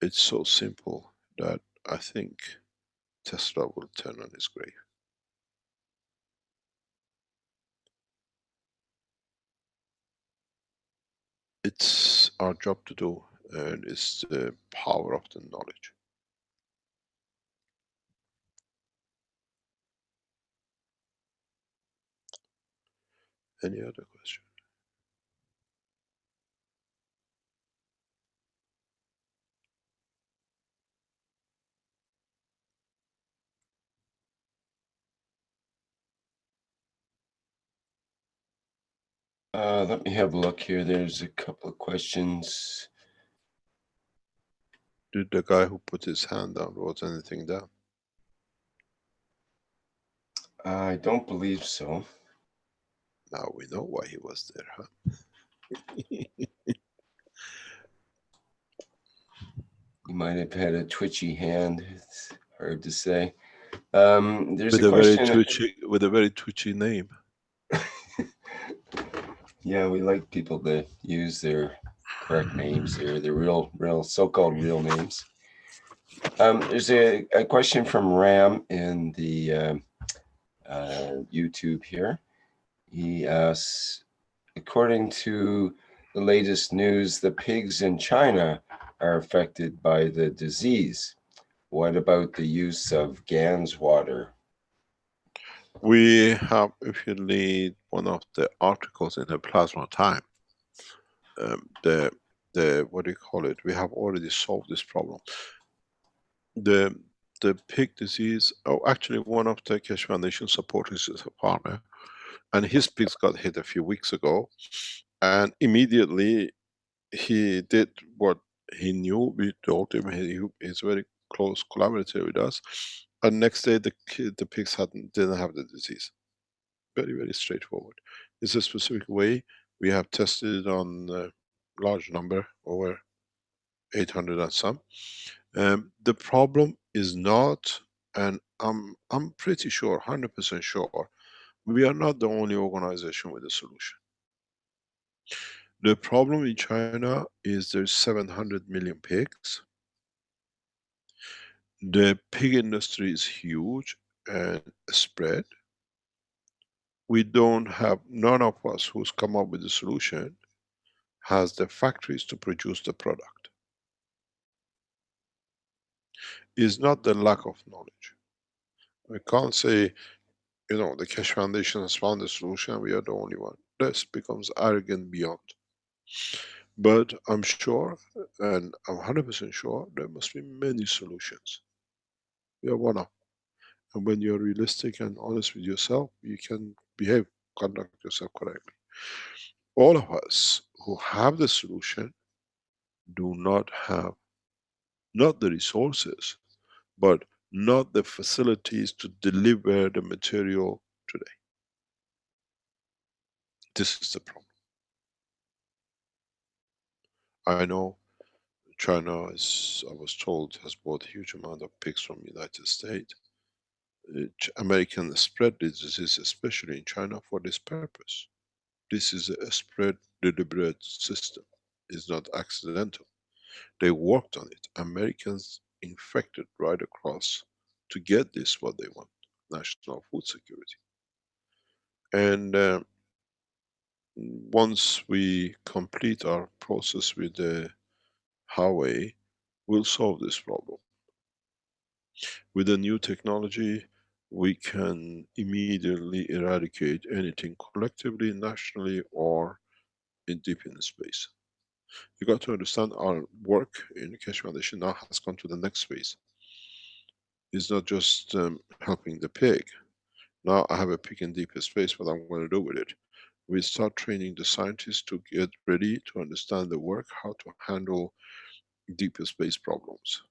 S2: it's so simple that I think Tesla will turn on his grave. It's our job to do, and it's the power of the knowledge. Any other question?
S1: Let me have a look here. There's a couple of questions.
S2: Did the guy who put his hand down wrote anything down?
S1: I don't believe so.
S2: Now we know why he was there, huh?
S1: He might have had a twitchy hand. It's hard to say. There's
S2: with
S1: a question.
S2: With a very twitchy name.
S1: Yeah, we like people to use their correct names there, their real so-called real names. There's a question from Ram in the YouTube here. He asks, according to the latest news, the pigs in China are affected by the disease. What about the use of GANS water?
S2: We have, if you read one of the articles in the Plasma Time, what do you call it? We have already solved this problem. The pig disease. Oh, actually, one of the Keshe Foundation supporters is a farmer, and his pigs got hit a few weeks ago, and immediately he did what he knew. We told him he's very close collaborator with us, and next day the pigs didn't have the disease. Very, very straightforward. It's a specific way. We have tested it on a large number, over 800 and some. The problem is not, and I'm pretty sure, 100% sure, we are not the only organization with a solution. The problem in China is there's 700 million pigs. The pig industry is huge and spread. We don't have, none of us who's come up with a solution has the factories to produce the product. is not the lack of knowledge. I can't say, you know, the Keshe Foundation has found the solution, we are the only one. This becomes arrogant beyond. But I'm sure, and I'm 100% sure, there must be many solutions. We are one of. And when you're realistic and honest with yourself, you can behave, conduct yourself correctly. All of us who have the solution do not have, not the resources, but not the facilities to deliver the material today. This is the problem. I know China is, I was told, has bought a huge amount of pigs from the United States. Americans spread this disease, especially in China, for this purpose. This is a spread deliberate system. It's not accidental. They worked on it. Americans infected right across to get this what they want, national food security. And once we complete our process with the Huawei, we'll solve this problem. With the new technology, we can immediately eradicate anything collectively, nationally, or in deep in space. You got to understand our work in the Keshe Foundation now has gone to the next phase. It's not just helping the pig. Now I have a pig in deep space, what I'm going to do with it. We start training the scientists to get ready to understand the work, how to handle deep space problems.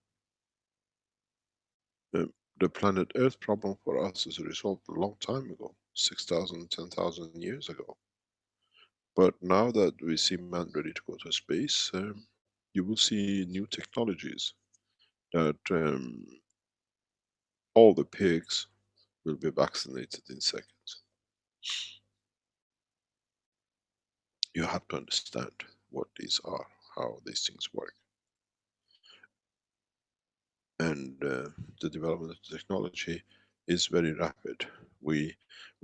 S2: The planet Earth problem for us is resolved a long time ago, 6,000, 10,000 years ago. But now that we see man ready to go to space, you will see new technologies that all the pigs will be vaccinated in seconds. You have to understand what these are, how these things work. And the development of the technology is very rapid. We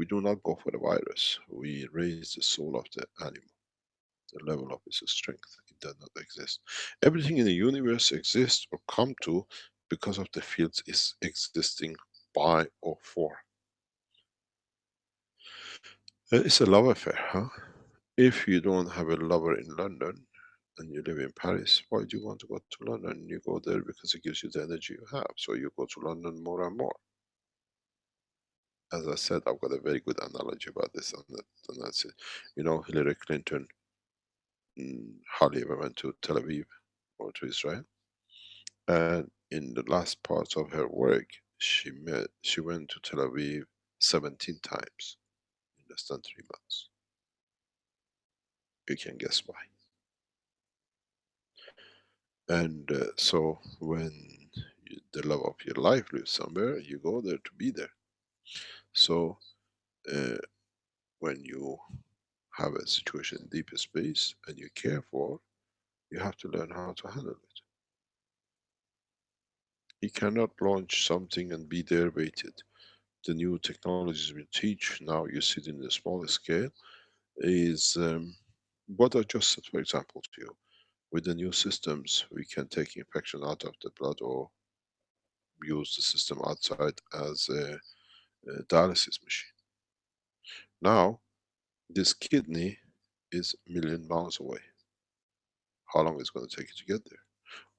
S2: do not go for the virus. We raise the soul of the animal, the level of its strength. It does not exist. Everything in the universe exists or come to because of the fields is existing by or for. It's a love affair, huh? If you don't have a lover in London and you live in Paris, why do you want to go to London? You go there because it gives you the energy you have. So you go to London more and more. As I said, I've got a very good analogy about this, and that's it. You know, Hillary Clinton hardly ever went to Tel Aviv or to Israel. And in the last parts of her work, she went to Tel Aviv 17 times in less than 3 months. You can guess why. And so when the love of your life lives somewhere, you go there to be there. So when you have a situation in deep space and you care for, you have to learn how to handle it. You cannot launch something and be there waited. The new technologies we teach now, you see it in the smaller scale, is what I just said, for example, to you. With the new systems, we can take infection out of the blood or use the system outside as a dialysis machine. Now, this kidney is a million miles away. How long is it going to take you to get there?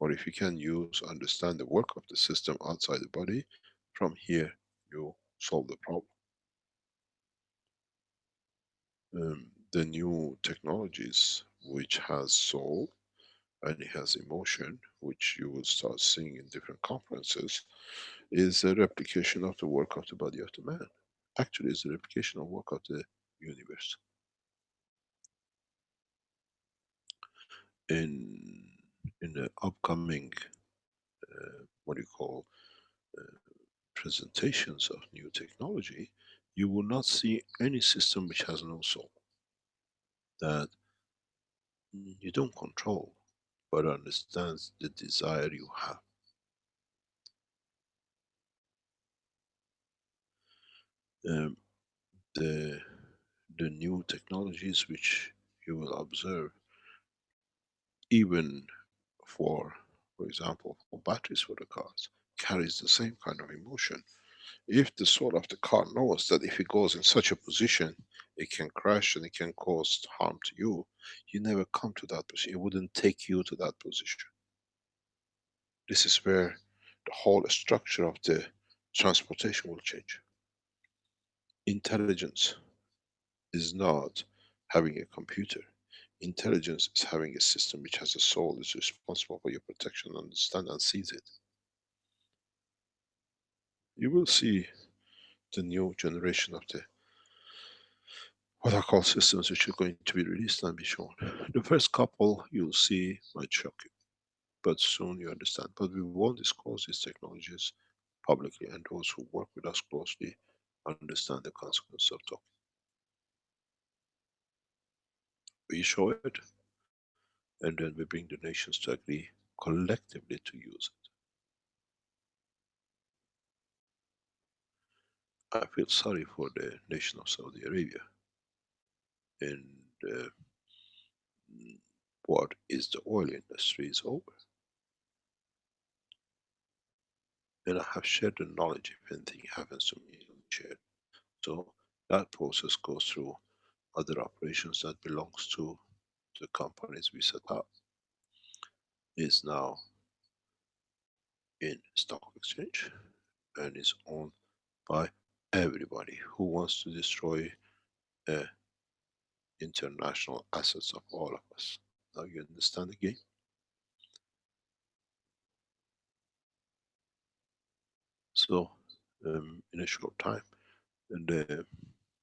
S2: Or if you can understand the work of the system outside the body, from here you solve the problem. The new technologies which has soul and it has emotion, which you will start seeing in different conferences, is a replication of the work of the body of the man. Actually, it's a replication of work of the universe. In the upcoming, what do you call, uh, presentations of new technology, you will not see any system which has no soul. That you don't control, but understands the desire you have. Um, the new technologies which you will observe, even for example, for batteries for the cars, carries the same kind of emotion. If the soul of the car knows that if it goes in such a position, it can crash and it can cause harm to you, you never come to that position. It wouldn't take you to that position. This is where the whole structure of the transportation will change. Intelligence is not having a computer. Intelligence is having a system which has a soul, is responsible for your protection, understand and sees it. You will see the new generation of the what I call systems which are going to be released and be shown. The first couple you'll see might shock you, but soon you understand. But we won't disclose these technologies publicly, and those who work with us closely understand the consequence of talking. We show it, and then we bring the nations to agree collectively to use it. I feel sorry for the nation of Saudi Arabia and what is the oil industry is over. And I have shared the knowledge. If anything happens to me, I'll share it. So that process goes through other operations that belongs to the companies we set up. Is now in stock exchange and is owned by everybody who wants to destroy international assets of all of us. Now you understand the game? So in a short time, and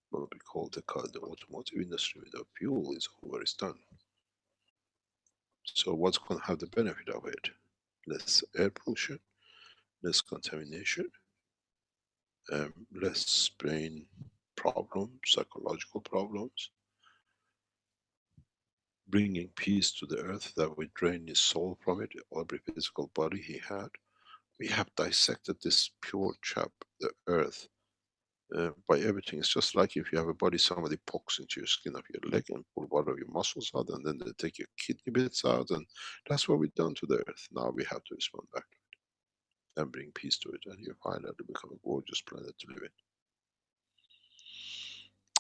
S2: what we call the automotive industry without fuel is over, it's done. So what's going to have the benefit of it? Less air pollution, less contamination, less brain problems, psychological problems, bringing peace to the earth that we drain his soul from it, every physical body he had. We have dissected this pure chap, the earth, by everything. It's just like if you have a body, somebody pokes into your skin of your leg and pull one of your muscles out, and then they take your kidney bits out, and that's what we've done to the earth. Now we have to respond back and bring peace to it, and you find that it become a gorgeous planet to live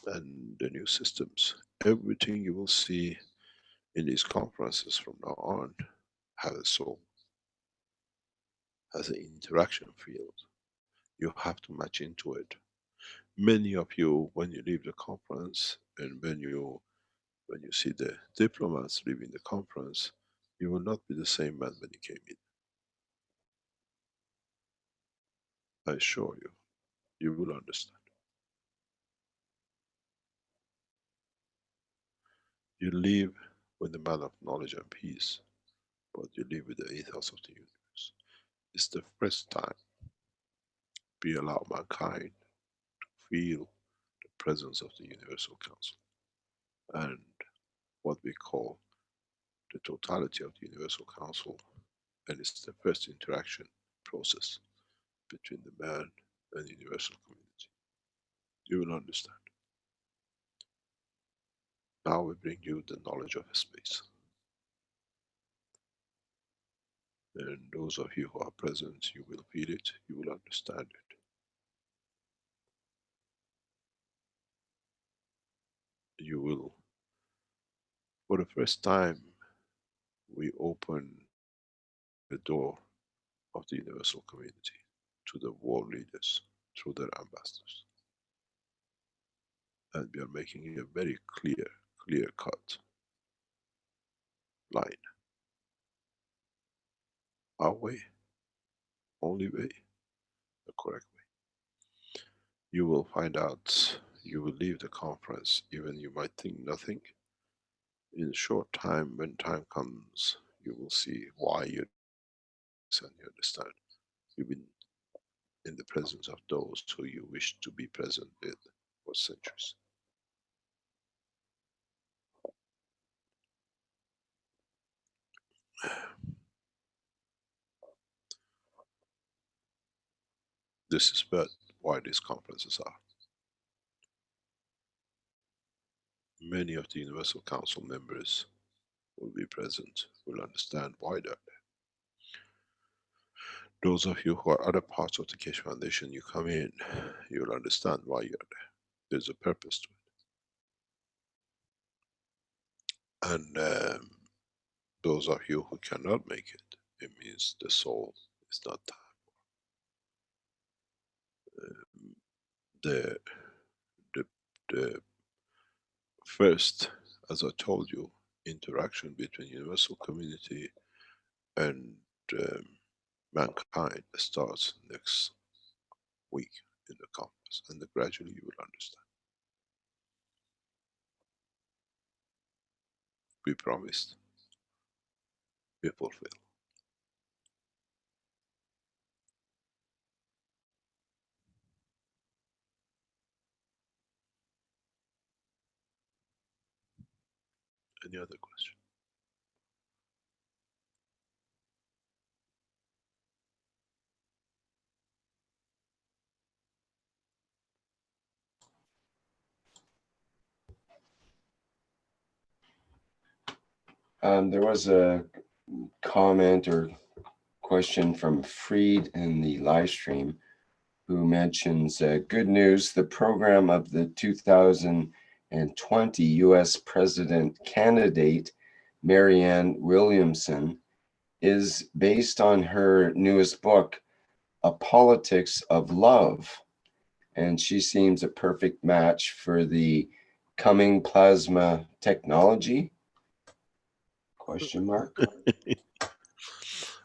S2: in. And the new systems, everything you will see in these conferences from now on have a soul, has an interaction field. You have to match into it. Many of you, when you leave the conference and when you see the diplomats leaving the conference, you will not be the same man when you came in. I assure you, you will understand. You leave with the man of knowledge and peace, but you live with the ethos of the universe. It's the first time we allow mankind to feel the presence of the Universal Council and what we call the totality of the Universal Council, and it's the first interaction process between the man and the universal community. You will understand. Now we bring you the knowledge of space. And those of you who are present, you will feel it, you will understand it. You will, for the first time, we open the door of the universal community to the world leaders through their ambassadors. And we are making a very clear cut line. Our way, only way, the correct way. You will find out, you will leave the conference, even you might think nothing. In a short time, when time comes, you will see why you and you understand. You've been in the presence of those who you wish to be present with for centuries. This is why these conferences are. Many of the Universal Council members will be present, will understand why they're there. Those of you who are other parts of the Keshe Foundation, you come in, you'll understand why you're there. There's a purpose to it. And those of you who cannot make it, it means the soul is not the, the, the first, as I told you, interaction between universal community and mankind starts next week in the conference, and gradually you will understand. We promised, we fulfill. Any other question?
S1: There was a comment or question from Freed in the live stream, who mentions good news. The program of the 2020 U.S. President candidate, Marianne Williamson, is based on her newest book, A Politics of Love. And she seems a perfect match for the coming plasma technology? Question mark.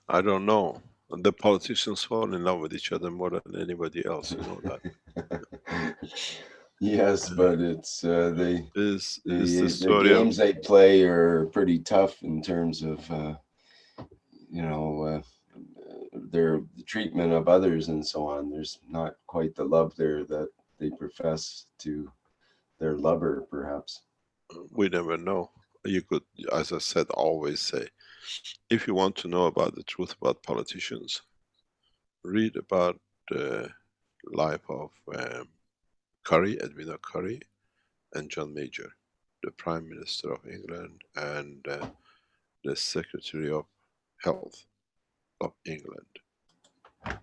S2: I don't know. The politicians fall in love with each other more than anybody else, you know that.
S1: Yes, but it's the
S2: story
S1: games they play are pretty tough in terms of their treatment of others and so on. There's not quite the love there that they profess to their lover, perhaps.
S2: We never know. You could, as I said, always say, if you want to know about the truth about politicians, read about the life of Curry, Edwina Curry, and John Major, the Prime Minister of England and the Secretary of Health of England,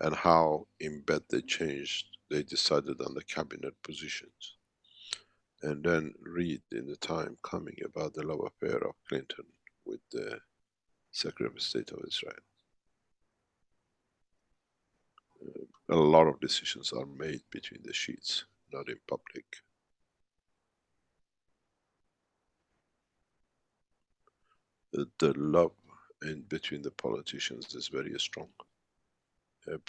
S2: and how in bed they decided on the cabinet positions. And then read in the time coming about the love affair of Clinton with the Secretary of State of Israel. A lot of decisions are made between the sheets, not in public. The love in between the politicians is very strong,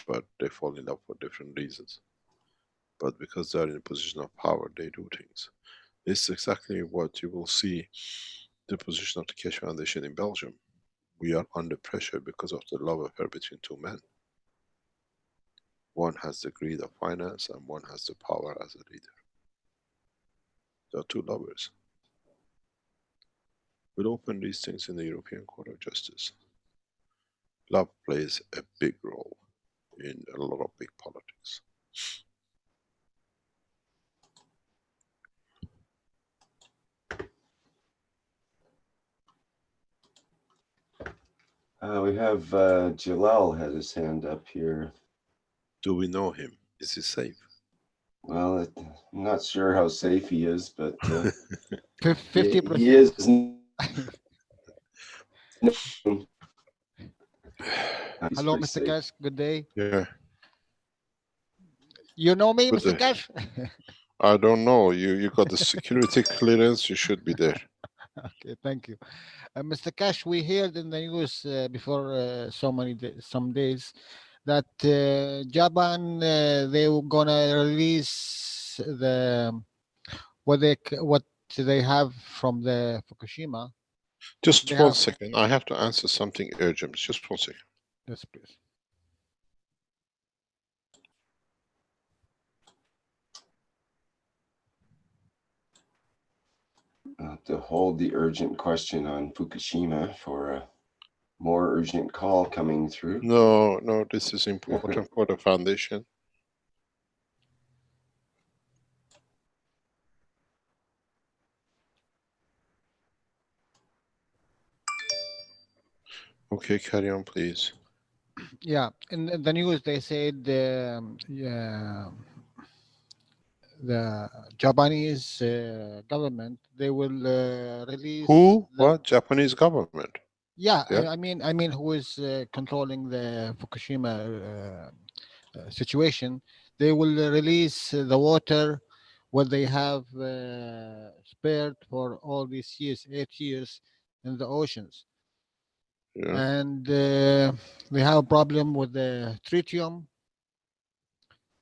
S2: but they fall in love for different reasons. But because they are in a position of power, they do things. It's exactly what you will see the position of the Keshe Foundation in Belgium. We are under pressure because of the love affair between two men. One has the greed of finance and one has the power as a leader. There are two lovers. We'll open these things in the European Court of Justice. Love plays a big role in a lot of big politics.
S1: We have Jalal has his hand up here.
S2: Do we know him? Is he safe?
S1: Well, I'm not sure how safe he is, but
S4: 50%.
S1: he is.
S4: Hello, Mr. Keshe. Good day.
S2: Yeah.
S4: You know me,
S2: Good
S4: Mr.
S2: day.
S4: Keshe?
S2: I don't know. You got the security clearance. You should be there.
S4: Okay, thank you. Mr. Keshe, we heard in the news before some days that Japan they were gonna release what they have from the Fukushima.
S2: Just
S4: They
S2: one
S4: have.
S2: second. I have to answer something urgent. Just 1 second.
S4: Yes, please.
S1: I'll have to hold the urgent question on Fukushima for a more urgent call coming through.
S2: No, this is important for the foundation. Okay, carry on, please.
S4: Yeah, in the news they said yeah, the Japanese government they will release
S2: Who?
S4: the
S2: What? Japanese government?
S4: yeah
S2: Yeah.
S4: I mean who is controlling the Fukushima situation. They will release the water what they have spared for all these years, 8 years, in the oceans,
S2: Yeah.
S4: and they have a problem with the tritium,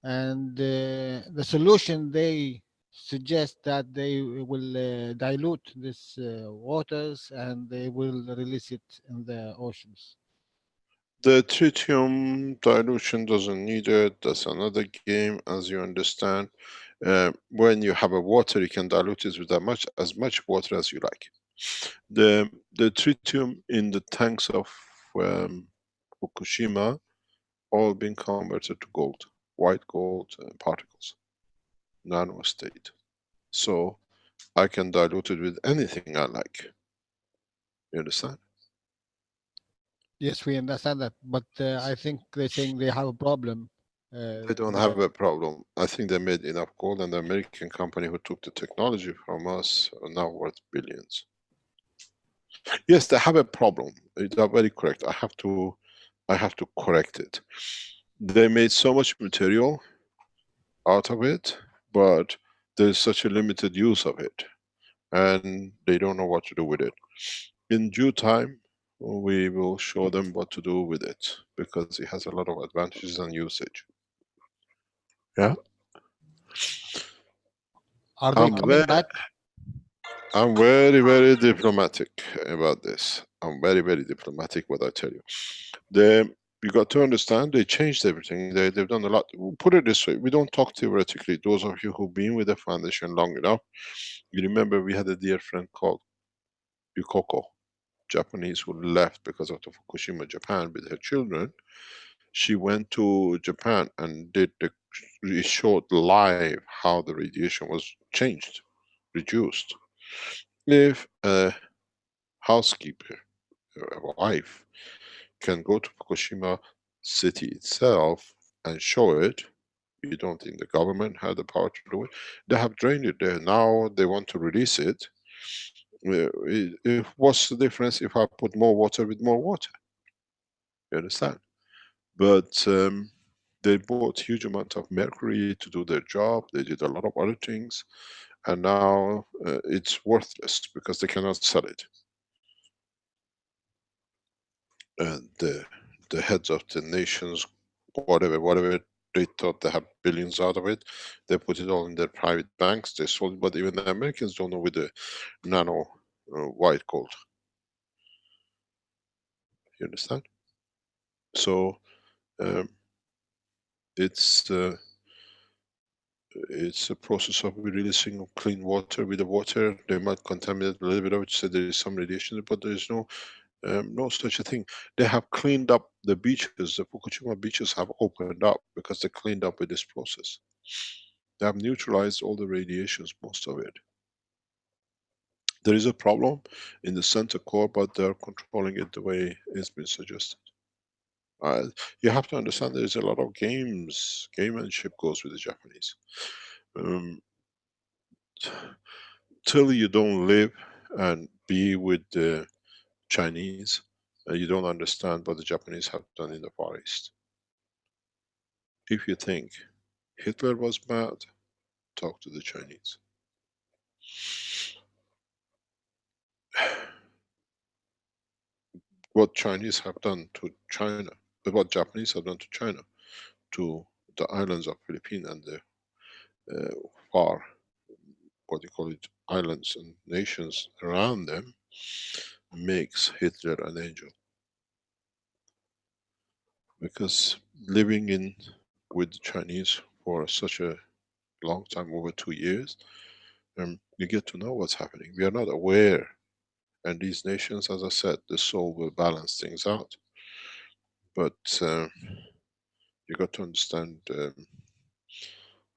S4: and the solution they suggest that they will dilute this waters and they will release it in the oceans.
S2: The tritium dilution doesn't need it. That's another game, as you understand. When you have a water, you can dilute it with as much water as you like. The tritium in the tanks of um, Fukushima all been converted to gold, white gold particles, nano state. So I can dilute it with anything I like. You understand?
S4: Yes, we understand that, but I think they're saying they have a problem.
S2: They don't
S4: The
S2: have a problem. I think they made enough gold, and the American company who took the technology from us are now worth billions. Yes, they have a problem. You are very correct. I have to correct it. They made so much material out of it, but there's such a limited use of it, and they don't know what to do with it. In due time, we will show them what to do with it because it has a lot of advantages and usage. Yeah,
S4: are they
S2: I'm
S4: coming
S2: very,
S4: back?
S2: I'm very, very diplomatic about this. I'm very, very diplomatic. What I tell you, you got to understand. They changed everything. They've done a lot. Put it this way: we don't talk theoretically. Those of you who've been with the foundation long enough, you remember we had a dear friend called Yukoko, Japanese, who left because of the Fukushima, Japan, with her children. She went to Japan and it showed live how the radiation was changed, reduced. If a housekeeper, a wife, can go to Fukushima city itself and show it, you don't think the government had the power to do it? They have drained it there. Now they want to release it. What's the difference if I put more water with more water? You understand? But they bought huge amount of mercury to do their job. They did a lot of other things, and now it's worthless because they cannot sell it. And the heads of the nations, whatever they thought they have billions out of it, they put it all in their private banks. They sold it, but even the Americans don't know with the nano white gold. You understand? So um, it's uh, it's a process of releasing clean water with the water. They might contaminate a little bit of it, so there is some radiation, but there is no such a thing. They have cleaned up the beaches. The Fukushima beaches have opened up because they cleaned up with this process. They have neutralized all the radiations, most of it. There is a problem in the center core, but they're controlling it the way it's been suggested. Uh, you have to understand there is a lot of gamemanship goes with the Japanese. Um, till you don't live and be with the Chinese, you don't understand what the Japanese have done in the Far East. If you think Hitler was bad, talk to the Chinese. What Chinese have done to China, what Japanese have done to China, to the islands of Philippines and the far, what do you call it, islands and nations around them, makes Hitler an angel. Because living in with the Chinese for such a long time, over 2 years, you get to know what's happening. We are not aware. And these nations, as I said, the soul will balance things out. But you got to understand,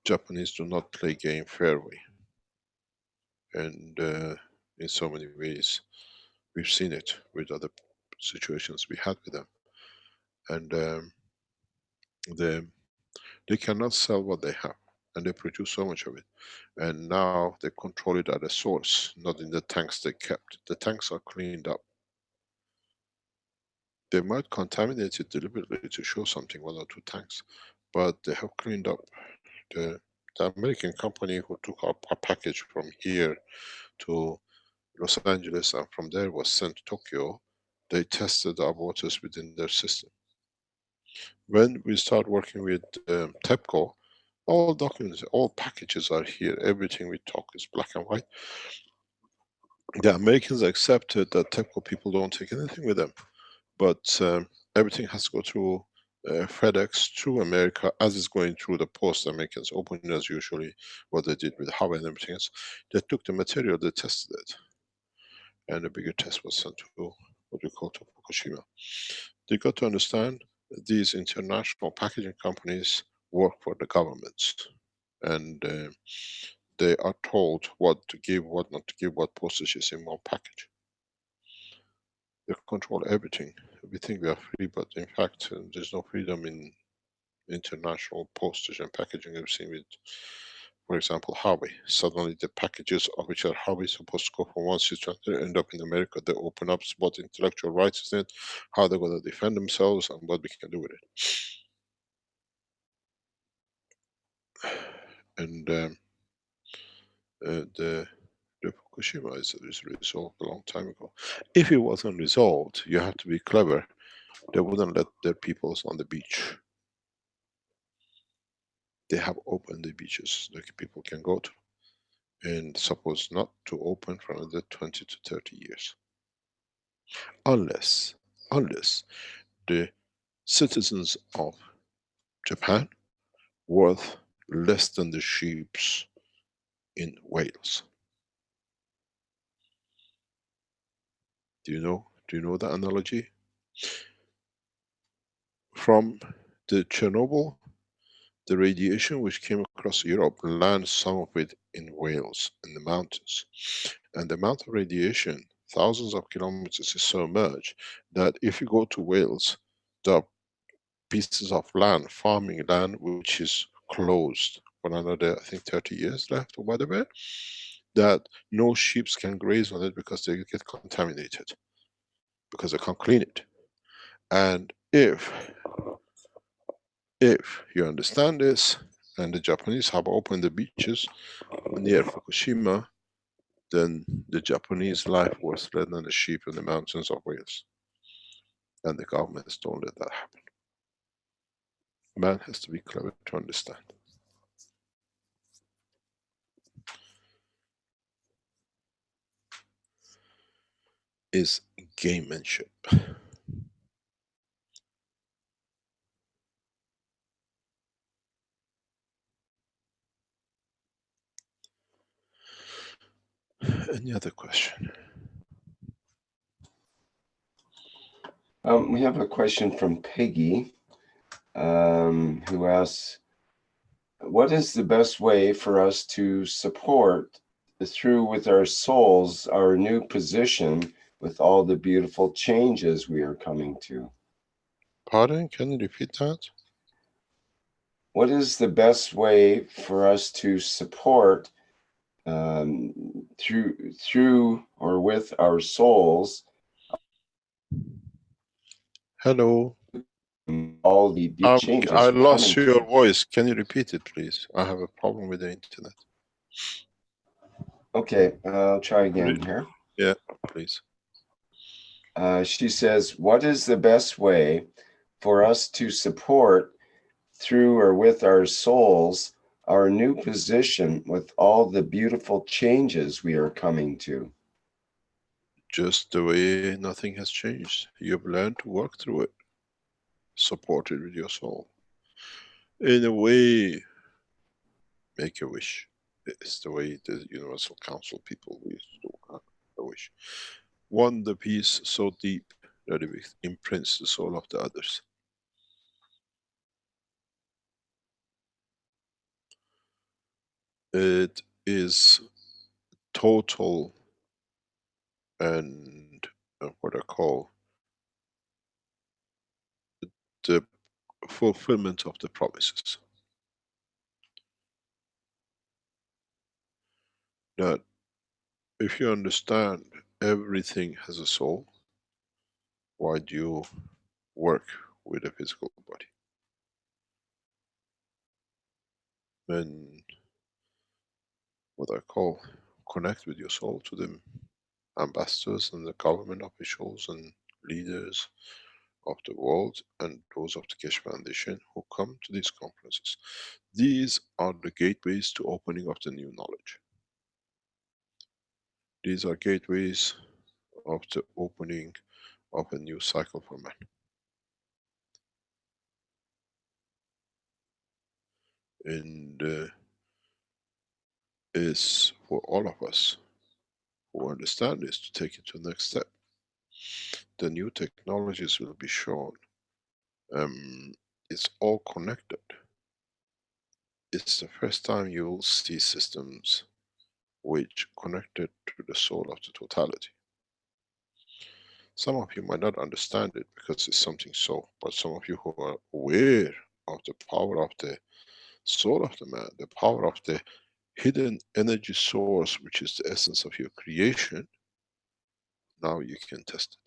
S2: Japanese do not play game fairly. And in so many ways, we've seen it with other situations we had with them. and they cannot sell what they have, and they produce so much of it. And now they control it at the source, not in the tanks they kept. The tanks are cleaned up. They might contaminate it deliberately to show something, one or two tanks, but they have cleaned up. The, the American company who took a package from here to Los Angeles and from there was sent to Tokyo, they tested our waters within their system. When we start working with TEPCO, all documents, all packages are here. Everything we talk is black and white. The Americans accepted that TEPCO people don't take anything with them, but everything has to go through FedEx, through America, as it's going through the post. Americans open it as usually, what they did with Hawaii and everything else. They took the material, they tested it, and a bigger test was sent to what we call to Fukushima. They got to understand these international packaging companies work for the governments, and they are told what to give, what not to give, what postage is in one package. They control everything. We think we are free, but in fact, there's no freedom in international postage and packaging. I've seen with, for example, Huawei. Suddenly the packages of which are Huawei supposed to go from one system, they end up in America. They open up what intellectual rights is in it, how they're going to defend themselves, and what we can do with it. And the Fukushima is resolved a long time ago. If it wasn't resolved, you have to be clever. They wouldn't let their peoples on the beach. They have opened the beaches that people can go to, and supposed not to open for another 20 to 30 years. Unless the citizens of Japan worth less than the sheeps in Wales. Do you know the analogy? From the Chernobyl, the radiation which came across Europe lands some of it in Wales, in the mountains. And the amount of radiation, thousands of kilometers, is so much that if you go to Wales, there are pieces of land, farming land, which is closed for another, I think, 30 years left or whatever, that no sheep can graze on it because they get contaminated, because they can't clean it. And if you understand this, and the Japanese have opened the beaches near Fukushima, then the Japanese life was less than the sheep in the mountains of Wales. And the governments don't let that happen. Man has to be clever to understand. Is gamemanship. Any other question?
S1: We have a question from Peggy, who asks, what is the best way for us to support through with our souls our new position with all the beautiful changes we are coming to?
S2: Pardon, can you repeat that?
S1: What is the best way for us to support through or with our souls
S2: Hello.
S1: all the changes
S2: I
S1: are
S2: lost
S1: coming
S2: your
S1: to?
S2: voice. Can you repeat it, please? I have a problem with the internet.
S1: Okay, I'll try again here.
S2: Yeah, please.
S1: She says, what is the best way for us to support through or with our souls our new position with all the beautiful changes we are coming to?
S2: Just the way nothing has changed. You've learned to work through it. Support it with your soul. In a way, make a wish. It's the way the Universal Council people we used to do a wish. Want the peace so deep that it imprints the soul of the others. It is total and what I call fulfillment of the promises. That if you understand everything has a soul, why do you work with a physical body? When what I call connect with your soul to the ambassadors and the government officials and leaders of the world and those of the Keshe Foundation who come to these conferences. These are the gateways to opening of the new knowledge. These are gateways of the opening of a new cycle for man. And is for all of us who understand this to take it to the next step. The new technologies will be shown. It's all connected. It's the first time you will see systems which connected to the soul of the totality. Some of you might not understand it because it's something so, but some of you who are aware of the power of the soul of the man, the power of the hidden energy source, which is the essence of your creation, now you can test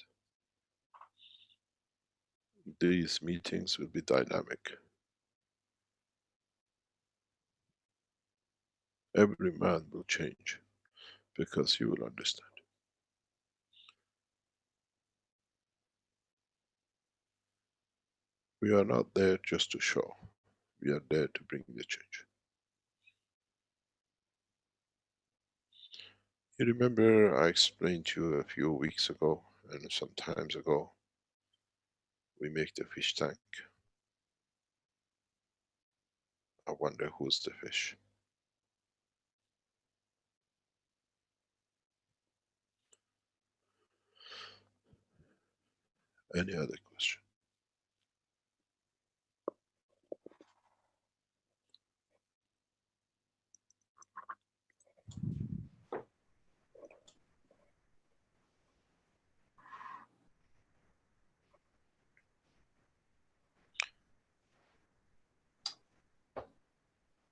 S2: it. These meetings will be dynamic. Every man will change because you will understand. We are not there just to show. We are there to bring the change. You remember I explained to you a few weeks ago and some times ago, we make the fish tank. I wonder who's the fish. Any other question?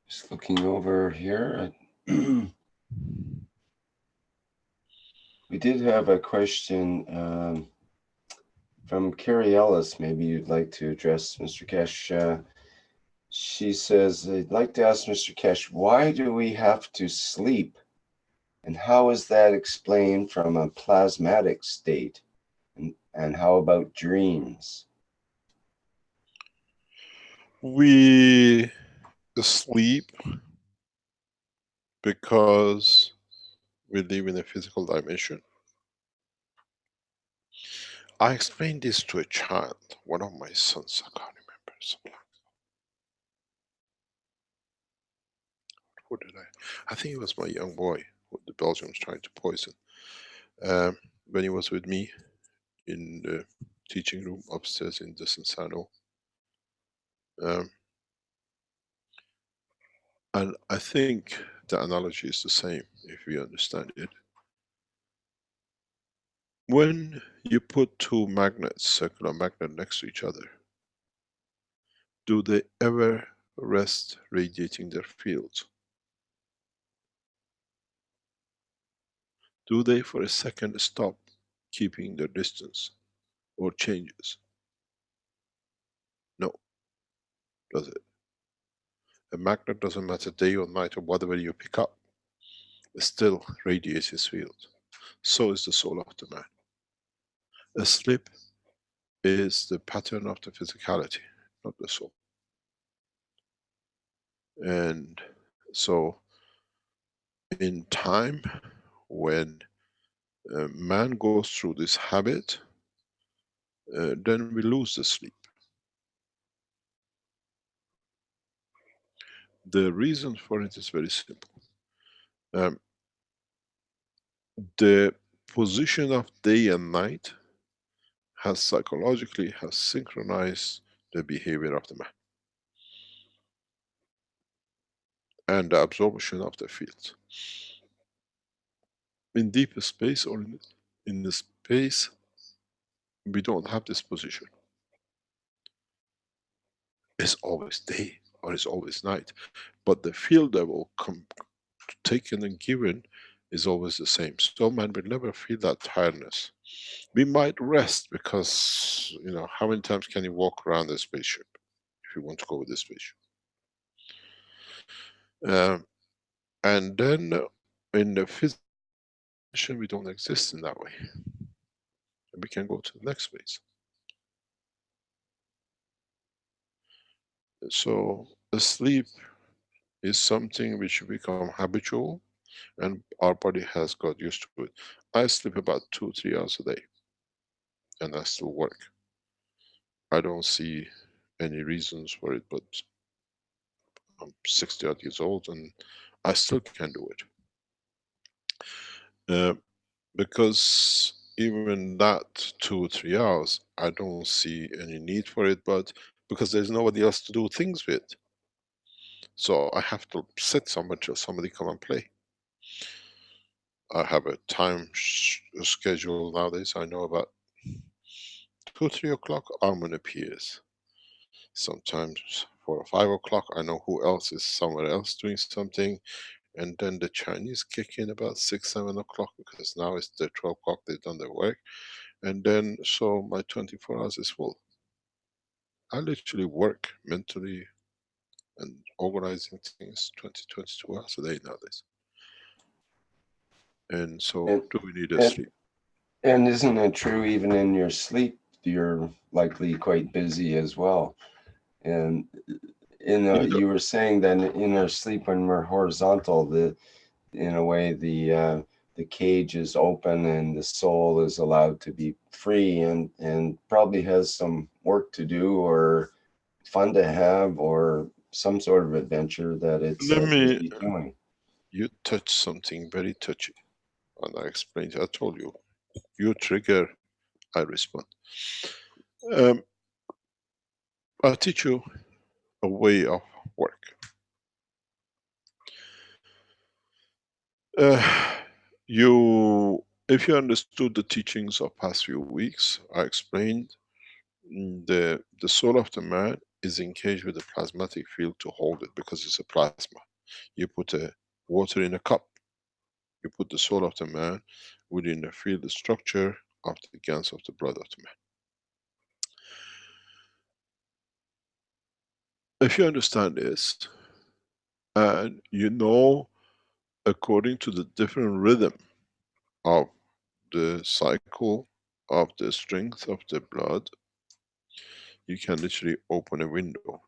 S1: Just looking over here. We did have a question from Carrie Ellis. Maybe you'd like to address Mr. Keshe. She says, I'd like to ask Mr. Keshe, why do we have to sleep? And how is that explained from a plasmatic state? And how about dreams?
S2: We sleep because we live in a physical dimension. I explained this to a child, one of my sons, I can't remember. So who did I think it was my young boy who the Belgians trying to poison. When he was with me in the teaching room upstairs in Desensano. And I think the analogy is the same if we understand it. When you put two magnets, circular magnet, next to each other, do they ever rest radiating their fields? Do they for a second stop keeping their distance or changes? No. Does it? A magnet doesn't matter day or night or whatever you pick up, it still radiates its field. So is the soul of the man. A slip is the pattern of the physicality, not the soul. And so in time, when man goes through this habit, then we lose the sleep. The reason for it is very simple. The position of day and night has psychologically synchronized the behavior of the man and the absorption of the field. In deep space or in the space, we don't have this position. It's always day or it's always night. But the field level taken and given is always the same. So man will never feel that tiredness. We might rest because, you know, how many times can you walk around the spaceship if you want to go with the spaceship? And then in the physical, we don't exist in that way. And we can go to the next phase. So the sleep is something which become habitual and our body has got used to it. I sleep about 2-3 hours a day and I still work. I don't see any reasons for it, but I'm 60 odd years old and I still can do it. Because even that 2-3 hours, I don't see any need for it, but because there's nobody else to do things with. So I have to sit somewhere till somebody come and play. I have a time schedule nowadays. I know about 2-3 o'clock Armin appears. Sometimes 4 or 5 o'clock I know who else is somewhere else doing something. And then the Chinese kick in about 6-7 o'clock because now it's the 12 o'clock, they've done their work. And then so my 24 hours is full. I literally work mentally and organizing things 22 hours a day nowadays. And so do we need a sleep?
S1: And isn't it true even in your sleep, you're likely quite busy as well? And you were saying that in our sleep when we're horizontal, in a way the cage is open and the soul is allowed to be free and probably has some work to do or fun to have or some sort of adventure that it's busy doing.
S2: You touch something very touchy, and I explained. I told you, you trigger, I respond. I'll teach you a way of work. If you understood the teachings of past few weeks, I explained the soul of the man is engaged with the plasmatic field to hold it because it's a plasma. You put a water in a cup, you put the soul of the man within the field structure of the gans of the blood of the man. If you understand this, and you know according to the different rhythm of the cycle of the strength of the blood, you can literally open a window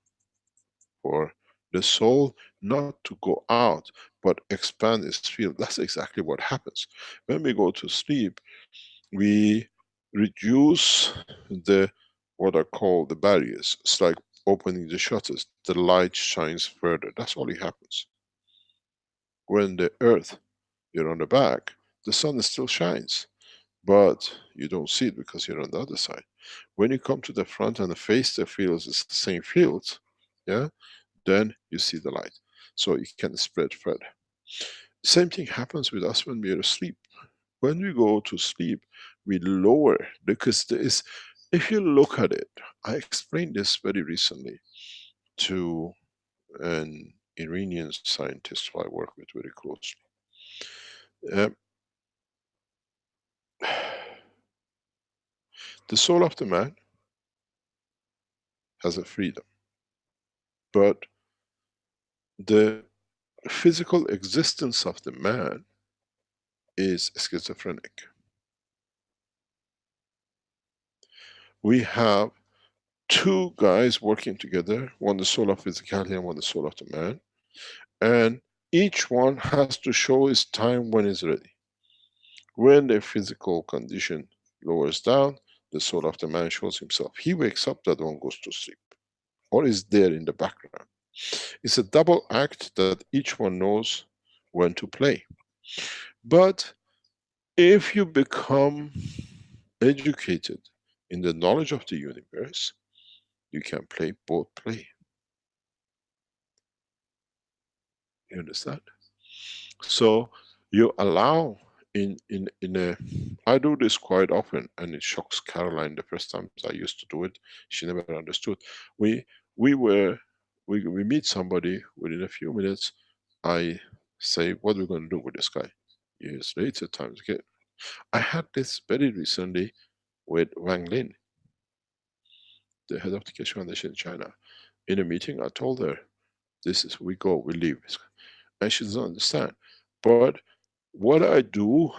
S2: for the soul not to go out but expand its field. That's exactly what happens. When we go to sleep, we reduce the what are called the barriers. It's like opening the shutters. The light shines further. That's all it happens. When the earth, you're on the back, the sun still shines, but you don't see it because you're on the other side. When you come to the front and face the fields, it's the same fields, yeah, then you see the light. So it can spread further. Same thing happens with us when we are asleep. When we go to sleep, we lower, because there is, if you look at it, I explained this very recently to an Iranian scientist who I work with very closely. The soul of the man has a freedom, but the physical existence of the man is schizophrenic. We have two guys working together, one the soul of physicality and one the soul of the man, and each one has to show his time when he's ready. When the physical condition lowers down, the soul of the man shows himself. He wakes up, that one goes to sleep, or is there in the background. It's a double act that each one knows when to play. But if you become educated in the knowledge of the universe, you can play both play. You understand? So you allow in a, I do this quite often and it shocks Caroline the first times I used to do it. She never understood. We We meet somebody, within a few minutes, I say, what are we going to do with this guy? Years later, times again. I had this very recently with Wang Lin, the head of the Keshe Foundation in China. In a meeting, I told her, this is, we go, we leave. And she doesn't understand. But what I do,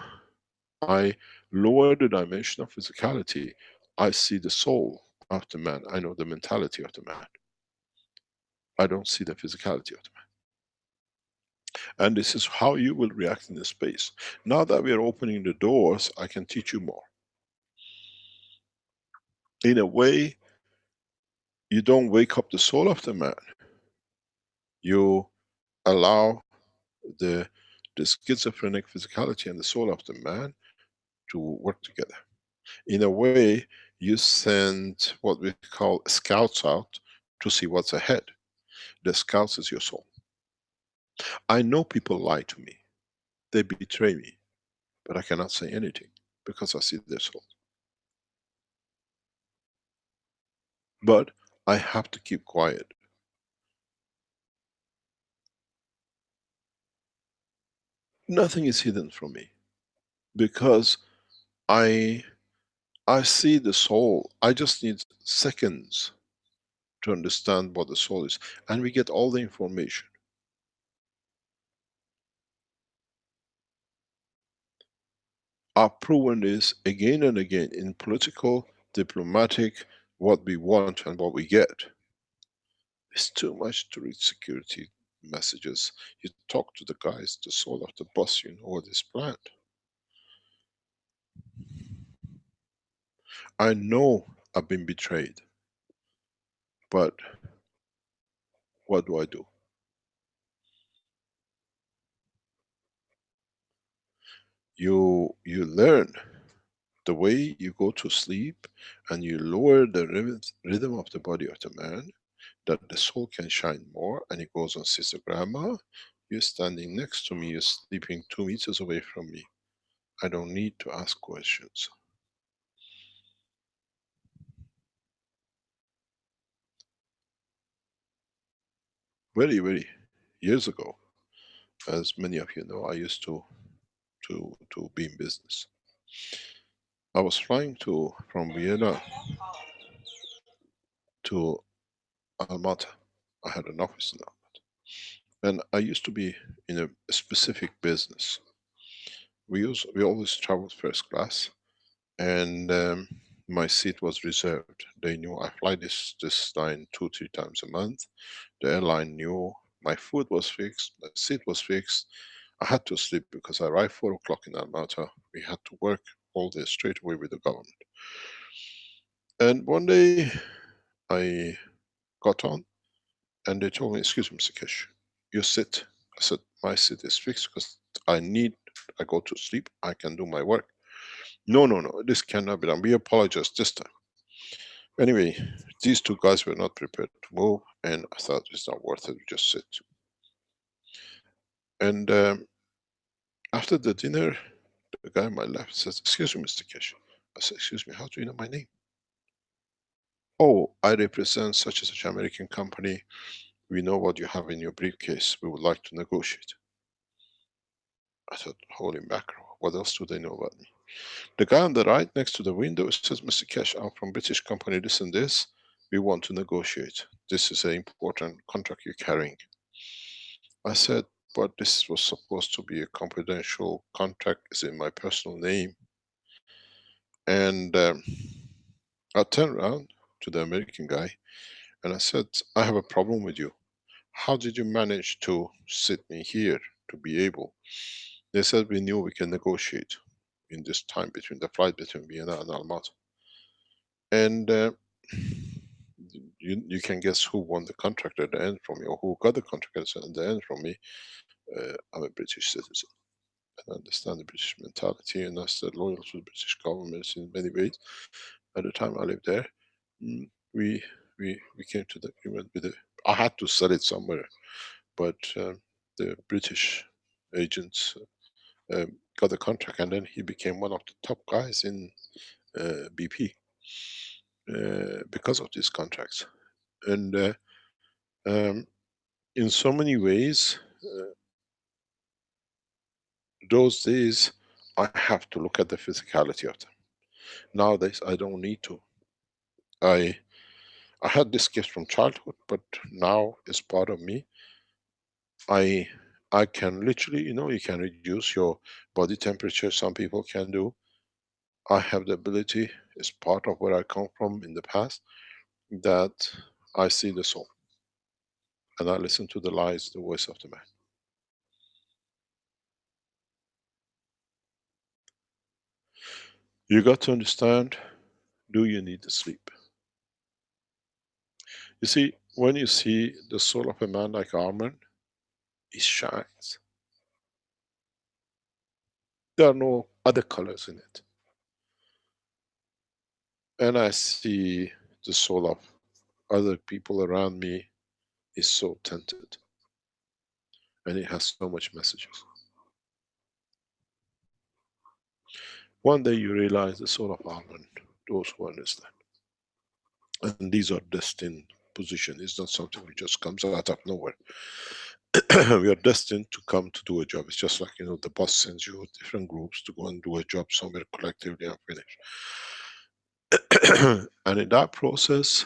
S2: I lower the dimension of physicality. I see the soul of the man. I know the mentality of the man. I don't see the physicality of the man. And this is how you will react in the space. Now that we are opening the doors, I can teach you more. In a way, you don't wake up the soul of the man. You allow the schizophrenic physicality and the soul of the man to work together. In a way, you send what we call scouts out to see what's ahead. The scouts is your soul. I know people lie to me. They betray me. But I cannot say anything because I see their soul. But I have to keep quiet. Nothing is hidden from me because I see the soul. I just need seconds to understand what the soul is, and we get all the information. I've proven this again and again in political, diplomatic, what we want and what we get. It's too much to read security messages. You talk to the guys, the soul of the boss, you know what is planned. I know I've been betrayed, but what do I do? You learn the way you go to sleep and you lower the rhythm of the body of the man, that the soul can shine more, and he goes and sees the grandma. You're standing next to me, you're sleeping 2 meters away from me. I don't need to ask questions. Very years ago, as many of you know, I used to be in business. I was flying from Vienna to Almaty. I had an office in Almaty. And I used to be in a specific business. We always traveled first class, and my seat was reserved. They knew I fly this line 2-3 times a month. The airline knew my food was fixed, my seat was fixed. I had to sleep because I arrived 4 o'clock in Almaty. We had to work all day straight away with the government. And one day I got on and they told me, excuse me, Mr. Keshe, you sit. I said, my seat is fixed because I go to sleep, I can do my work. No, this cannot be done. We apologize this time. Anyway, these two guys were not prepared to move, and I thought it's not worth it, we just sit. And after the dinner, the guy on my left says, excuse me, Mr. Keshe. I said, excuse me, how do you know my name? Oh, I represent such and such American company. We know what you have in your briefcase. We would like to negotiate. I thought, holy mackerel, what else do they know about me? The guy on the right next to the window says, Mr. Keshe, I'm from British company, this and this. We want to negotiate. This is an important contract you're carrying. I said, but this was supposed to be a confidential contract. It's in my personal name. And I turned around to the American guy and I said, I have a problem with you. How did you manage to sit me here to be able? They said, we knew we can negotiate in this time between the flight between Vienna and Almaty. And you can guess who won the contract at the end from me, or who got the contract at the end from me. I'm a British citizen. And I understand the British mentality, and I stayed loyal to the British government in many ways. At the time I lived there, we came to the agreement with I had to sell it somewhere, but the British agents got the contract, and then he became one of the top guys in BP because of these contracts. And In so many ways, those days I have to look at the physicality of them. Nowadays I don't need to. I had this gift from childhood, but now it's part of me. I can literally, you can reduce your body temperature. Some people can do. I have the ability, it's part of where I come from in the past, that I see the soul and I listen to the lies, the voice of the man. You got to understand, do you need the sleep? You see, when you see the soul of a man like Arman, it shines. There are no other colors in it. And I see the soul of other people around me is so tinted. And it has so much messages. One day you realize the soul of Arman, those who understand. And these are destined positions. It's not something that just comes out of nowhere. We are destined to come to do a job. It's just like, the boss sends you different groups to go and do a job somewhere collectively and finish. And in that process,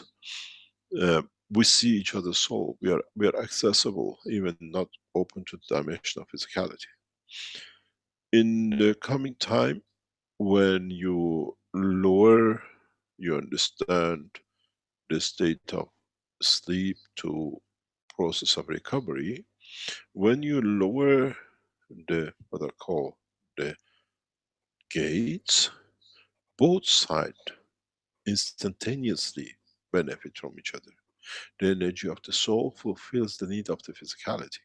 S2: we see each other's soul. We are accessible, even not open to the dimension of physicality. In the coming time, when you lower, you understand the state of sleep to process of recovery. When you lower what I call the gates, both sides instantaneously benefit from each other. The energy of the soul fulfills the need of the physicality.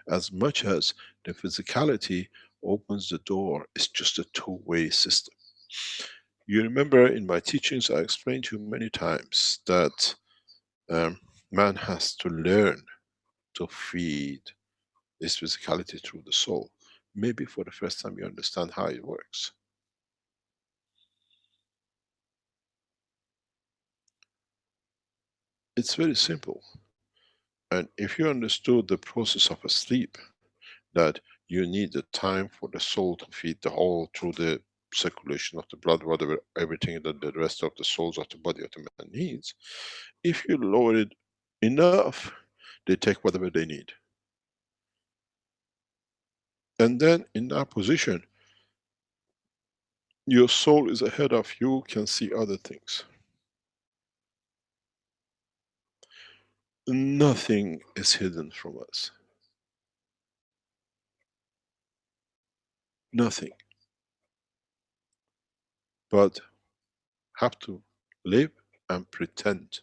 S2: As much as the physicality opens the door, it's just a two-way system. You remember in my teachings, I explained to you many times that man has to learn to feed this physicality through the soul. Maybe for the first time you understand how it works. It's very simple. And if you understood the process of a sleep, that you need the time for the soul to feed the whole through the circulation of the blood, whatever, everything that the rest of the souls of the body of the man needs. If you lower it enough, they take whatever they need. And then in that position, your soul is ahead of you, can see other things. Nothing is hidden from us. Nothing. But have to live and pretend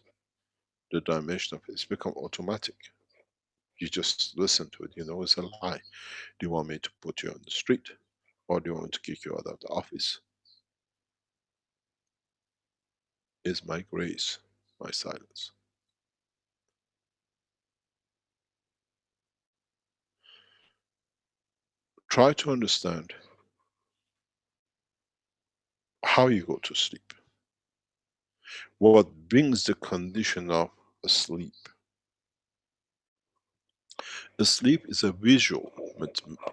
S2: the dimension of it. It's become automatic. You just listen to it, it's a lie. Do you want me to put you on the street? Or do you want to kick you out of the office? Is my grace, my silence. Try to understand how you go to sleep. What brings the condition of sleep? Sleep is a visual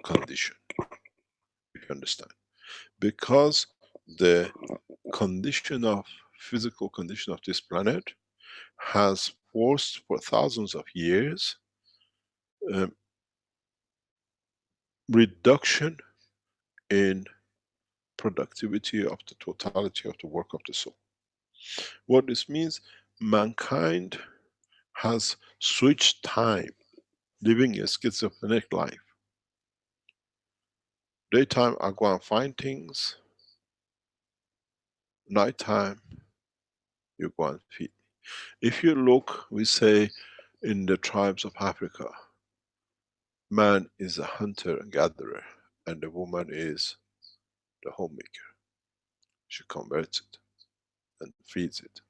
S2: condition, if you understand. Because the condition of, physical condition of this planet has forced for thousands of years reduction in productivity of the totality of the work of the soul. What this means, mankind has switched time, living a schizophrenic life. Daytime I go and find things, nighttime you go and feed me. If you look, we say in the tribes of Africa, man is a hunter and gatherer and the woman is the homemaker. She converts it and feeds it.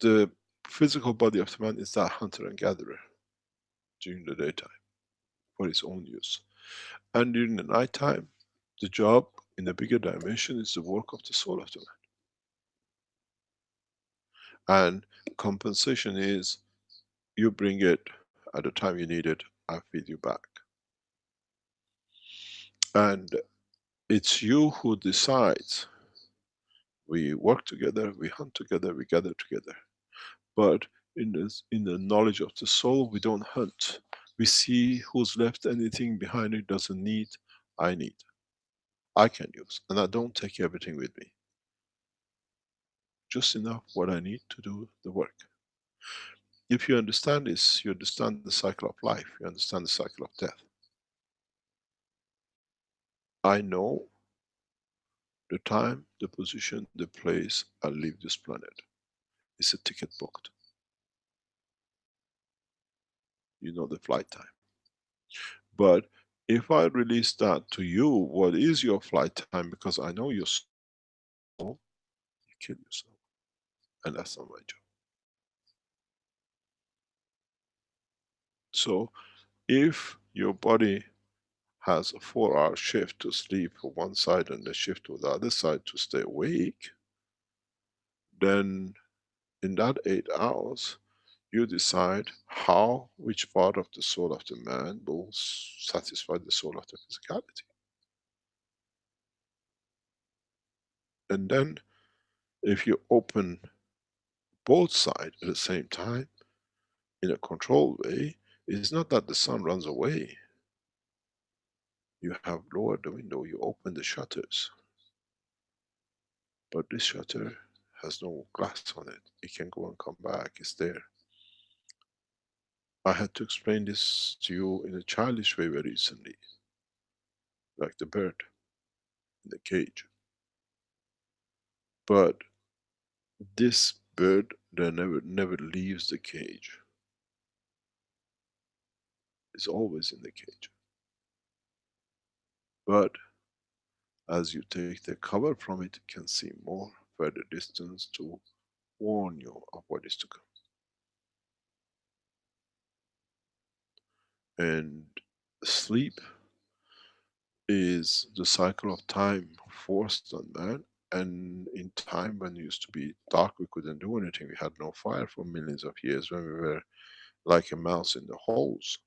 S2: The physical body of the man is that hunter and gatherer during the daytime for his own use. And during the nighttime, the job in a bigger dimension is the work of the soul of the man. And compensation is you bring it at the time you need it, I feed you back. And it's you who decides. We work together, we hunt together, we gather together. But in the knowledge of the soul, we don't hunt. We see who's left anything behind it doesn't need, I need. I can use. And I don't take everything with me. Just enough what I need to do the work. If you understand this, you understand the cycle of life, you understand the cycle of death. I know the time, the position, the place I leave this planet. It's a ticket booked. You know the flight time. But if I release that to you, what is your flight time? Because I know your soul, you kill yourself. And that's not my job. So if your body has a 4-hour shift to sleep for one side and a shift to the other side to stay awake, then in that 8 hours, you decide how, which part of the soul of the man will satisfy the soul of the physicality. And then if you open both sides at the same time in a controlled way, it's not that the sun runs away. You have lowered the window, you open the shutters. But this shutter has no glass on it. It can go and come back, it's there. I had to explain this to you in a childish way very recently. Like the bird in the cage. But this bird that never leaves the cage. It's always in the cage. But as you take the cover from it, you can see more further distance to warn you of what is to come. And sleep is the cycle of time forced on man. And in time when it used to be dark, we couldn't do anything. We had no fire for millions of years when we were like a mouse in the holes.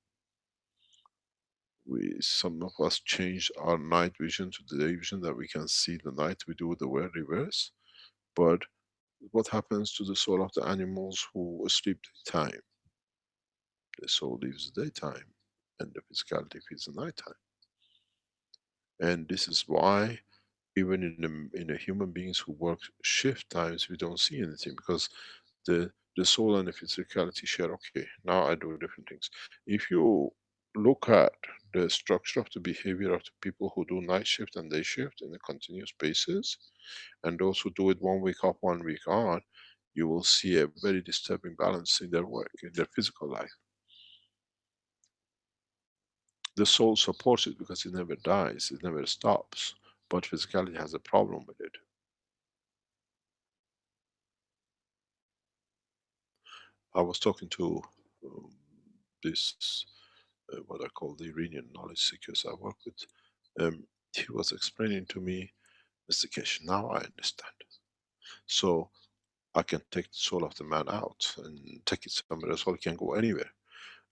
S2: Some of us changed our night vision to the day vision that we can see the night. We do the way reverse. But what happens to the soul of the animals who sleep daytime? The soul leaves the daytime and the physicality feels the nighttime. And this is why even in the human beings who work shift times, we don't see anything, because the soul and the physicality share. Okay, now I do different things. If you look at the structure of the behavior of the people who do night shift and day shift in a continuous basis, and those who do it 1 week off, 1 week on, you will see a very disturbing balance in their work, in their physical life. The soul supports it because it never dies, it never stops, but physicality has a problem with it. I was talking to this, what I call the Iranian knowledge seekers I work with. He was explaining to me, Mr. Keshe, now I understand. So I can take the soul of the man out and take it somewhere else, or it can go anywhere.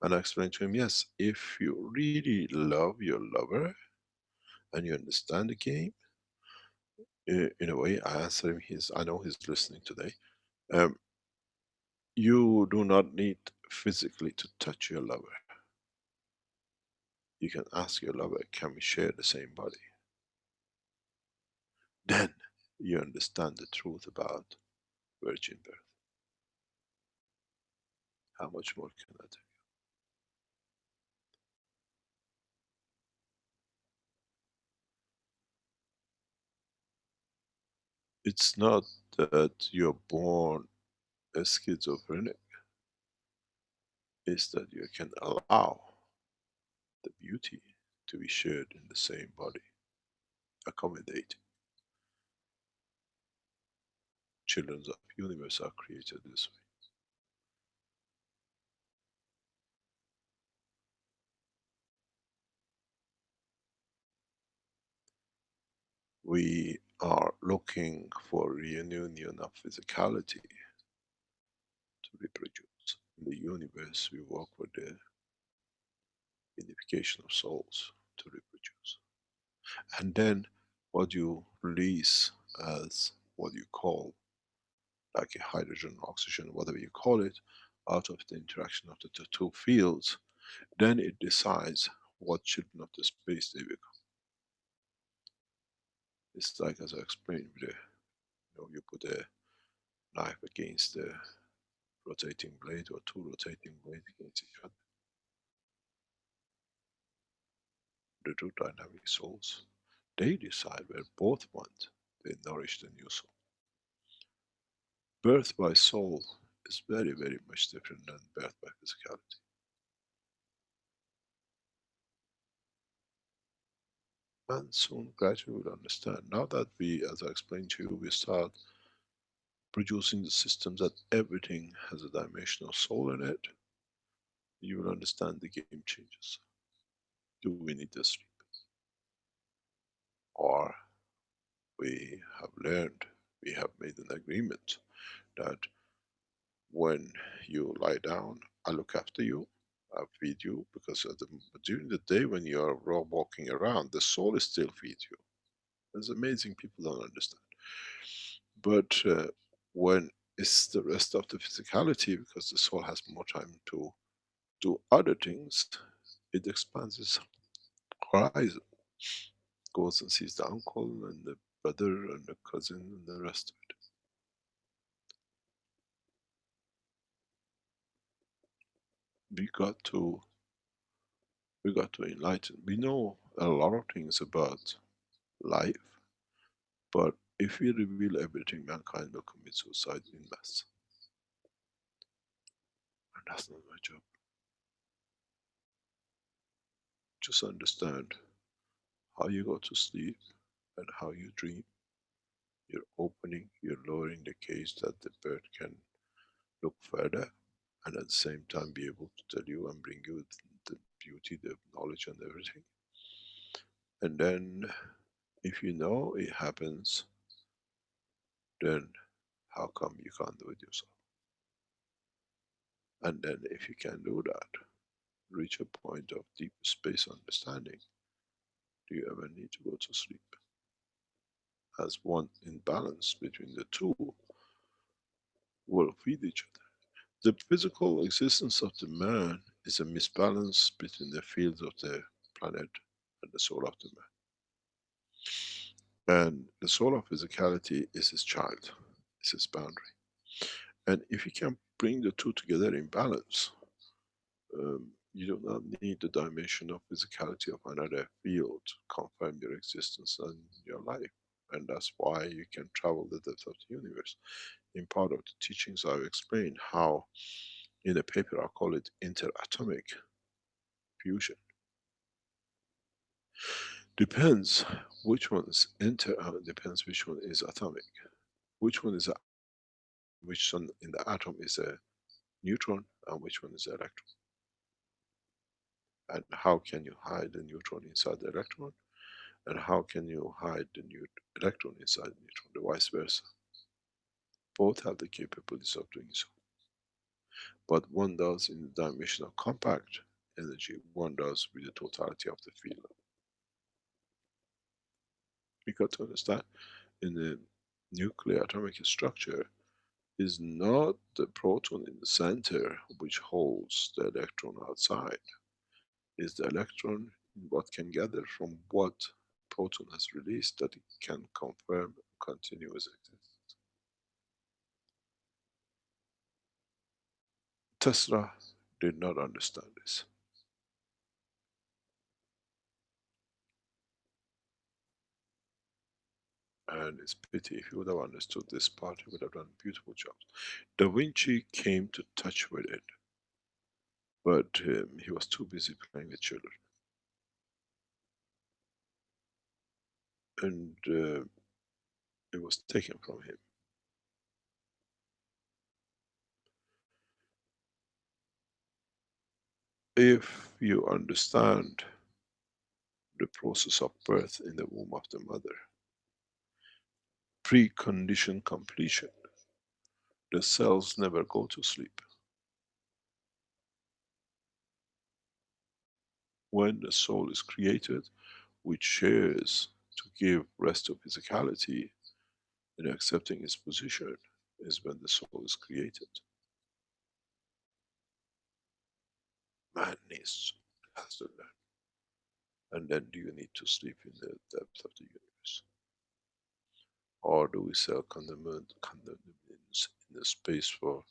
S2: And I explained to him, yes, if you really love your lover and you understand the game, in a way, I answered him, I know he's listening today. Um, you do not need physically to touch your lover. You can ask your lover, can we share the same body? Then you understand the truth about virgin birth. How much more can I tell you? It's not that you're born a schizophrenic, it's that you can allow the beauty to be shared in the same body. Accommodate. Children of universe are created this way. We are looking for reunion of physicality to reproduce. In the universe, we work with the unification of souls to reproduce. And then what you release as what you call like a hydrogen, oxygen, whatever you call it, out of the interaction of the two fields, then it decides what children of the space they become. It's like as I explained, with the, you put a knife against the rotating blade or two rotating blades against each other. The two dynamic souls, they decide where both want. They nourish the new soul. Birth by soul is very, very much different than birth by physicality. And soon, gradually, we'll understand. Now that we, as I explained to you, we start producing the systems that everything has a dimensional soul in it, you will understand the game changes. Do we need to sleep? Or we have learned, we have made an agreement that when you lie down, I look after you, I feed you, because during the day when you are raw walking around, the soul is still feed you. It's amazing, people don't understand. But when it's the rest of the physicality, because the soul has more time to do other things, it expands its horizon, goes and sees the uncle and the brother and the cousin and the rest of it. We got to enlighten. We know a lot of things about life, but if we reveal everything, mankind will commit suicide in mass. And that's not my job. Just understand how you go to sleep and how you dream. You're opening, you're lowering the cage that the bird can look further, and at the same time be able to tell you and bring you the beauty, the knowledge and everything. And then if you know it happens, then how come you can't do it yourself? And then if you can do that, reach a point of deep space understanding, do you ever need to go to sleep? As one in balance between the two will feed each other. The physical existence of the man is a misbalance between the fields of the planet and the soul of the man. And the soul of physicality is his child, is his boundary. And if you can bring the two together in balance, you do not need the dimension of physicality of another field to confirm your existence and your life. And that's why you can travel the depth of the universe. In part of the teachings I've explained how, in a paper I call it interatomic fusion. Depends which one is depends which one is atomic. Which one is which one in the atom is a neutron and which one is an electron. And how can you hide the neutron inside the electron? And how can you hide the electron inside the neutron, the vice versa? Both have the capabilities of doing so. But one does in the dimension of compact energy, one does with the totality of the field. We got to understand, in the nuclear atomic structure, is not the proton in the center which holds the electron outside. Is the electron what can gather from what proton has released that it can confirm continuous existence. Tesla did not understand this. And it's pity, if he would have understood this part, he would have done beautiful jobs. Da Vinci came to touch with it, but he was too busy playing with children. And it was taken from him. If you understand the process of birth in the womb of the mother, precondition completion, the cells never go to sleep. When the soul is created, which shares to give rest to physicality in accepting its position, is when the soul is created. Man has to learn. And then do you need to sleep in the depth of the universe? Or do we sell condominiums in the space for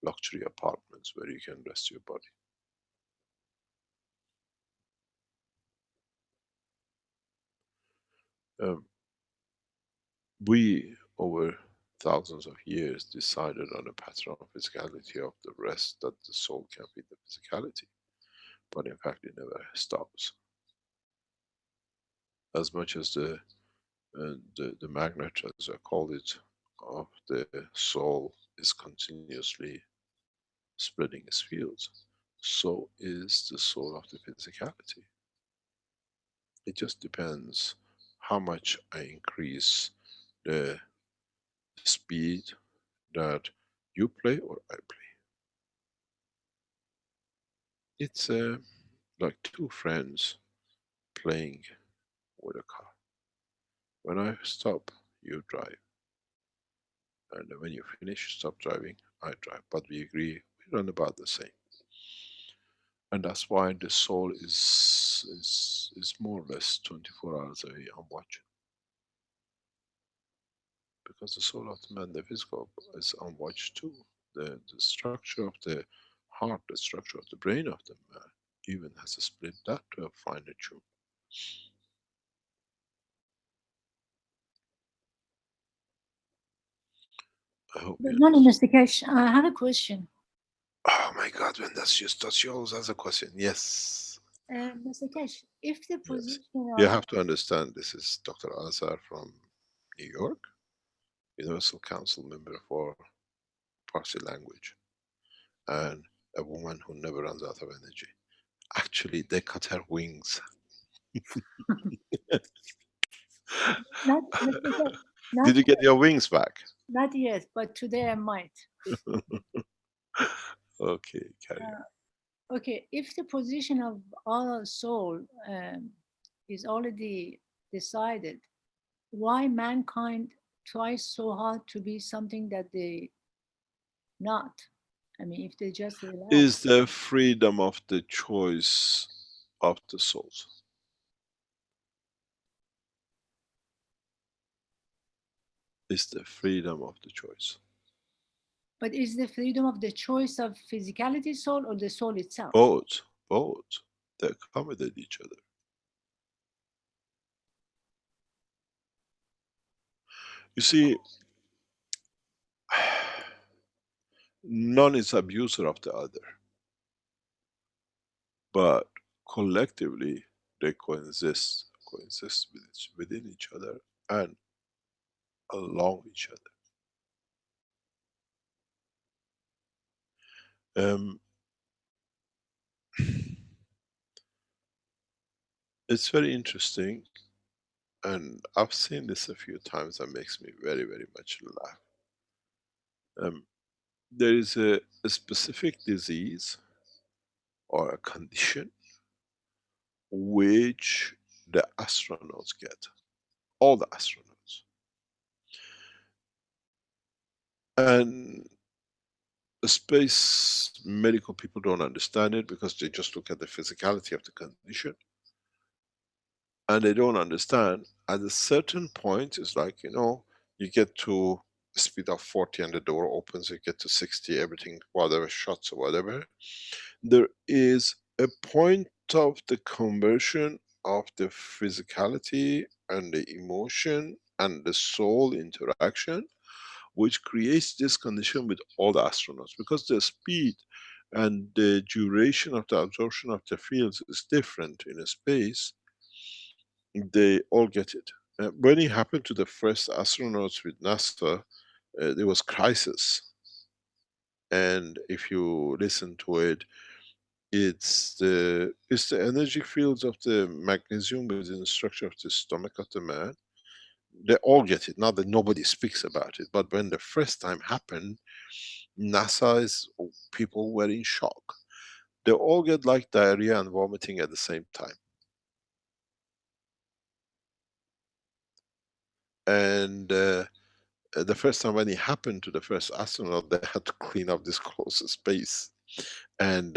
S2: luxury apartments where you can rest your body? We, over thousands of years, decided on a pattern of physicality of the rest that the soul can be the physicality. But in fact, it never stops. As much as the magnet, as I call it, of the soul is continuously spreading its fields, so is the soul of the physicality. It just depends how much I increase the speed that you play or I play. It's like two friends playing with a car. When I stop, you drive. And when you finish, stop driving, I drive. But we agree we run about the same. And that's why the soul is more or less 24 hours a day on watch. Because the soul of the man, the physical, is on watch too. The structure of the heart, the structure of the brain of the man, even has a split that to a finer tune. I hope
S5: Good
S2: you
S5: morning,
S2: understand.
S5: Mr. Keshe. I have a question.
S2: Oh my God, when that's just that she always has a question. Yes.
S5: Mr. Keshe, if the
S2: Yes.
S5: position
S2: You
S5: of
S2: have to understand this is Dr. Azar from New York, Universal Council member for Parsi language, and a woman who never runs out of energy. Actually, they cut her wings.
S5: not Mr. Keshe, not
S2: Did you get your wings back?
S5: not yet, but today I might.
S2: Okay, carry on.
S5: Okay, if the position of our soul is already decided, why mankind tries so hard to be something that they not? I mean, if they just relax.
S2: Is the freedom of the choice of the souls. Is the freedom of the choice.
S5: But is the freedom of the choice of physicality soul or the soul itself?
S2: Both, both. They accommodate each other. You see, none is abuser of the other, but collectively they coexist within each other and along each other. It's very interesting, and I've seen this a few times that makes me very, very much laugh. There is a specific disease or a condition which the astronauts get, all the astronauts. And the space medical people don't understand it because they just look at the physicality of the condition. And they don't understand, at a certain point, it's like, you get to a speed of 40 and the door opens, you get to 60, everything, whatever, shots or whatever. There is a point of the conversion of the physicality and the emotion and the soul interaction, which creates this condition with all the astronauts, because the speed and the duration of the absorption of the fields is different in a space. They all get it. When it happened to the first astronauts with NASA, there was crisis. And if you listen to it, it's the energy fields of the magnesium within the structure of the stomach of the man, They all get it, not that nobody speaks about it, but when the first time happened, NASA's people were in shock. They all get like diarrhea and vomiting at the same time. And the first time when it happened to the first astronaut, they had to clean up this closest space. And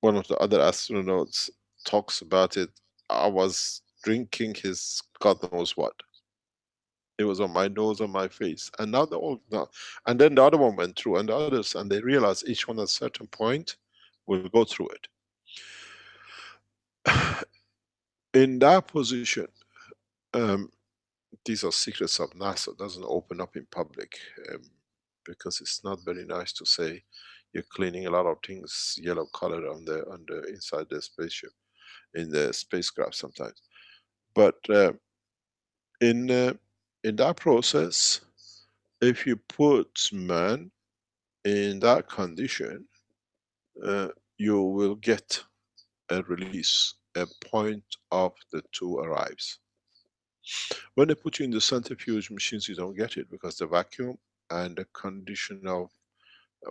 S2: one of the other astronauts talks about it. I was drinking his God knows what. It was on my nose, on my face. And now they're all now. And then the other one went through, and the others, and they realized each one at a certain point will go through it. In that position, um, these are secrets of NASA, doesn't open up in public, because it's not very nice to say you're cleaning a lot of things yellow color on the inside the spaceship, in the spacecraft sometimes. But in that process, if you put man in that condition, you will get a release, a point of the two arrives. When they put you in the centrifuge machines, you don't get it because the vacuum and the condition of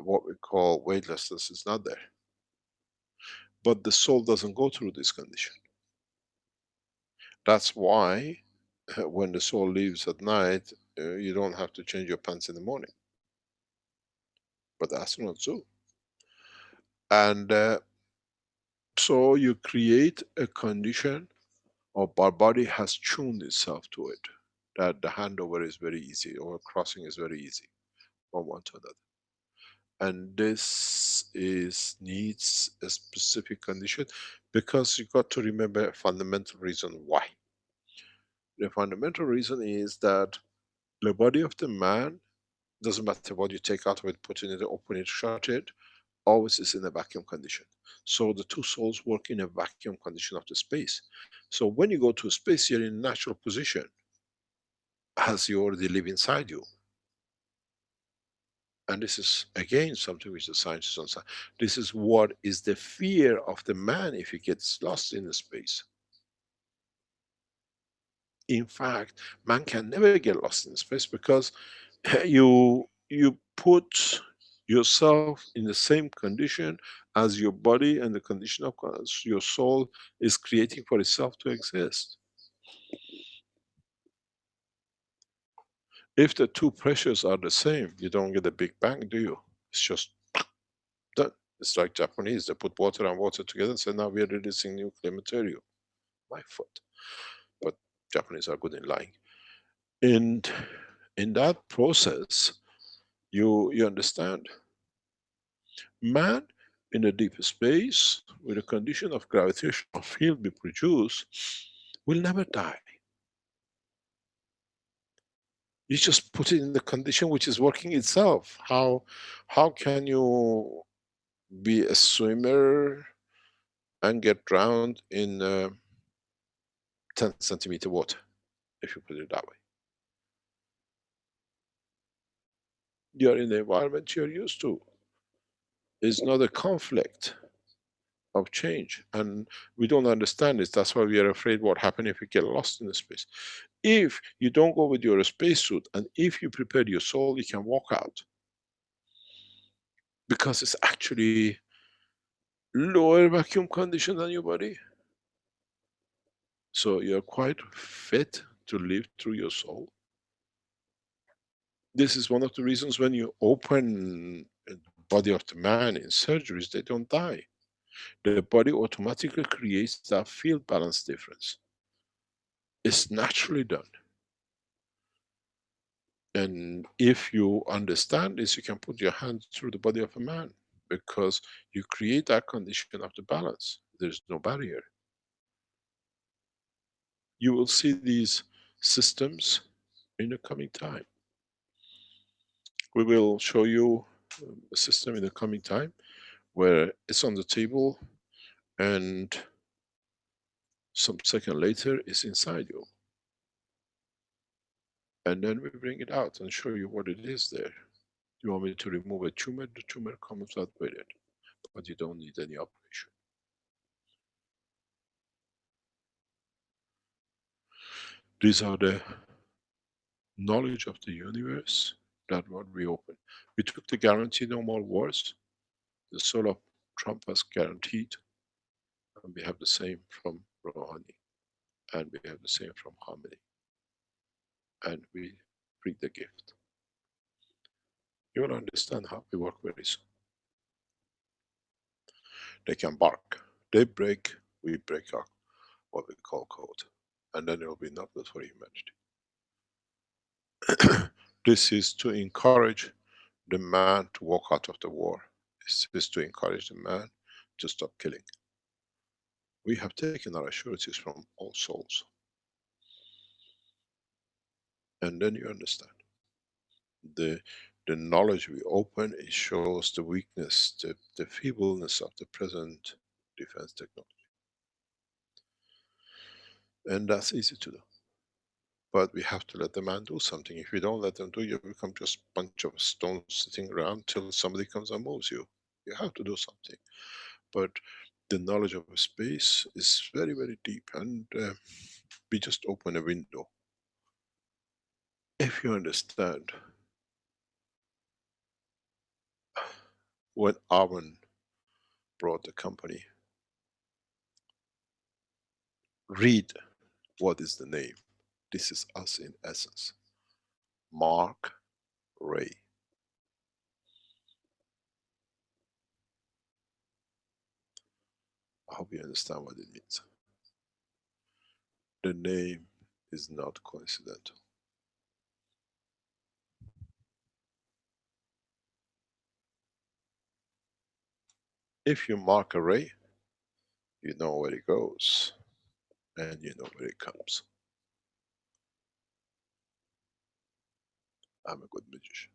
S2: what we call weightlessness is not there. But the soul doesn't go through this condition. That's why when the soul leaves at night, you don't have to change your pants in the morning. But the astronauts do. And so you create a condition, or our body has tuned itself to it, that the handover is very easy, or crossing is very easy from one to another. And this needs a specific condition, because you got to remember a fundamental reason why. The fundamental reason is that the body of the man, doesn't matter what you take out of it, put it in it, open it, shut it, always is in a vacuum condition. So the two souls work in a vacuum condition of the space. So when you go to space, you're in a natural position, as you already live inside you. And this is again something which the scientists don't say. This is what is the fear of the man if he gets lost in the space. In fact, man can never get lost in space, because you put yourself in the same condition as your body, and the condition of your soul is creating for itself to exist. If the two pressures are the same, you don't get a big bang, do you? It's just done. It's like Japanese, they put water and water together and say, now we are releasing nuclear material. My foot. But Japanese are good in lying. And in that process, you understand, man in a deep space with a condition of gravitational field we produce will never die. You just put it in the condition which is working itself. How can you be a swimmer and get drowned in 10 centimeter water, if you put it that way? You're in the environment you're used to. It's not a conflict of change, and we don't understand this. That's why we are afraid what happens if we get lost in the space. If you don't go with your spacesuit, and if you prepare your soul, you can walk out, because it's actually lower vacuum condition than your body. So you're quite fit to live through your soul. This is one of the reasons when you open the body of the man in surgeries, they don't die. The body automatically creates that field balance difference. It's naturally done. And if you understand this, you can put your hand through the body of a man, because you create that condition of the balance. There's no barrier. You will see these systems in the coming time. We will show you a system in the coming time where it's on the table, and some second later it's inside you. And then we bring it out and show you what it is there. You want me to remove a tumor, the tumor comes out with it, but you don't need any operation. These are the knowledge of the universe that what we open. We took the guarantee no more wars. The soul of Trump has guaranteed, and we have the same from Rouhani, and we have the same from Khamenei, and we bring the gift. You will understand how we work very soon. They can bark, they break, we break our what we call code, and then it will be not good for humanity. This is to encourage the man to walk out of the war. This is to encourage the man to stop killing. We have taken our assurances from all souls. And then you understand. The knowledge we open, it shows the weakness, the feebleness of the present defense technology. And that's easy to do. But we have to let the man do something. If you don't let them do, you become just a bunch of stones sitting around till somebody comes and moves you. You have to do something. But the knowledge of space is very, very deep, and we just open a window. If you understand, when Arwen brought the company, read what is the name. This is us in essence. Mark Ray. I hope you understand what it means. The name is not coincidental. If you mark a ray, you know where it goes, and you know where it comes. I'm a good magician.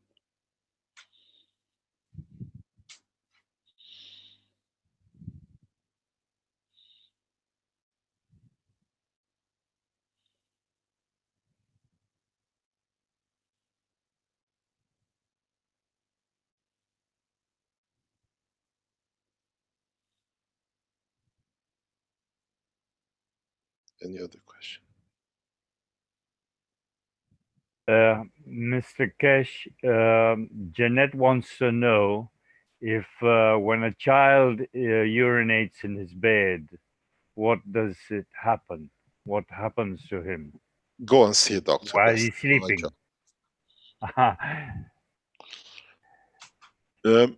S2: Any other question?
S6: Mr. Keshe, Jeanette wants to know if when a child urinates in his bed, what does it happen? What happens to him
S2: Go and see a doctor.
S6: while
S2: That's
S6: he's
S2: not my
S6: sleeping?
S2: job.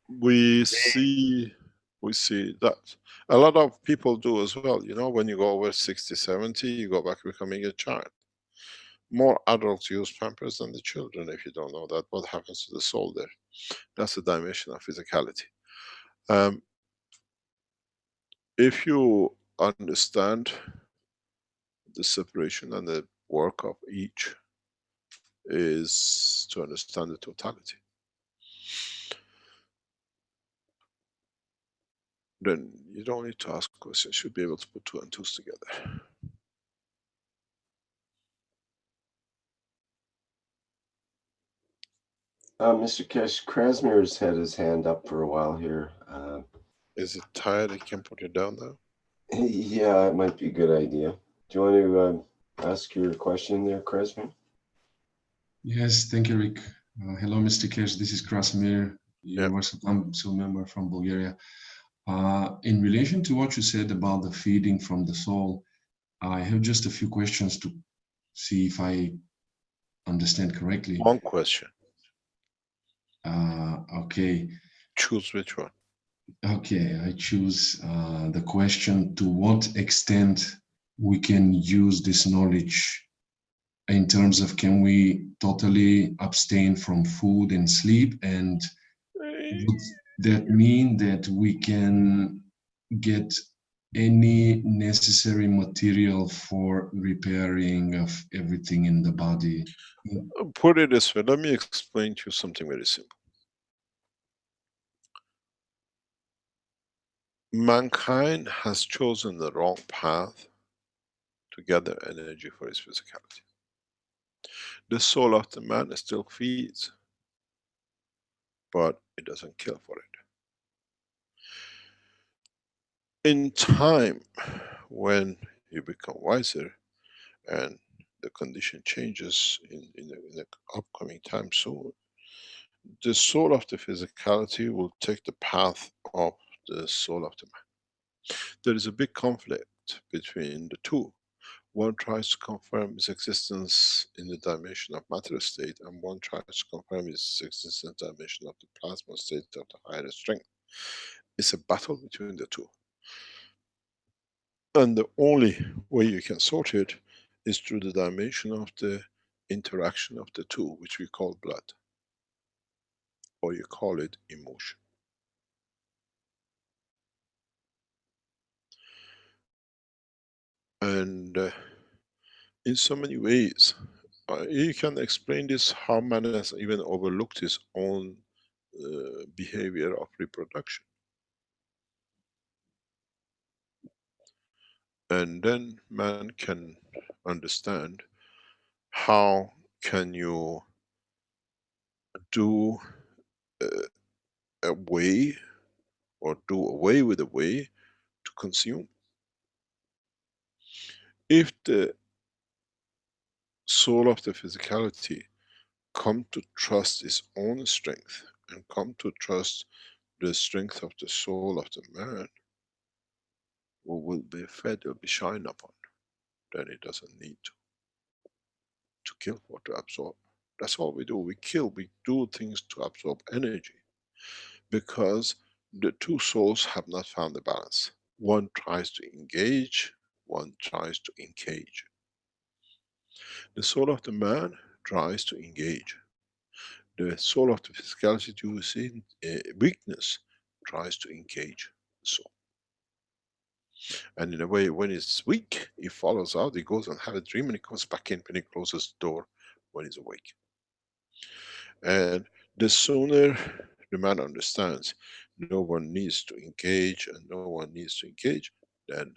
S2: We see that a lot of people do as well. You know, when you go over 60, 70, you go back becoming a child. More adults use Pampers than the children. If you don't know that, what happens to the soul there? That's a dimension of physicality. If you understand the separation and the work of each, is to understand the totality. Then you don't need to ask questions. You should be able to put 2 and 2s together.
S1: Mr. Keshe, Krasmir's had his hand up for a while here.
S2: Is it tired? You can put it down now.
S1: Yeah, it might be a good idea. Do you want to ask your question there, Krasmir?
S3: Yes, thank you, Rick. Hello, Mr. Keshe. This is Krasimir,
S2: Yep.
S3: Universal Council member from Bulgaria. In relation to what you said about the feeding from the soul, I have just a few questions to see if I understand correctly.
S2: One question.
S3: Okay.
S2: Choose which one.
S3: Okay, I choose the question: to what extent we can use this knowledge in terms of, can we totally abstain from food and sleep, and would that mean that we can get any necessary material for repairing of everything in the body?
S2: Put it this way, let me explain to you something very simple. Mankind has chosen the wrong path to gather energy for its physicality. The soul of the man still feeds, but it doesn't kill for it. In time, when you become wiser and the condition changes in the upcoming time soon, the soul of the physicality will take the path of the soul of the man. There is a big conflict between the two. One tries to confirm its existence in the dimension of matter state, and one tries to confirm its existence in the dimension of the plasma state of the higher strength. It's a battle between the two. And the only way you can sort it is through the dimension of the interaction of the two, which we call blood, or you call it emotion. And in so many ways, you can explain this how man has even overlooked his own behavior of reproduction. And then man can understand how can you do a way, or do away with a way to consume. If the soul of the physicality come to trust its own strength and come to trust the strength of the soul of the man, who will be fed, will be shined upon, then it doesn't need to kill or to absorb. That's all we do. We kill, we do things to absorb energy, because the two souls have not found the balance. One tries to engage, one tries to engage. The soul of the man tries to engage. The soul of the physicality, to see weakness, tries to engage the soul. And in a way, when it's weak, it follows out, it goes and have a dream, and it comes back in when it closes the door when it's awake. And the sooner the man understands no one needs to engage and no one needs to engage, then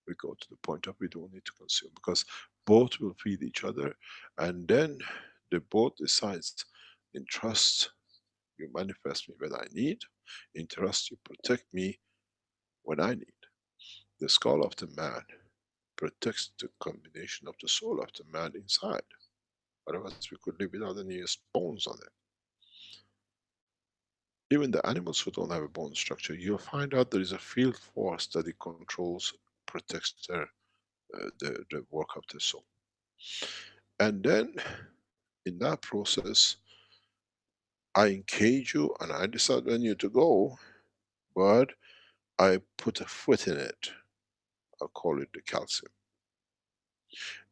S2: we go to the point of we don't need to consume, because both will feed each other. And then they both decides, in trust you manifest me when I need, in trust you protect me when I need. The skull of the man protects the combination of the soul of the man inside. Otherwise we could live without any bones on it. Even the animals who don't have a bone structure, you'll find out there is a field force that it controls, protects the work of the soul. And then in that process, I engage you and I decide when you to go, but I put a foot in it. I'll call it the calcium.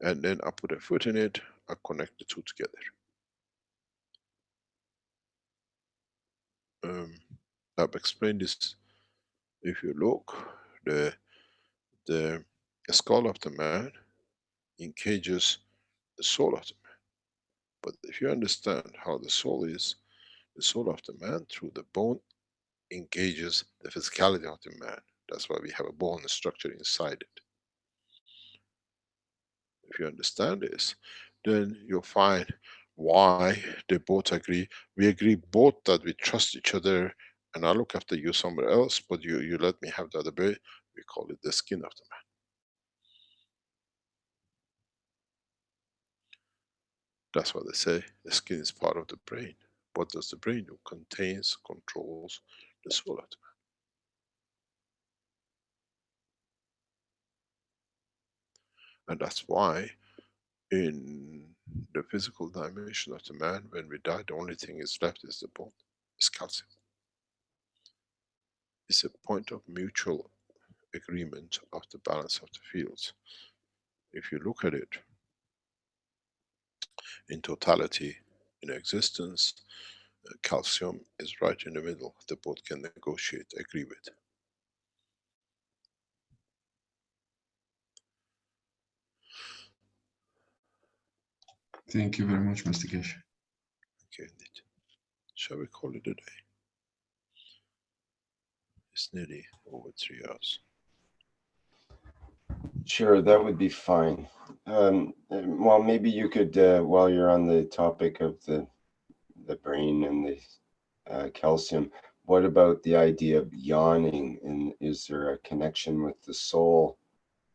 S2: And then I put a foot in it, I connect the two together. I've explained this. If you look, the skull of the man engages the soul of the man. But if you understand how the soul is, the soul of the man through the bone engages the physicality of the man. That's why we have a bone structure inside it. If you understand this, then you'll find why they both agree. We agree both that we trust each other, and I look after you somewhere else, but you let me have the other way. We call it the skin of the man. That's what they say, the skin is part of the brain. What does the brain do? Contains, controls the soul of the man. And that's why in the physical dimension of the man, when we die, the only thing is left is the bone, is calcium. It's a point of mutual agreement of the balance of the fields. If you look at it in totality, in existence, calcium is right in the middle. They both can negotiate, agree with.
S3: Thank you very much, Mr. Keshe.
S2: Okay, indeed. Shall we call it a day? It's nearly over 3 hours.
S1: Sure, that would be fine. Well, maybe you could, while you're on the topic of the brain and the calcium, what about the idea of yawning? And is there a connection with the soul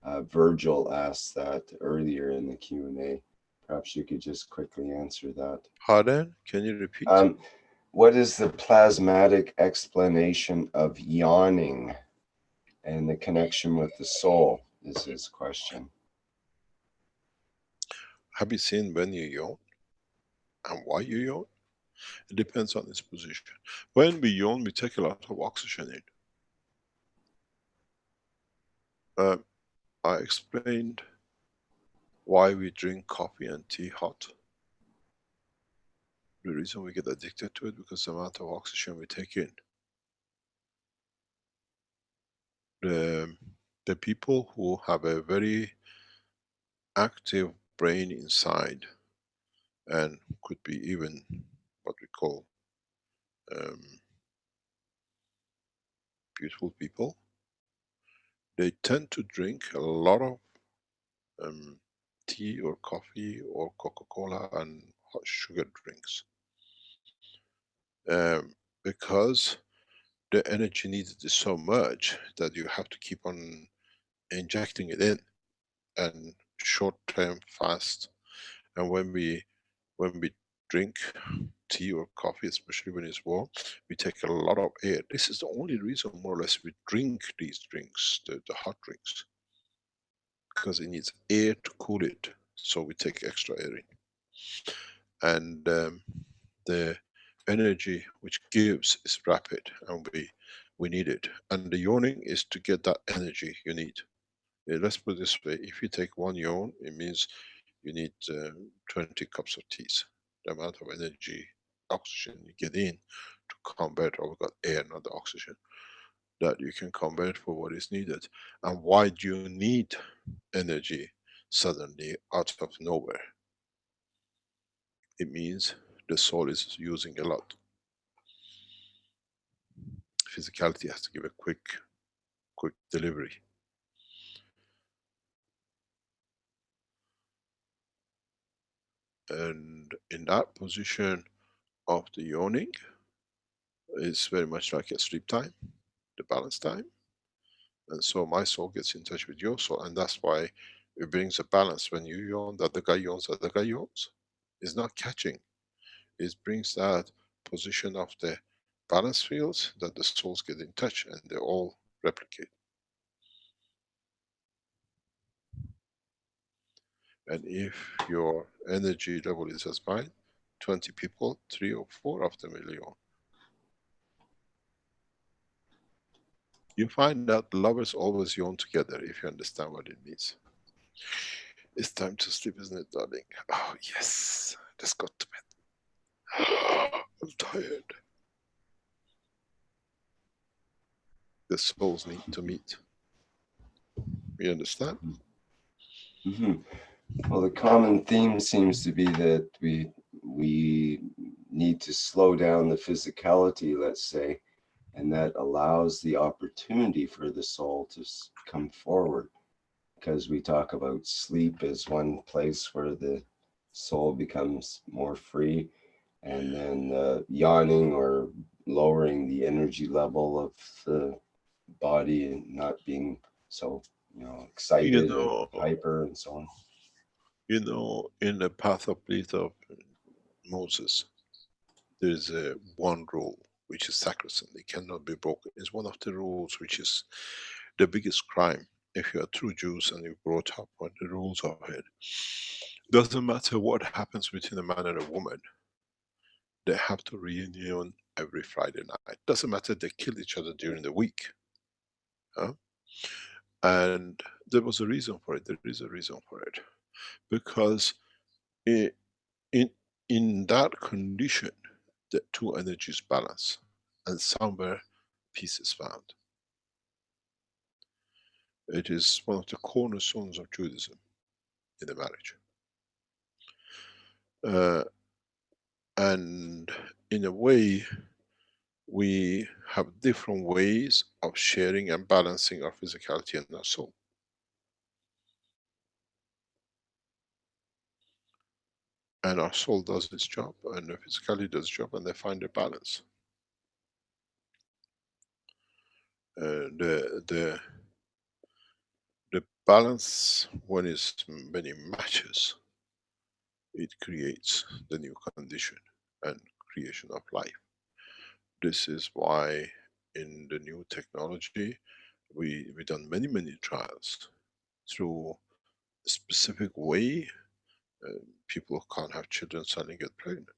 S1: Virgil asked that earlier in the Q&A. Perhaps you could just quickly answer that.
S2: Pardon? Can you repeat?
S1: What is the plasmatic explanation of yawning and the connection with the soul, is his question.
S2: Have you seen when you yawn and why you yawn? It depends on its position. When we yawn, we take a lot of oxygen in. I explained why we drink coffee and tea hot. The reason we get addicted to it because the amount of oxygen we take in. The people who have a very active brain inside and could be even what we call beautiful people, they tend to drink a lot of tea or coffee or Coca-Cola and hot sugar drinks. Because the energy needed is so much that you have to keep on injecting it in, and short term fast. And when we drink tea or coffee, especially when it's warm, we take a lot of air. This is the only reason more or less we drink these drinks, the hot drinks, because it needs air to cool it, so we take extra air in. And the energy which gives is rapid, and we need it. And the yawning is to get that energy you need. Let's put it this way, if you take one yawn, it means you need 20 cups of tea. The amount of energy, oxygen you get in to convert, or we've got air, not the oxygen, that you can convert for what is needed. And why do you need energy suddenly out of nowhere? It means the soul is using a lot. Physicality has to give a quick delivery. And in that position of the yawning, it's very much like a sleep time, the balance time. And so my soul gets in touch with your soul, and that's why it brings a balance. When you yawn, the other guy yawns, the other guy yawns. It's not catching. It brings that position of the balance fields that the souls get in touch and they all replicate. And if your energy level is as mine, 20 people, 3 or 4 of them will yawn. You find that lovers always yawn together, if you understand what it means. It's time to sleep, isn't it, darling? Oh, yes. Let's go to bed. I'm tired. The souls need to meet. You understand?
S1: Well, the common theme seems to be that we need to slow down the physicality, let's say, and that allows the opportunity for the soul to come forward. Because we talk about sleep as one place where the soul becomes more free, and then yawning or lowering the energy level of the body and not being so, excited or hyper and so on.
S2: In the path of belief of Moses, there is one rule which is sacrosanct, it cannot be broken. It's one of the rules which is the biggest crime. If you are true Jews and you're brought up on the rules of it, doesn't matter what happens between a man and a woman, they have to reunion every Friday night. Doesn't matter they kill each other during the week. Huh? And there was a reason for it. There is a reason for it. Because in that condition, the two energies balance, and somewhere peace is found. It is one of the cornerstones of Judaism in the marriage. And in a way, we have different ways of sharing and balancing our physicality and our soul. And our soul does its job, and the physicality does its job, and they find a balance. The Balance, when it matches, it creates the new condition and creation of life. This is why in the new technology, we done many trials through a specific way. People can't have children suddenly get pregnant,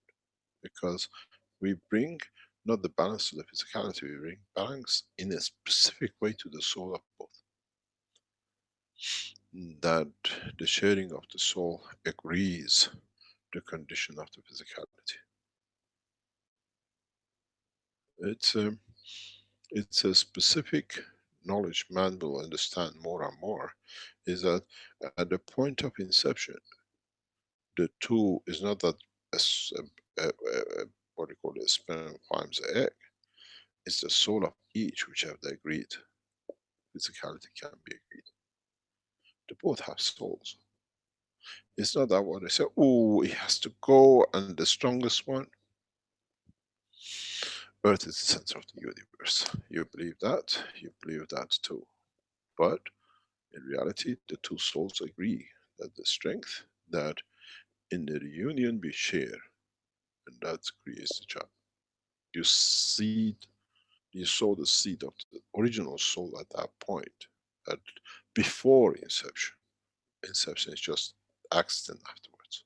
S2: because we bring not the balance to the physicality, we bring balance in a specific way to the soul of both. That the sharing of the soul agrees the condition of the physicality. It's a specific knowledge man will understand more and more, is that at the point of inception, the two is not that what do you call it, sperm finds an egg. It's the soul of each which have the agreed physicality can be agreed. They both have souls. It's not that what they say, oh, it has to go, and the strongest one. Earth is the center of the universe. You believe that too. But in reality, the two souls agree that the strength that in the reunion we share, and that creates the child. You seed, you sow the seed of the original soul at that point, at before inception. Inception is just accident afterwards.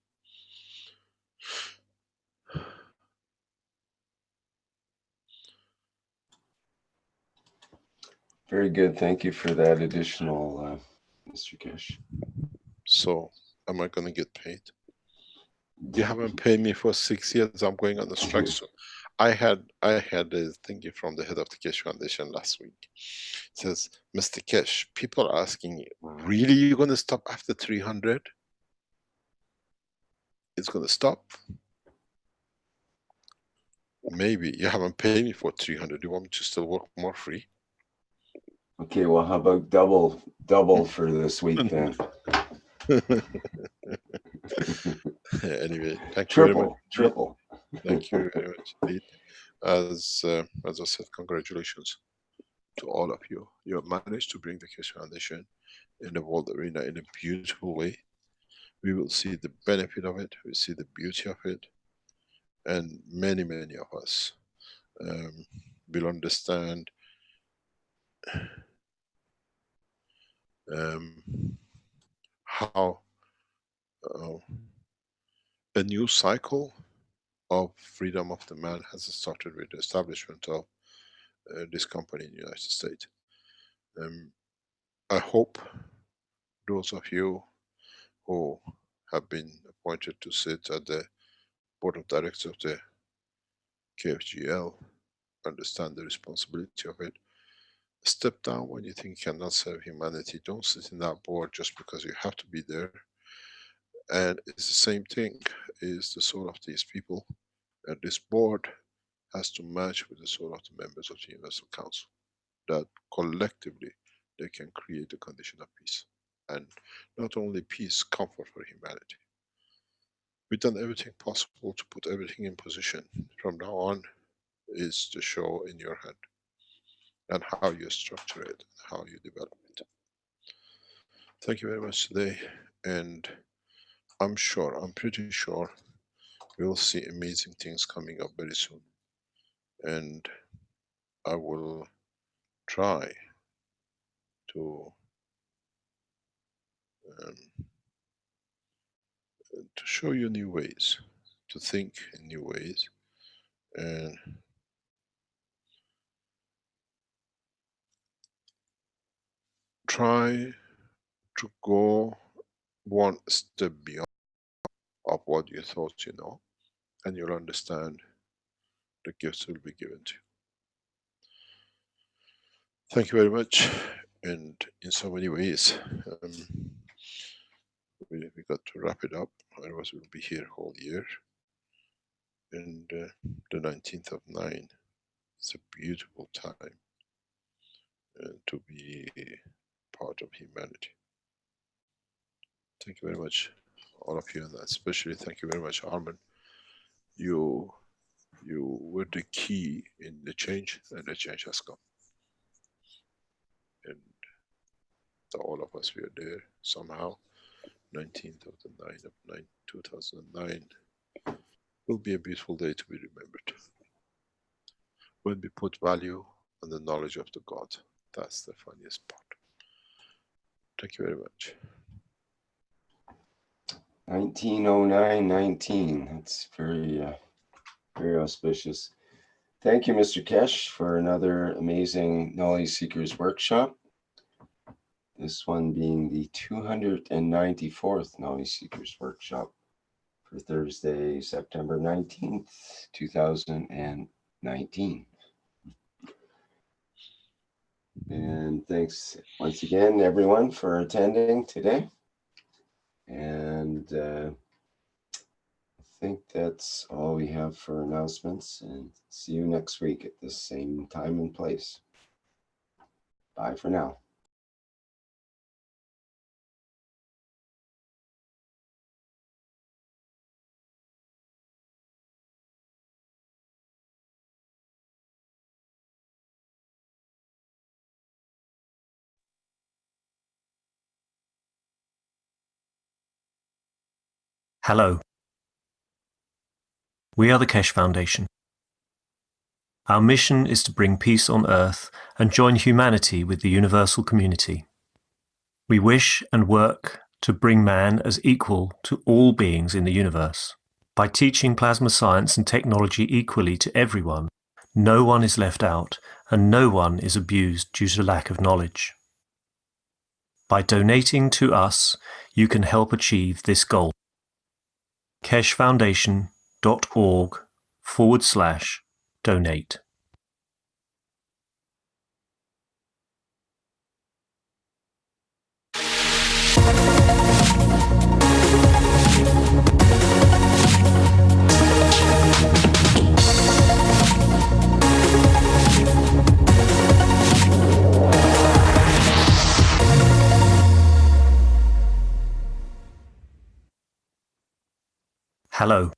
S1: Very good. Thank you for that additional, Mr. Keshe.
S2: So, am I going to get paid? You haven't paid me for 6 years. I'm going on the strike soon. I had a thingy from the head of the Keshe Foundation last week. It says, Mr. Keshe, people are asking you, really you're going to stop after 300? It's going to stop? Maybe. You haven't paid me for 300. You want me to still work more free?
S1: Okay, well, how about double for this week then?
S2: Anyway, thank you very much.
S1: Triple.
S2: Thank you very much indeed. As I said, congratulations to all of you. You have managed to bring the Keshe Foundation in the world arena in a beautiful way. We will see the benefit of it, we see the beauty of it, and many of us will understand how a new cycle of freedom of the man has started with the establishment of this company in the United States. I hope those of you who have been appointed to sit at the board of directors of the KFGL understand the responsibility of it. Step down when you think you cannot serve humanity. Don't sit in that board just because you have to be there. And it's the same thing, is the soul of these people. And this board has to match with the soul of the members of the Universal Council. That collectively they can create a condition of peace. And not only peace, comfort for humanity. We've done everything possible to put everything in position. From now on is the show in your hand, and how you structure it, how you develop it. Thank you very much today, and I'm pretty sure we'll see amazing things coming up very soon. And I will try to show you new ways, to think in new ways, and try to go one step beyond of what you thought you know, and you'll understand the gifts will be given to you. Thank you very much. And in so many ways, we got to wrap it up, otherwise we'll be here whole year. And the 19th of 9, it's a beautiful time to be part of humanity. Thank you very much, all of you, and especially thank you very much, Armin. You were the key in the change, and the change has come. And that all of us were there somehow. 19th of the 9th of 2009 will be a beautiful day to be remembered. When we put value on the knowledge of the God, that's the funniest part. Thank you very much.
S1: 1909-19. That's very, very auspicious. Thank you, Mr. Keshe, for another amazing Knowledge Seekers workshop. This one being the 294th Knowledge Seekers workshop for Thursday, September 19th, 2019. And thanks once again, everyone, for attending today. And I think that's all we have for announcements, and see you next week at the same time and place. Bye for now.
S7: Hello. We are the Keshe Foundation. Our mission is to bring peace on earth and join humanity with the universal community. We wish and work to bring man as equal to all beings in the universe. By teaching plasma science and technology equally to everyone, no one is left out and no one is abused due to lack of knowledge. By donating to us, you can help achieve this goal. keshefoundation.org/donate. Hello.